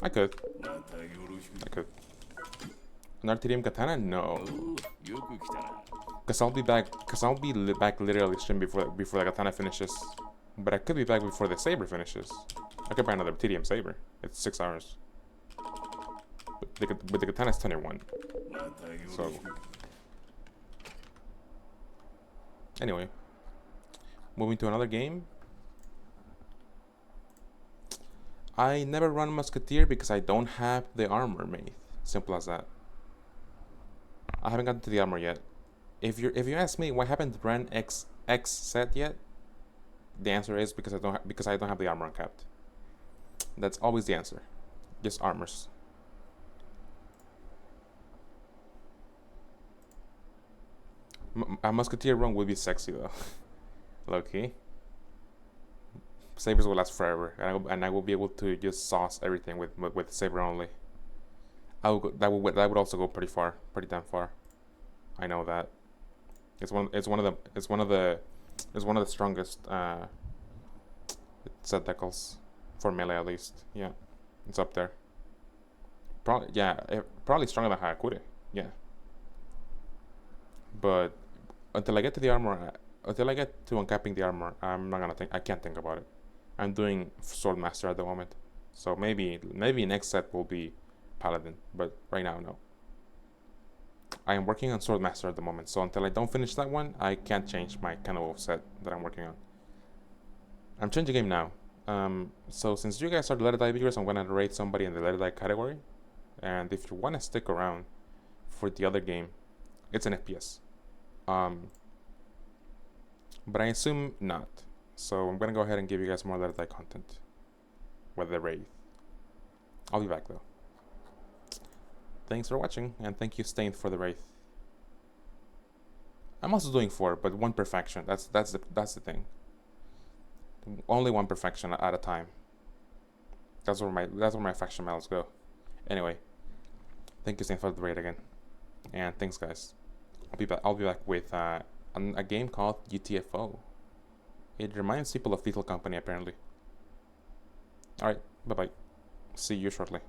I could. Another TDM Katana? No. Cause I'll be back literally stream before the Katana finishes. But I could be back before the Saber finishes. I could buy another TDM Saber. It's 6 hours. But the Katana is 21. So anyway. Moving to another game. I never run Musketeer because I don't have the armor made. Simple as that. I haven't gotten to the armor yet. If you ask me why I haven't run X set yet, the answer is because I don't have the armor uncapped. That's always the answer. Just armors. A Musketeer run would be sexy though. Low key. Sabers will last forever, and I will be able to just sauce everything with Saber only. That would also go pretty damn far. I know that. It's one of the strongest set decals for melee at least. Yeah, it's up there. Probably stronger than Hayakure. Yeah. But until I get to the armor, until I get to uncapping the armor, I'm not gonna think. I can't think about it. I'm doing Swordmaster at the moment, so maybe next set will be Paladin, but right now no. I am working on Swordmaster at the moment, so until I don't finish that one, I can't change my Cannibal set that I'm working on. I'm changing game now. So since you guys are the Letter Die viewers, I'm gonna rate somebody in the Letter Die category, and if you wanna stick around for the other game, it's an FPS. But I assume not. So I'm gonna go ahead and give you guys more Letter Die content with the Wraith. I'll be back though. Thanks for watching, and thank you Stained for the Wraith. I'm also doing 4, but 1 perfection. That's the thing. Only 1 perfection at a time. That's where my faction medals go. Anyway, thank you Stained for the Wraith again, and thanks guys. I'll be back with a game called GTFO. It reminds people of Lethal Company apparently. Alright, bye bye. See you shortly.